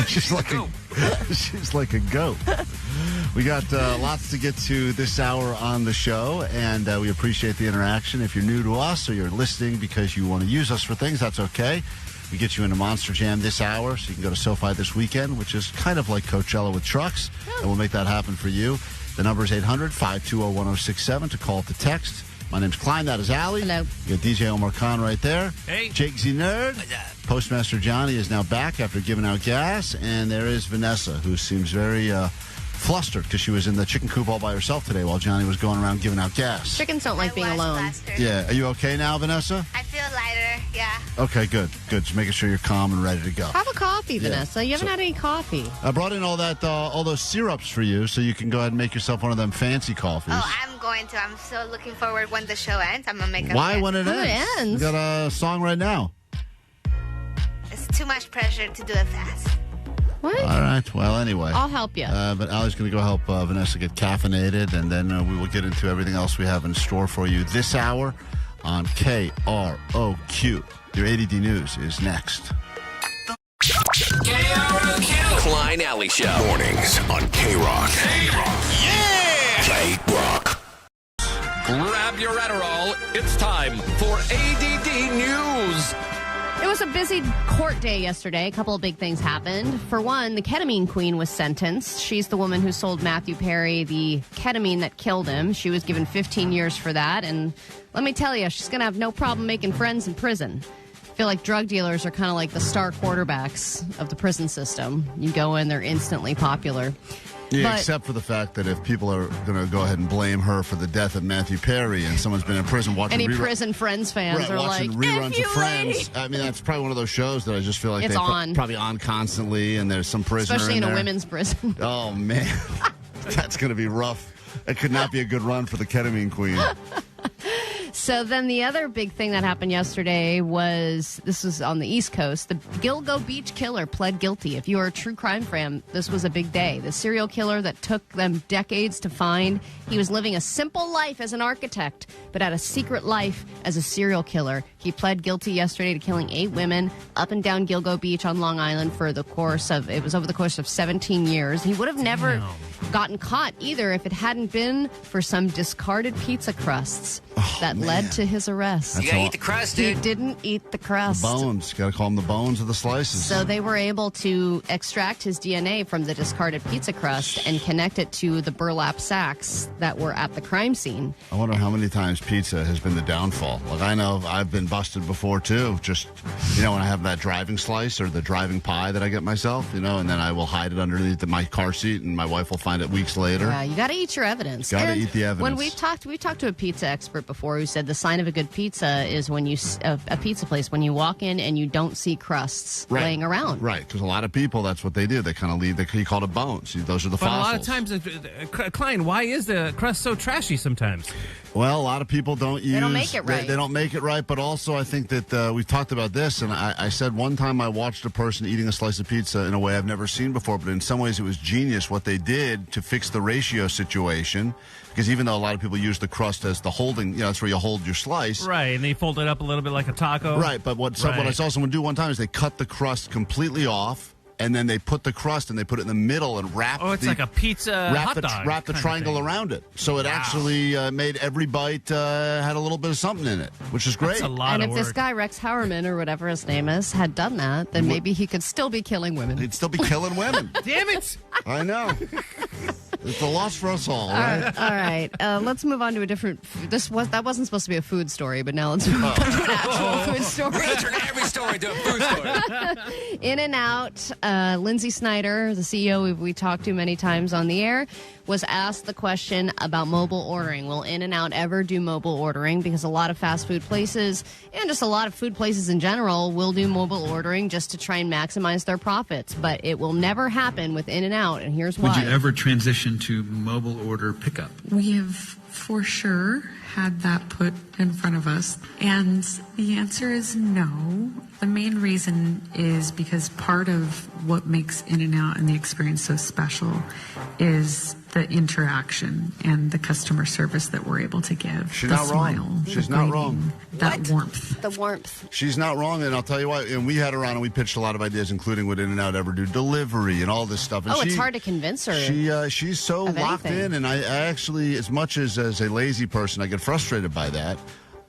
She's like a goat. We got lots to get to this hour on the show, and we appreciate the interaction. If you're new to us or you're listening because you want to use us for things, that's okay. We get you into Monster Jam this hour, so you can go to SoFi this weekend, which is kind of like Coachella with trucks, and we'll make that happen for you. The number is 800-520-1067 to call to text. My name's Klein. That is Allie. Hello. You got DJ Omar Khan right there. Hey. Jake Z Nerd. Postmaster Johnny is now back after giving out gas. And there is Vanessa, who seems very flustered because she was in the chicken coop all by herself today while Johnny was going around giving out gas. Chickens don't like being alone. Flustered. Yeah. Are you okay now, Vanessa? I feel lighter, yeah. Okay, good. Good. Just making sure you're calm and ready to go. Have a coffee, Vanessa. You haven't had any coffee. I brought in all those syrups for you so you can go ahead and make yourself one of them fancy coffees. Oh, I'm going to. I'm so looking forward when the show ends. I'm going to make a Why list. when it ends? We got a song right now. It's too much pressure to do it fast. What? All right. Well, anyway. I'll help you. But Allie's going to go help Vanessa get caffeinated, and then we will get into everything else we have in store for you this hour on KROQ. Your A.D.D. News is next. KROQ. Klein Alley Show. Mornings on KROQ. KROQ. Yeah! KROQ. Grab your Adderall. It's time for ADD News. It was a busy court day yesterday. A couple of big things happened. For one, the Ketamine Queen was sentenced. She's the woman who sold Matthew Perry the ketamine that killed him. She was given 15 years for that. And let me tell you, she's going to have no problem making friends in prison. I feel like drug dealers are kind of like the star quarterbacks of the prison system. You go in, they're instantly popular. Yeah, But- except for the fact that if people are going to go ahead and blame her for the death of Matthew Perry and someone's been in prison watching Any prison Friends fans are like, watching reruns F you, of Friends. lady. I mean, that's probably one of those shows that I just feel like It's they're on. probably on constantly, and there's some prisoner Especially in a there. women's prison. Oh, man. That's going to be rough. It could not be a good run for the Ketamine Queen. So then the other big thing that happened yesterday was, this was on the East Coast, the Gilgo Beach killer pled guilty. If you are a true crime fan, this was a big day. The serial killer that took them decades to find, he was living a simple life as an architect, but had a secret life as a serial killer. He pled guilty yesterday to killing 8 women up and down Gilgo Beach on Long Island for the course of, it was over the course of 17 years. He would have never gotten caught either if it hadn't been for some discarded pizza crusts that led to his arrest. That's You gotta all- eat the crust, He didn't eat the crust. The bones. Got to call them the bones of the slices. So they were able to extract his DNA from the discarded pizza crust and connect it to the burlap sacks that were at the crime scene. I wonder how many times pizza has been the downfall. Like, I know I've been busted before, too. Just, when I have that driving slice or the driving pie that I get myself, and then I will hide it underneath my car seat, and my wife will find it weeks later. Yeah, you got to eat your evidence. Got to And eat the evidence. When we talked to a pizza expert before who said the sign of a good pizza is when a pizza place, when you walk in and you don't see crusts laying around. Right, because a lot of people, that's what they do. They kind of leave, you call it bones. Those are the But fossils. a lot of times, Klein, why is the crust so trashy sometimes? Well, a lot of people don't use... They don't make it right. They don't make it right, but also I think that we've talked about this, and I said one time I watched a person eating a slice of pizza in a way I've never seen before, but in some ways it was genius what they did to fix the ratio situation, because even though a lot of people use the crust as the holding, that's where you hold your slice. Right, and they fold it up a little bit like a taco. Right, but what I saw someone do one time is they cut the crust completely off, and then they put the crust and they put it in the middle and wrap. Oh, it's like a pizza hot dog. Wrap the triangle around it, so it actually made every bite had a little bit of something in it, which is great. That's a lot And of if work. this guy Rex Howerman or whatever his name is had done that, then maybe he could still be killing women. He'd still be killing women. Damn it! I know. It's a loss for us all, right? All right. Let's move on to a different. That wasn't supposed to be a food story, but now let's move on to an actual food story. We turn every story into a food story. In and Out, Lindsay Snyder, the CEO we talked to many times on the air, was asked the question about mobile ordering. Will In and Out ever do mobile ordering? Because a lot of fast food places and just a lot of food places in general will do mobile ordering just to try and maximize their profits. But it will never happen with In and Out, and here's why. Would you ever transition to mobile order pickup? We have for sure had that put in front of us, and the answer is no. The main reason is because part of what makes In-N-Out and the experience so special is the interaction and the customer service that we're able to give. She's the not smile, wrong. the She's not wrong. greeting, that warmth. The warmth. She's not wrong, and I'll tell you why. And we had her on, and we pitched a lot of ideas, including would In-N-Out ever do delivery and all this stuff. And It's hard to convince her. She's so of locked anything. in, and I actually, as much as a lazy person, I get frustrated by that.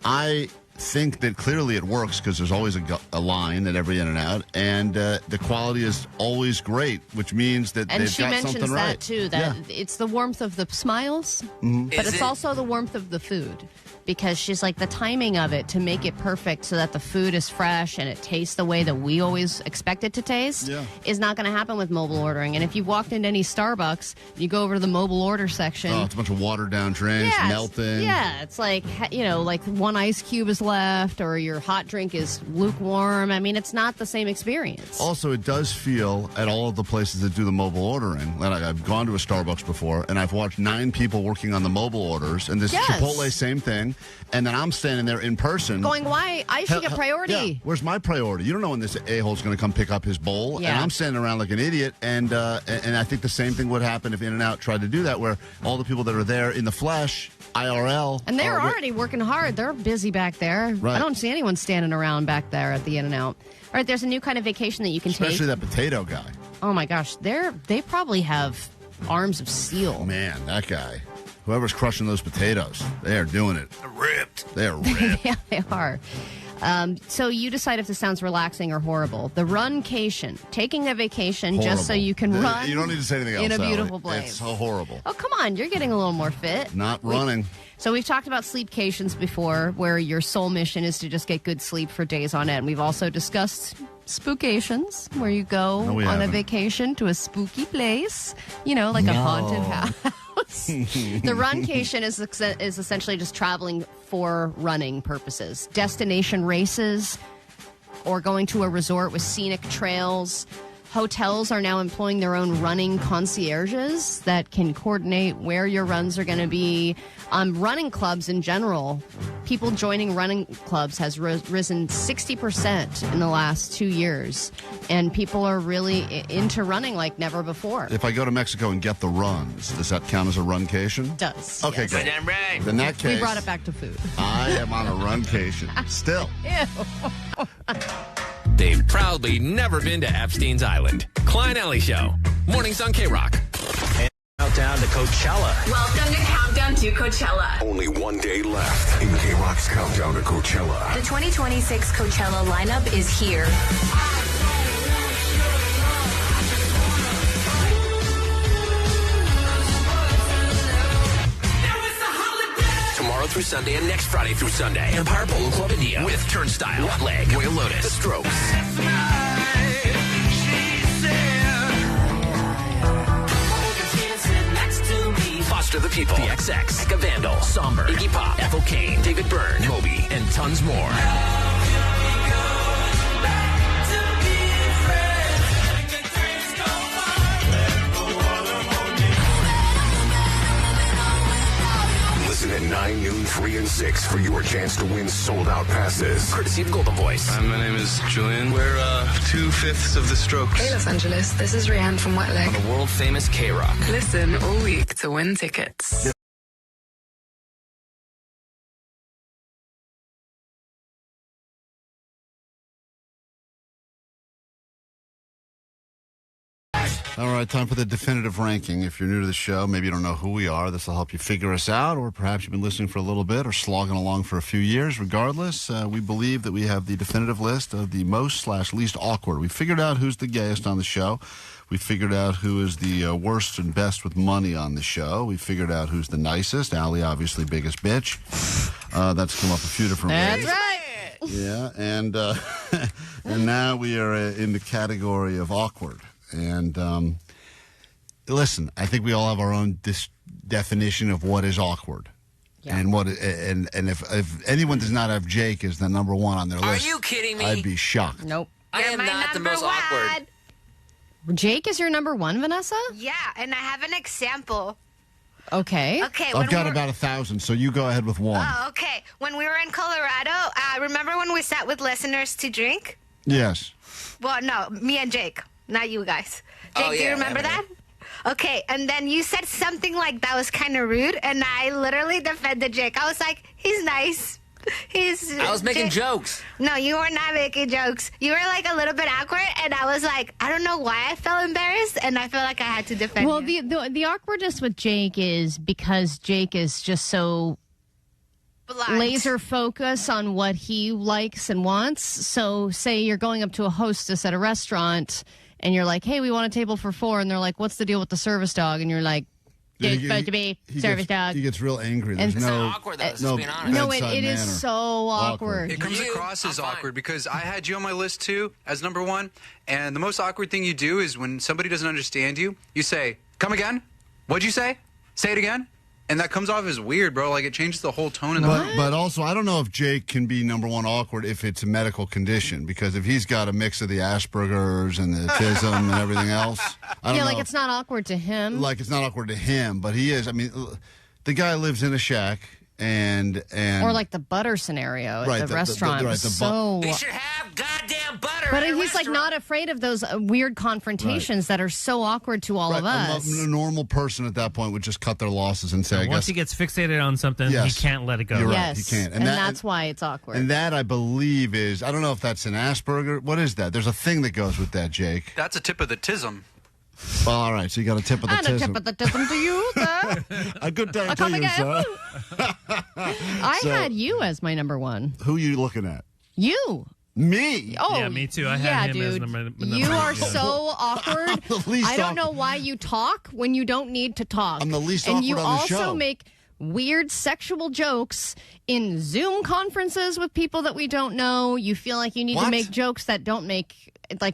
I think that clearly it works because there's always a line at every In-N-Out, and the quality is always great, which means that And they've she got mentions something that right. too, that it's the warmth of the smiles, but Is it's it- also the warmth of the food. Because she's like, the timing of it to make it perfect so that the food is fresh and it tastes the way that we always expect it to taste is not going to happen with mobile ordering. And if you walked into any Starbucks, you go over to the mobile order section. Oh, it's a bunch of watered down drinks, melting. Yeah, it's like, like one ice cube is left or your hot drink is lukewarm. I mean, it's not the same experience. Also, it does feel at all of the places that do the mobile ordering. I've gone to a Starbucks before, and I've watched 9 people working on the mobile orders, and this Chipotle, same thing. And then I'm standing there in person. Going, why? I should get priority. Yeah, where's my priority? You don't know when this a-hole's going to come pick up his bowl. Yeah. And I'm standing around like an idiot. And I think the same thing would happen if In-N-Out tried to do that, where all the people that are there in the flesh, IRL. And they're already working hard. They're busy back there. Right. I don't see anyone standing around back there at the In-N-Out. All right, there's a new kind of vacation that you can take. Especially that potato guy. Oh, my gosh. They probably have arms of steel. Man, that guy. Whoever's crushing those potatoes, they are doing it. They're ripped. They're ripped. Yeah, they are. So you decide if this sounds relaxing or horrible. The runcation, taking a vacation just so you can run. You don't need to say anything else. In a Sally. beautiful place. It's so horrible. Oh, come on. You're getting a little more fit. Not running. So we've talked about sleepcations before, where your sole mission is to just get good sleep for days on end. We've also discussed spookations, where you go on a vacation to a spooky place, like a haunted house. The runcation is essentially just traveling for running purposes. Destination races or going to a resort with scenic trails. Hotels are now employing their own running concierges that can coordinate where your runs are going to be. Running clubs in general, people joining running clubs has risen 60% in the last 2 years. And people are really into running like never before. If I go to Mexico and get the runs, does that count as a runcation? It does. Okay, good. Right. In that case, we brought it back to food. I am on a runcation. Still. Ew. They've proudly never been to Epstein's Island. Klein Alley Show. Mornings on KROQ. Countdown to Coachella. Welcome to Countdown to Coachella. Only one day left in KROQ's Countdown to Coachella. The 2026 Coachella lineup is here. Tomorrow through Sunday and next Friday through Sunday. Empire Polo Club India with Turnstile, Wet Leg, Royal Lotus, The Strokes. Foster the People, The XX, Eka Vandal, Somber, Iggy Pop, Ethel Cain, David Byrne, Moby, and tons more. Listen at 9, noon, 3, and 6 for your chance to win sold-out passes. Courtesy of Golden Voice. Hi, my name is Julian. We're 2/5 of the Strokes. Hey, Los Angeles. This is Rianne from Wet Leg. On the world-famous KROQ. Listen all week to win tickets. All right, time for the definitive ranking. If you're new to the show, maybe you don't know who we are, this will help you figure us out, or perhaps you've been listening for a little bit or slogging along for a few years. Regardless, we believe that we have the definitive list of the most/least awkward. We figured out who's the gayest on the show. We figured out who is the worst and best with money on the show. We figured out who's the nicest. Allie, obviously, biggest bitch. That's come up a few different ways. That's right. Yeah, and and now we are in the category of awkward. And listen, I think we all have our own definition of what is awkward. Yeah. And what and if anyone does not have Jake as the number one on their list, are you kidding me? I'd be shocked. Nope. I am not the most awkward. Jake is your number one, Vanessa? Yeah, and I have an example. Okay. Okay. I've got about 1,000, so you go ahead with one. Oh, okay. When we were in Colorado, remember when we sat with listeners to drink? Yes. Well, no, me and Jake, not you guys. Jake, do you remember that? Okay, and then you said something like that was kind of rude, and I literally defended Jake. I was like, he's nice. I was making jokes. No, you were not making jokes. You were like a little bit awkward, and I was like, I don't know why I felt embarrassed, and I felt like I had to defend you. Well, the awkwardness with Jake is because Jake is just so blunt. Laser focus on what he likes and wants. So say you're going up to a hostess at a restaurant, and you're like, hey, we want a table for 4, and they're like, what's the deal with the service dog? And you're like, it's supposed to be service dog. He gets real angry. There's no awkward, though, no being honest. No, it is so awkward. It comes across as awkward because I had you on my list too as number one. And the most awkward thing you do is when somebody doesn't understand you, you say, come again? What'd you say? Say it again? And that comes off as weird, bro. Like, it changes the whole tone of the room. But also, I don't know if Jake can be number one awkward if it's a medical condition, because if he's got a mix of the Asperger's and the autism and everything else, I don't know. like it's not awkward to him. Like it's not awkward to him, but he is. I mean, the guy lives in a shack and or like the butter scenario at the restaurant. Right, so we should have goddamn butter. But at a he's like not afraid of those weird confrontations that are so awkward to all of us. A normal person at that point would just cut their losses and say, once he gets fixated on something, he can't let it go. You're right, yes, he can't. And that's why it's awkward. And that, I believe, is, I don't know if that's an Asperger. What is that? There's a thing that goes with that, Jake. That's a tip of the tism. Well, all right, so you got a tip of the tism. And a tip of the tism to you, sir. A good day to come you, again. sir. I had you as my number one. Who are you looking at? You. Me? Oh, yeah, me too. I had him as number you are so awkward. I'm the least I don't know why you talk when you don't need to talk. I'm the least and awkward you on the show. also make weird sexual jokes in Zoom conferences with people that we don't know. You feel like you need to make jokes that don't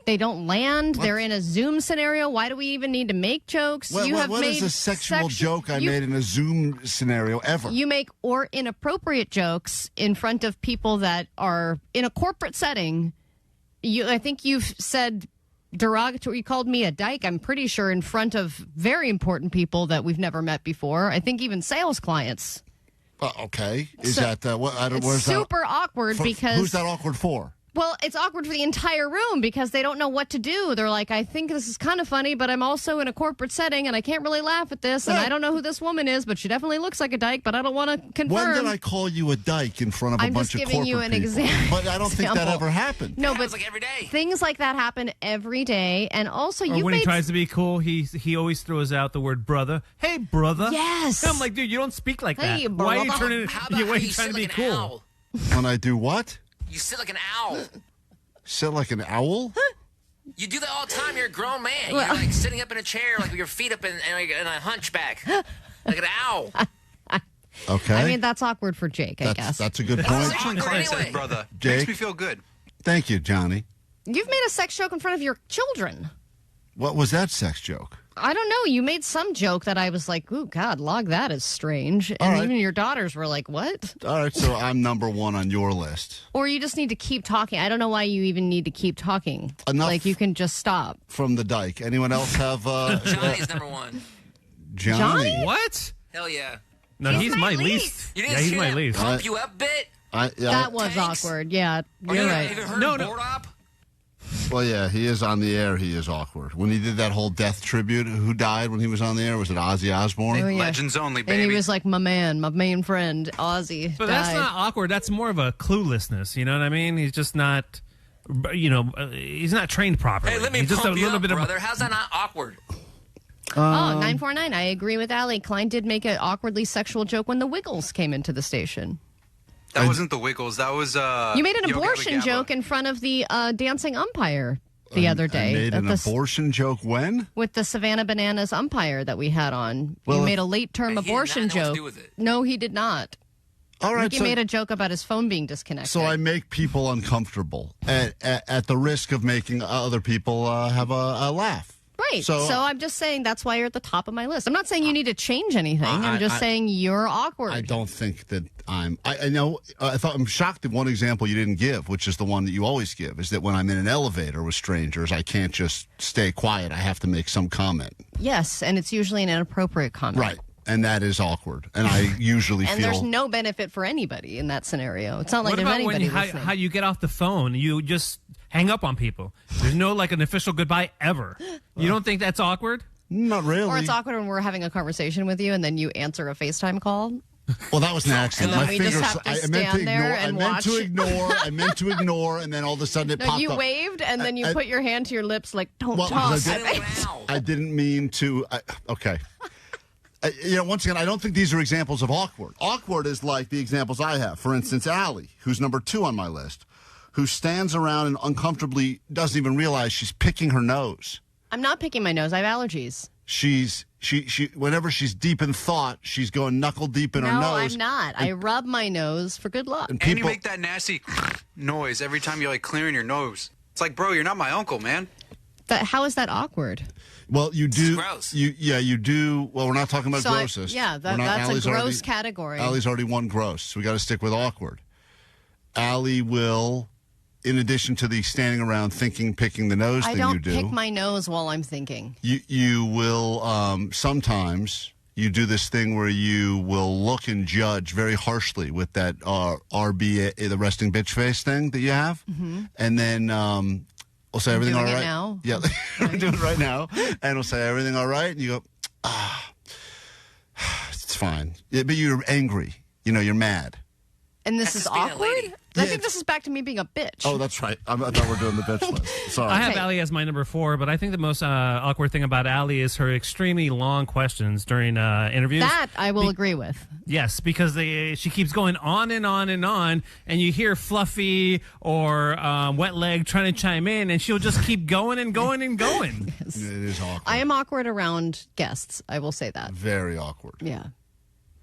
they don't land. They're in a Zoom scenario. Why do we even need to make jokes? What is a sexual joke I made in a Zoom scenario ever? You make inappropriate jokes in front of people that are in a corporate setting. I think you've said derogatory. You called me a dyke, I'm pretty sure, in front of very important people that we've never met before. I think even sales clients. Okay. Is So, that what? It's super awkward because... Who's that awkward for? Well, it's awkward for the entire room because they don't know what to do. They're like, I think this is kind of funny, but I'm also in a corporate setting and I can't really laugh at this. And I don't know who this woman is, but she definitely looks like a dyke, but I don't want to confirm. When did I call you a dyke in front of a bunch of corporate people? I'm just giving you an example. But I don't think that ever happened. No, but like every day. Things like that happen every day. And also, when he tries to be cool, he always throws out the word brother. Hey, brother. Yes. I'm like, dude, you don't speak like that. Hey, Why are you brother. trying to be cool? When I do what? You sit like an owl. Sit like an owl? You do that all the time. You're a grown man. You're like sitting up in a chair, like with your feet up in a hunchback, like an owl. Okay. I mean, that's awkward for Jake, I guess. That's a good point. Klein said brother. Jake? Makes me feel good. Thank you, Johnny. You've made a sex joke in front of your children. What was that sex joke? I don't know. You made some joke that I was like, ooh, God, log that is strange. And even your daughters were like, what? All right, so I'm number one on your list. Or you just need to keep talking. I don't know why you even need to keep talking. Enough like, you can just stop. From the dyke. Anyone else have... Johnny's number one. Johnny? What? Hell yeah. No, he's my least. You didn't he's see my that least. pump you up bit? That was awkward. Yeah, you're right. Even heard of board op? Well, yeah, he is on the air. He is awkward. When he did that whole death tribute, who died when he was on the air? Was it Ozzy Osbourne? Oh, yeah. Legends only, baby. And he was like, my main friend, Ozzy. But died. that's not awkward. That's more of a cluelessness. You know what I mean? He's just not, he's not trained properly. Hey, let me he's just pump a you little up, bit brother. How's that not awkward? 949. I agree with Allie. Klein did make an awkwardly sexual joke when the Wiggles came into the station. That wasn't the Wiggles. That was you made an Yo abortion Gabba Gabba. joke in front of the dancing umpire the other day. I made an abortion joke when? With the Savannah Bananas umpire that we had on. Well, you if- made a late-term abortion joke. No, he did not. All right, He made a joke about his phone being disconnected. So I make people uncomfortable at the risk of making other people have a laugh. Right. So I'm just saying that's why you're at the top of my list. I'm not saying you need to change anything. I'm just saying you're awkward. I don't think that I know. I'm shocked at one example you didn't give, which is the one that you always give, is that when I'm in an elevator with strangers, I can't just stay quiet. I have to make some comment. Yes, and it's usually an inappropriate comment. Right. And that is awkward. And I usually and feel... there's no benefit for anybody in that scenario. It's not like What there's about anybody listening. how you get off the phone? You just hang up on people. There's no an official goodbye ever. You don't think that's awkward? Not really. Or it's awkward when we're having a conversation with you and then you answer a FaceTime call. Well, that was an accident. And then My we fingers. just have to I meant to stand there ignore. and I meant watch. to ignore. I meant to ignore, and then all of a sudden it No, popped you up. waved and then you put your hand to your lips like, don't Well, talk. because I didn't mean to. Okay. Once again, I don't think these are examples of awkward. Awkward is like the examples I have. For instance, Allie, who's number 2 on my list, who stands around and uncomfortably doesn't even realize she's picking her nose. I'm not picking my nose. I have allergies. She whenever she's deep in thought, she's going knuckle deep in her No, nose. I'm not. I rub my nose for good luck. And you make that nasty noise every time you're clearing your nose. It's like, bro, you're not my uncle, man. How is that awkward? Well, you do. Gross. You do. Well, we're not talking about grossest. That's Allie's a gross category. Allie's already won gross, so we got to stick with awkward. Allie will, in addition to the standing around thinking, picking the nose thing you do. I don't pick my nose while I'm thinking. You will sometimes you do this thing where you will look and judge very harshly with that RB, the resting bitch face thing that you have, and then. We'll say everything all right. Now? Yeah, we're doing it right now. And we'll say everything all right. And you go, it's fine. Yeah, but you're angry. You're mad. And this is awkward? I think this is back to me being a bitch. Oh, that's right. I thought we were doing the bitch list. Sorry. I have Allie as my number 4, but I think the most awkward thing about Allie is her extremely long questions during interviews. That I will agree with. Yes, because she keeps going on and on and on, and you hear Fluffy or Wet Leg trying to chime in, and she'll just keep going and going and going. Yes. It is awkward. I am awkward around guests. I will say that. Very awkward. Yeah.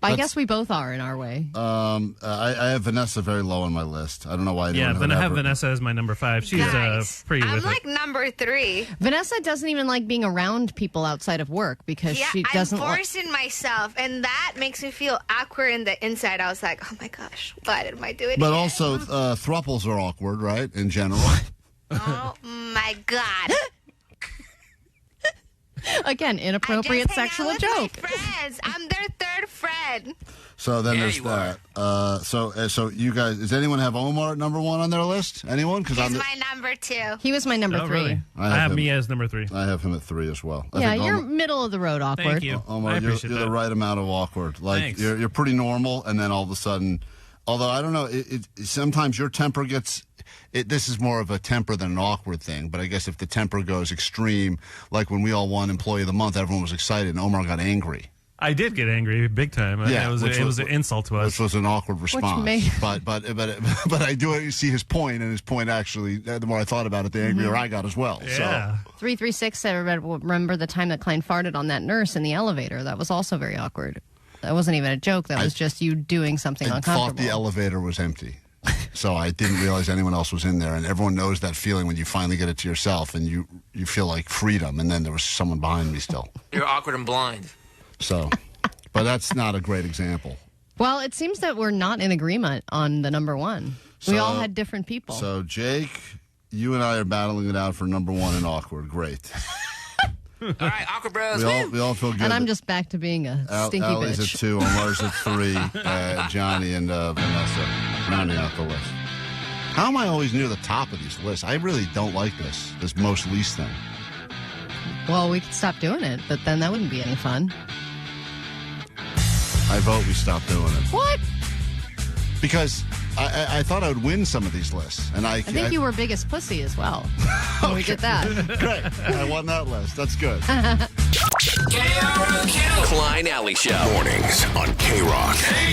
I guess we both are in our way. I have Vanessa very low on my list. I don't know why. Yeah, but I have Vanessa as my number 5. She's pretty I'm with like it. number 3. Vanessa doesn't even like being around people outside of work because she doesn't. I'm forcing myself, and that makes me feel awkward in the inside. I was like, oh my gosh, why did I do it? But again? also, thruples are awkward, right? In general. Oh my God. Again, inappropriate sexual joke. My friends. I'm their third friend. So then there's that. So you guys, does anyone have Omar at number 1 on their list? Anyone? He's my number 2. He was my number 3. Really? I have me as number 3. I have him at 3 as well. Yeah, you're middle of the road awkward. Thank you. Omar, you're the right amount of awkward. Like Thanks. you're pretty normal, and then all of a sudden, although I don't know, sometimes your temper gets. This is more of a temper than an awkward thing, but I guess if the temper goes extreme, like when we all won Employee of the Month, everyone was excited, and Omar got angry. I did get angry big time. Yeah, it was an insult to us. Which was an awkward response. But I do see his point, and his point actually, the more I thought about it, the angrier I got as well. Yeah. So. 336 said, remember the time that Klein farted on that nurse in the elevator? That was also very awkward. That wasn't even a joke. That was just you doing something uncomfortable. I thought the elevator was empty. So I didn't realize anyone else was in there, and everyone knows that feeling when you finally get it to yourself and you feel like freedom, and then there was someone behind me still. You're awkward and blind. So, but that's not a great example. Well, it seems that we're not in agreement on the number 1. We all had different people. So, Jake, you and I are battling it out for number 1 in awkward. Great. All right, awkward bros. We all feel good. And I'm just back to being a stinky Allie's bitch. at 2, Omar's at 3, Johnny and Vanessa rounding out the list. How am I always near the top of these lists? I really don't like this most least thing. Well, we could stop doing it, but then that wouldn't be any fun. I vote we stop doing it. What? Because I thought I would win some of these lists, and I think you were biggest pussy as well when we did that. Great. I won that list. That's good. KROQ. Klein Alley Show. Mornings on KROQ.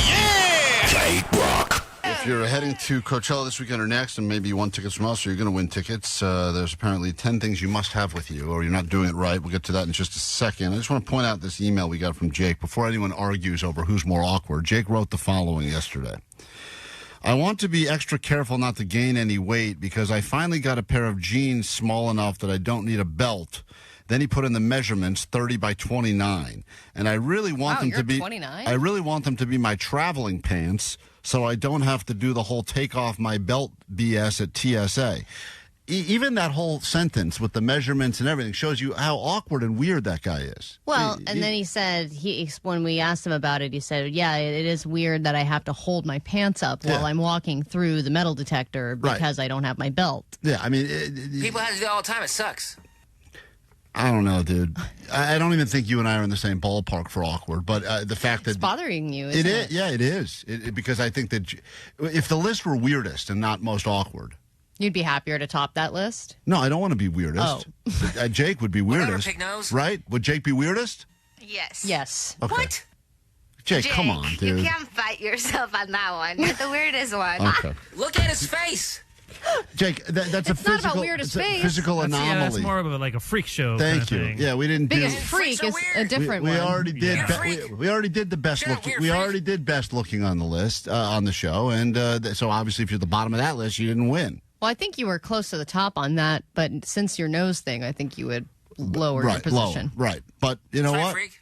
Yeah! KROQ. If you're heading to Coachella this weekend or next, and maybe you won tickets from us, or you're going to win tickets, there's apparently 10 things you must have with you, or you're not doing it right. We'll get to that in just a second. I just want to point out this email we got from Jake. Before anyone argues over who's more awkward, Jake wrote the following yesterday. I want to be extra careful not to gain any weight because I finally got a pair of jeans small enough that I don't need a belt. Then he put in the measurements 30 by 29, and I really want them to be 29? I really want them to be my traveling pants so I don't have to do the whole take off my belt BS at TSA. Even that whole sentence with the measurements and everything shows you how awkward and weird that guy is. Well, and then he said, when we asked him about it, he said, yeah, it is weird that I have to hold my pants up while I'm walking through the metal detector because I don't have my belt. Yeah, I mean... People have to do it all the time. It sucks. I don't know, dude. I don't even think you and I are in the same ballpark for awkward, but the fact that... It's bothering you, isn't it? Yeah, it is. Because I think that if the list were weirdest and not most awkward... You'd be happier to top that list? No, I don't want to be weirdest. Oh. Jake would be weirdest. Pig nose. Right? Would Jake be weirdest? Yes. Yes. Okay. What? Jake, come on, dude. You can't fight yourself on that one. You're the weirdest one. Okay. Look at his face. Jake, that's it's not about weirdest face. Physical anomaly. Yeah, that's more of a freak show. Thank you. Thing. Yeah, we didn't Biggest do... freak is a different we one. Already did. We already did the best looking. We already did best looking on the list on the show, and so obviously, if you're at the bottom of that list, you didn't win. Well, I think you were close to the top on that, but since your nose thing, I think you would lower your position. Right. But you know what? Freak.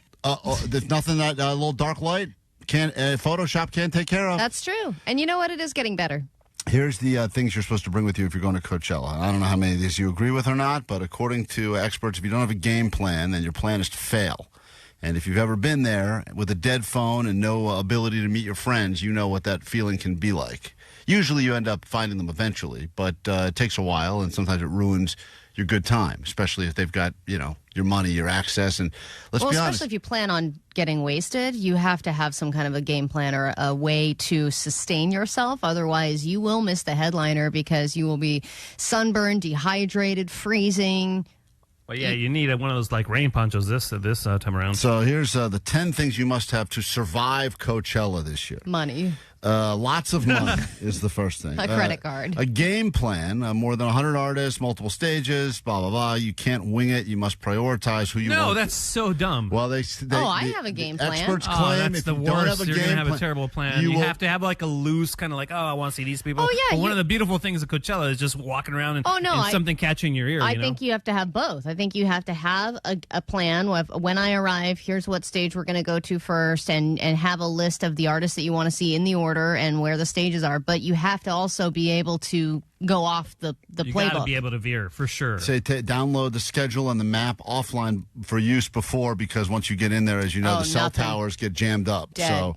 There's nothing that a little dark light Photoshop can't take care of. That's true. And you know what? It is getting better. Here's the things you're supposed to bring with you if you're going to Coachella. I don't know how many of these you agree with or not, but according to experts, if you don't have a game plan, then your plan is to fail. And if you've ever been there with a dead phone and no ability to meet your friends, you know what that feeling can be like. Usually you end up finding them eventually, but it takes a while, and sometimes it ruins your good time, especially if they've got, your money, your access. And let's be honest. Especially if you plan on getting wasted, you have to have some kind of a game plan or a way to sustain yourself. Otherwise, you will miss the headliner because you will be sunburned, dehydrated, freezing. Well, yeah, you need one of those rain ponchos this time around. So here's the 10 things you must have to survive Coachella this year. Money. Lots of money is the first thing. A credit card. A game plan, more than 100 artists, multiple stages, blah, blah, blah. You can't wing it. You must prioritize who you want. No, that's so dumb. Well, I have a game plan. Experts claim that's if the you worst. don't have a You're game going to have plan, a terrible plan. You have to have a loose kind of I want to see these people. Oh, yeah. But one of the beautiful things of Coachella is just walking around and, something catching your ear. I think you have to have both. I think you have to have a plan. When I arrive, here's what stage we're going to go to first, and have a list of the artists that you want to see in the order and where the stages are. But you have to also be able to go off the playbook. You got to be able to veer, for sure. Say download the schedule and the map offline for use before, because once you get in there, as you know, the cell towers get jammed up. Dead. So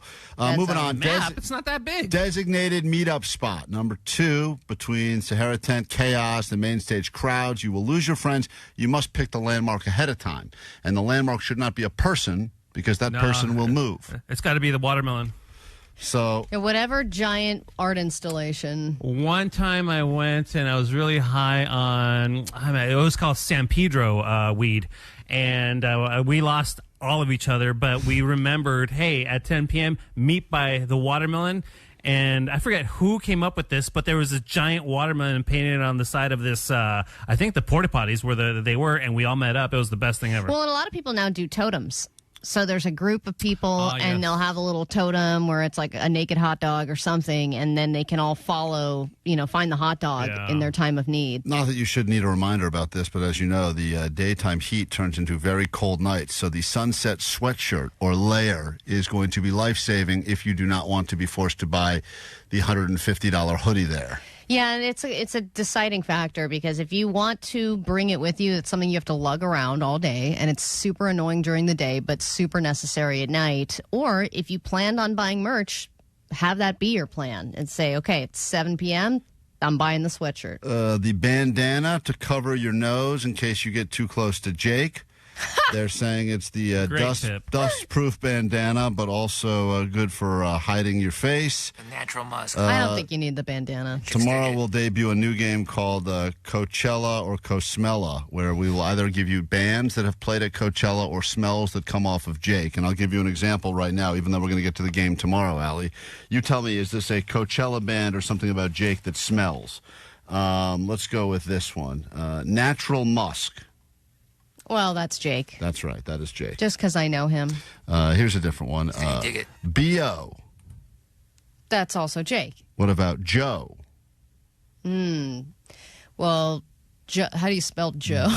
moving on. Map, it's not that big. Designated meetup spot. Number 2, between Sahara Tent Chaos, the main stage crowds. You will lose your friends. You must pick the landmark ahead of time. And the landmark should not be a person, because that person will move. It's got to be the watermelon. So whatever giant art installation. One time I went and I was really high on, it was called San Pedro weed, and we lost all of each other, but we remembered, hey, at 10 p.m., meet by the watermelon. And I forget who came up with this, but there was a giant watermelon painted on the side of this, I think the porta potties where they were, and we all met up. It was the best thing ever. Well, and a lot of people now do totems. So there's a group of people, and they'll have a little totem where it's like a naked hot dog or something, and then they can all follow, find the hot dog in their time of need. Not that you should need a reminder about this, but as you know, the daytime heat turns into very cold nights. So the sunset sweatshirt or layer is going to be life-saving if you do not want to be forced to buy the $150 hoodie there. Yeah, and it's a deciding factor, because if you want to bring it with you, it's something you have to lug around all day, and it's super annoying during the day, but super necessary at night. Or if you planned on buying merch, have that be your plan and say, okay, it's 7 p.m., I'm buying the sweatshirt. The bandana to cover your nose in case you get too close to Jake. They're saying it's the dust-proof bandana, but also good for hiding your face. The natural musk. I don't think you need the bandana. Tomorrow we'll debut a new game called Coachella or Cosmella, where we will either give you bands that have played at Coachella or smells that come off of Jake. And I'll give you an example right now, even though we're going to get to the game tomorrow, Allie. You tell me, is this a Coachella band or something about Jake that smells? Let's go with this one. Natural musk. Well, that's Jake. That's right. That is Jake. Just because I know him. Here's a different one. Dig it. B.O. That's also Jake. What about Joe? Well, how do you spell Joe?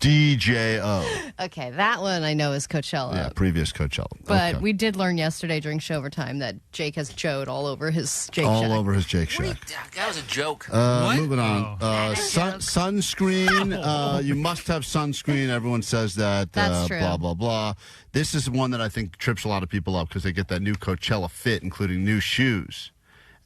D-J-O. Okay, that one I know is Coachella. Yeah, previous Coachella. But we did learn yesterday during Showtime that Jake has Joe'd all over his Jake Shack. All over his Jake Shack. That was a joke. Moving on. Sunscreen. You must have sunscreen. Everyone says that. That's true. Blah, blah, blah. This is one that I think trips a lot of people up because they get that new Coachella fit, including new shoes.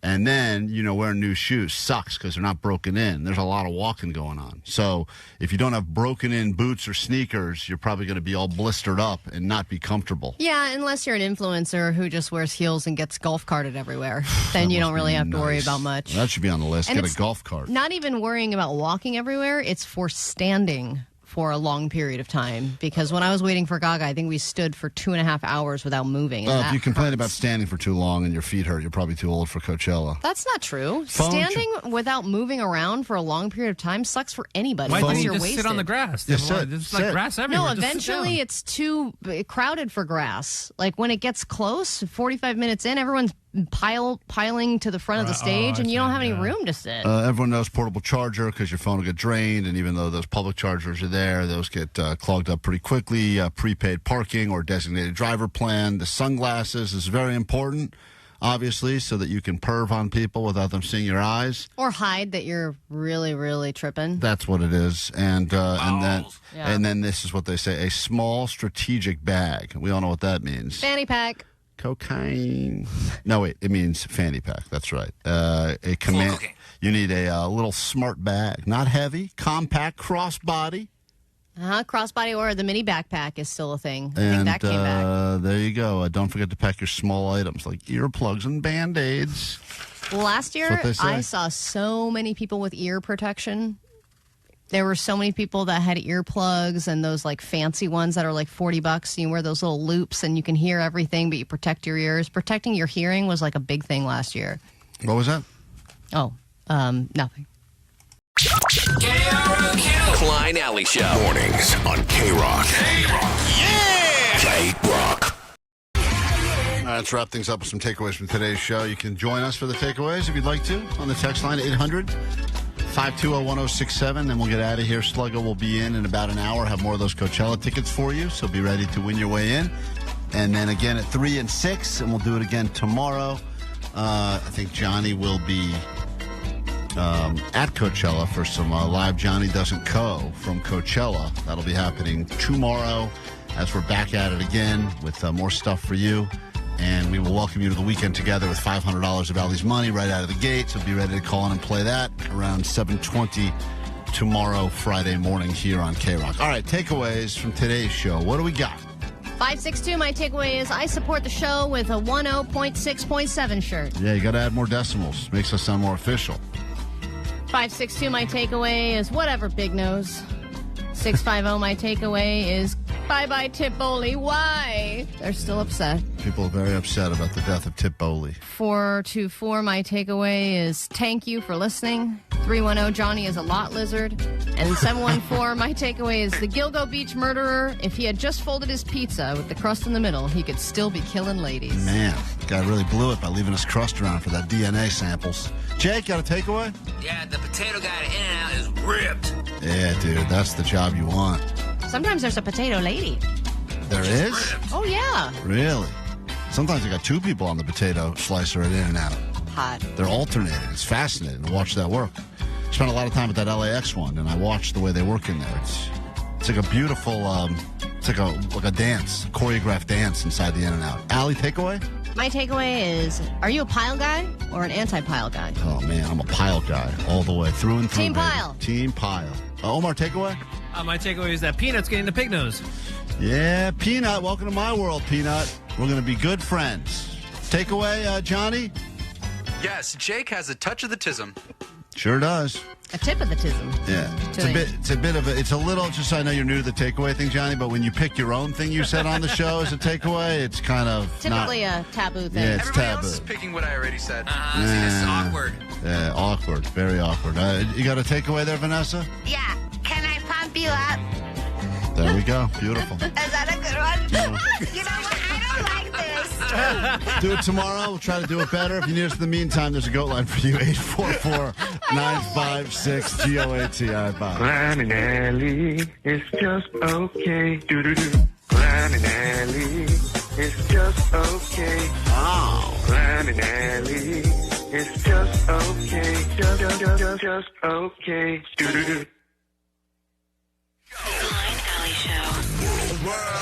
And then, wearing new shoes sucks because they're not broken in. There's a lot of walking going on. So if you don't have broken in boots or sneakers, you're probably going to be all blistered up and not be comfortable. Yeah, unless you're an influencer who just wears heels and gets golf carted everywhere. Then you don't really have to worry about much. That should be on the list. And get a golf cart. Not even worrying about walking everywhere. It's for standing for a long period of time, because when I was waiting for Gaga, I think we stood for 2.5 hours without moving. If you complain about standing for too long and your feet hurt, you're probably too old for Coachella. That's not true. Standing without moving around for a long period of time sucks for anybody. Why don't you you're just wasted. sit on the grass? Just There's like grass everywhere. No, Just eventually it's too crowded for grass. Like when it gets close, 45 minutes in, everyone's piling to the front of the stage, and you don't have any room to sit. Everyone knows portable charger because your phone will get drained, and even though those public chargers are there, those get clogged up pretty quickly. Prepaid parking or designated driver plan. The sunglasses is very important, obviously, so that you can perv on people without them seeing your eyes. Or hide that you're really, really tripping. That's what it is. And then this is what they say, a small strategic bag. We all know what that means. Fanny pack. Cocaine. No, wait, it means fanny pack. That's right. You need a little smart bag. Not heavy, compact, crossbody. Crossbody or the mini backpack is still a thing. I think that came back. There you go. Don't forget to pack your small items like earplugs and Band-Aids. Last year, I saw so many people with ear protection. There were so many people that had earplugs and those like fancy ones that are like $40. And you wear those little loops and you can hear everything, but you protect your ears. Protecting your hearing was like a big thing last year. What was that? Oh, nothing. KROQ. Klein Alley Show. Mornings on KROQ. Yeah! KROQ. All right, let's wrap things up with some takeaways from today's show. You can join us for the takeaways if you'd like to on the text line 800-520-1067, and we'll get out of here. Sluggo will be in about an hour, have more of those Coachella tickets for you, so be ready to win your way in. And then again at 3 and 6, and we'll do it again tomorrow. I think Johnny will be at Coachella for some live Johnny Doesn't Co. from Coachella. That'll be happening tomorrow as we're back at it again with more stuff for you. And we will welcome you to the weekend together with $500 of Allie's money right out of the gate. So be ready to call in and play that around 7:20 tomorrow, Friday morning here on KROQ. All right, takeaways from today's show. What do we got? 562, my takeaway is I support the show with a 10.6.7 shirt. Yeah, you got to add more decimals. Makes us sound more official. 562, my takeaway is whatever, Big Nose. 650, my takeaway is bye-bye TIP-BOLI. Why? They're still upset. People are very upset about the death of TIP-BOLI. 424, my takeaway is thank you for listening. 310, Johnny is a lot lizard. And 714, my takeaway is the Gilgo Beach murderer. If he had just folded his pizza with the crust in the middle, he could still be killing ladies. Man, the guy really blew it by leaving his crust around for that DNA samples. Jake, got a takeaway? Yeah, the potato guy at In-N-Out is ripped. Yeah, dude, that's the job you want. Sometimes there's a potato lady. There is? Oh, yeah. Really? Sometimes they got two people on the potato slicer at In-N-Out. Hot. They're alternating. It's fascinating to watch that work. Spent a lot of time at that LAX one, and I watched the way they work in there. It's like a beautiful, it's like a dance, choreographed dance inside the In-N-Out. Allie, takeaway? My takeaway is, are you a pile guy or an anti-pile guy? Oh, man, I'm a pile guy all the way, through and through. Team baby. pile. Team pile. Omar, takeaway? My takeaway is that Peanut's getting the pig nose. Yeah, Peanut, welcome to my world, Peanut. We're going to be good friends. Takeaway, Johnny? Yes, Jake has a touch of the tism. Sure does. A tip of the tism. Yeah. It's a little, just so I know you're new to the takeaway thing, Johnny, but when you pick your own thing you said on the show as a takeaway, it's kind of typically a taboo thing. Yeah, it's Everybody taboo. else is picking what I already said. See, this is awkward. Yeah, awkward. Very awkward. You got a takeaway there, Vanessa? Yeah. Can I pump you up? There we go. Beautiful. Is that a good one? You know what? I don't like this. Do it tomorrow. We'll try to do it better. If you need us in the meantime, there's a goat line for you. 844-956-GOAT. All right, bye. Klein and Alley, it's just okay. Do-do-do. Klein and Alley, it's just okay. Oh. Klein and Alley, it's just okay. Just okay. Do-do-do. Klein Alley Show. Worldwide.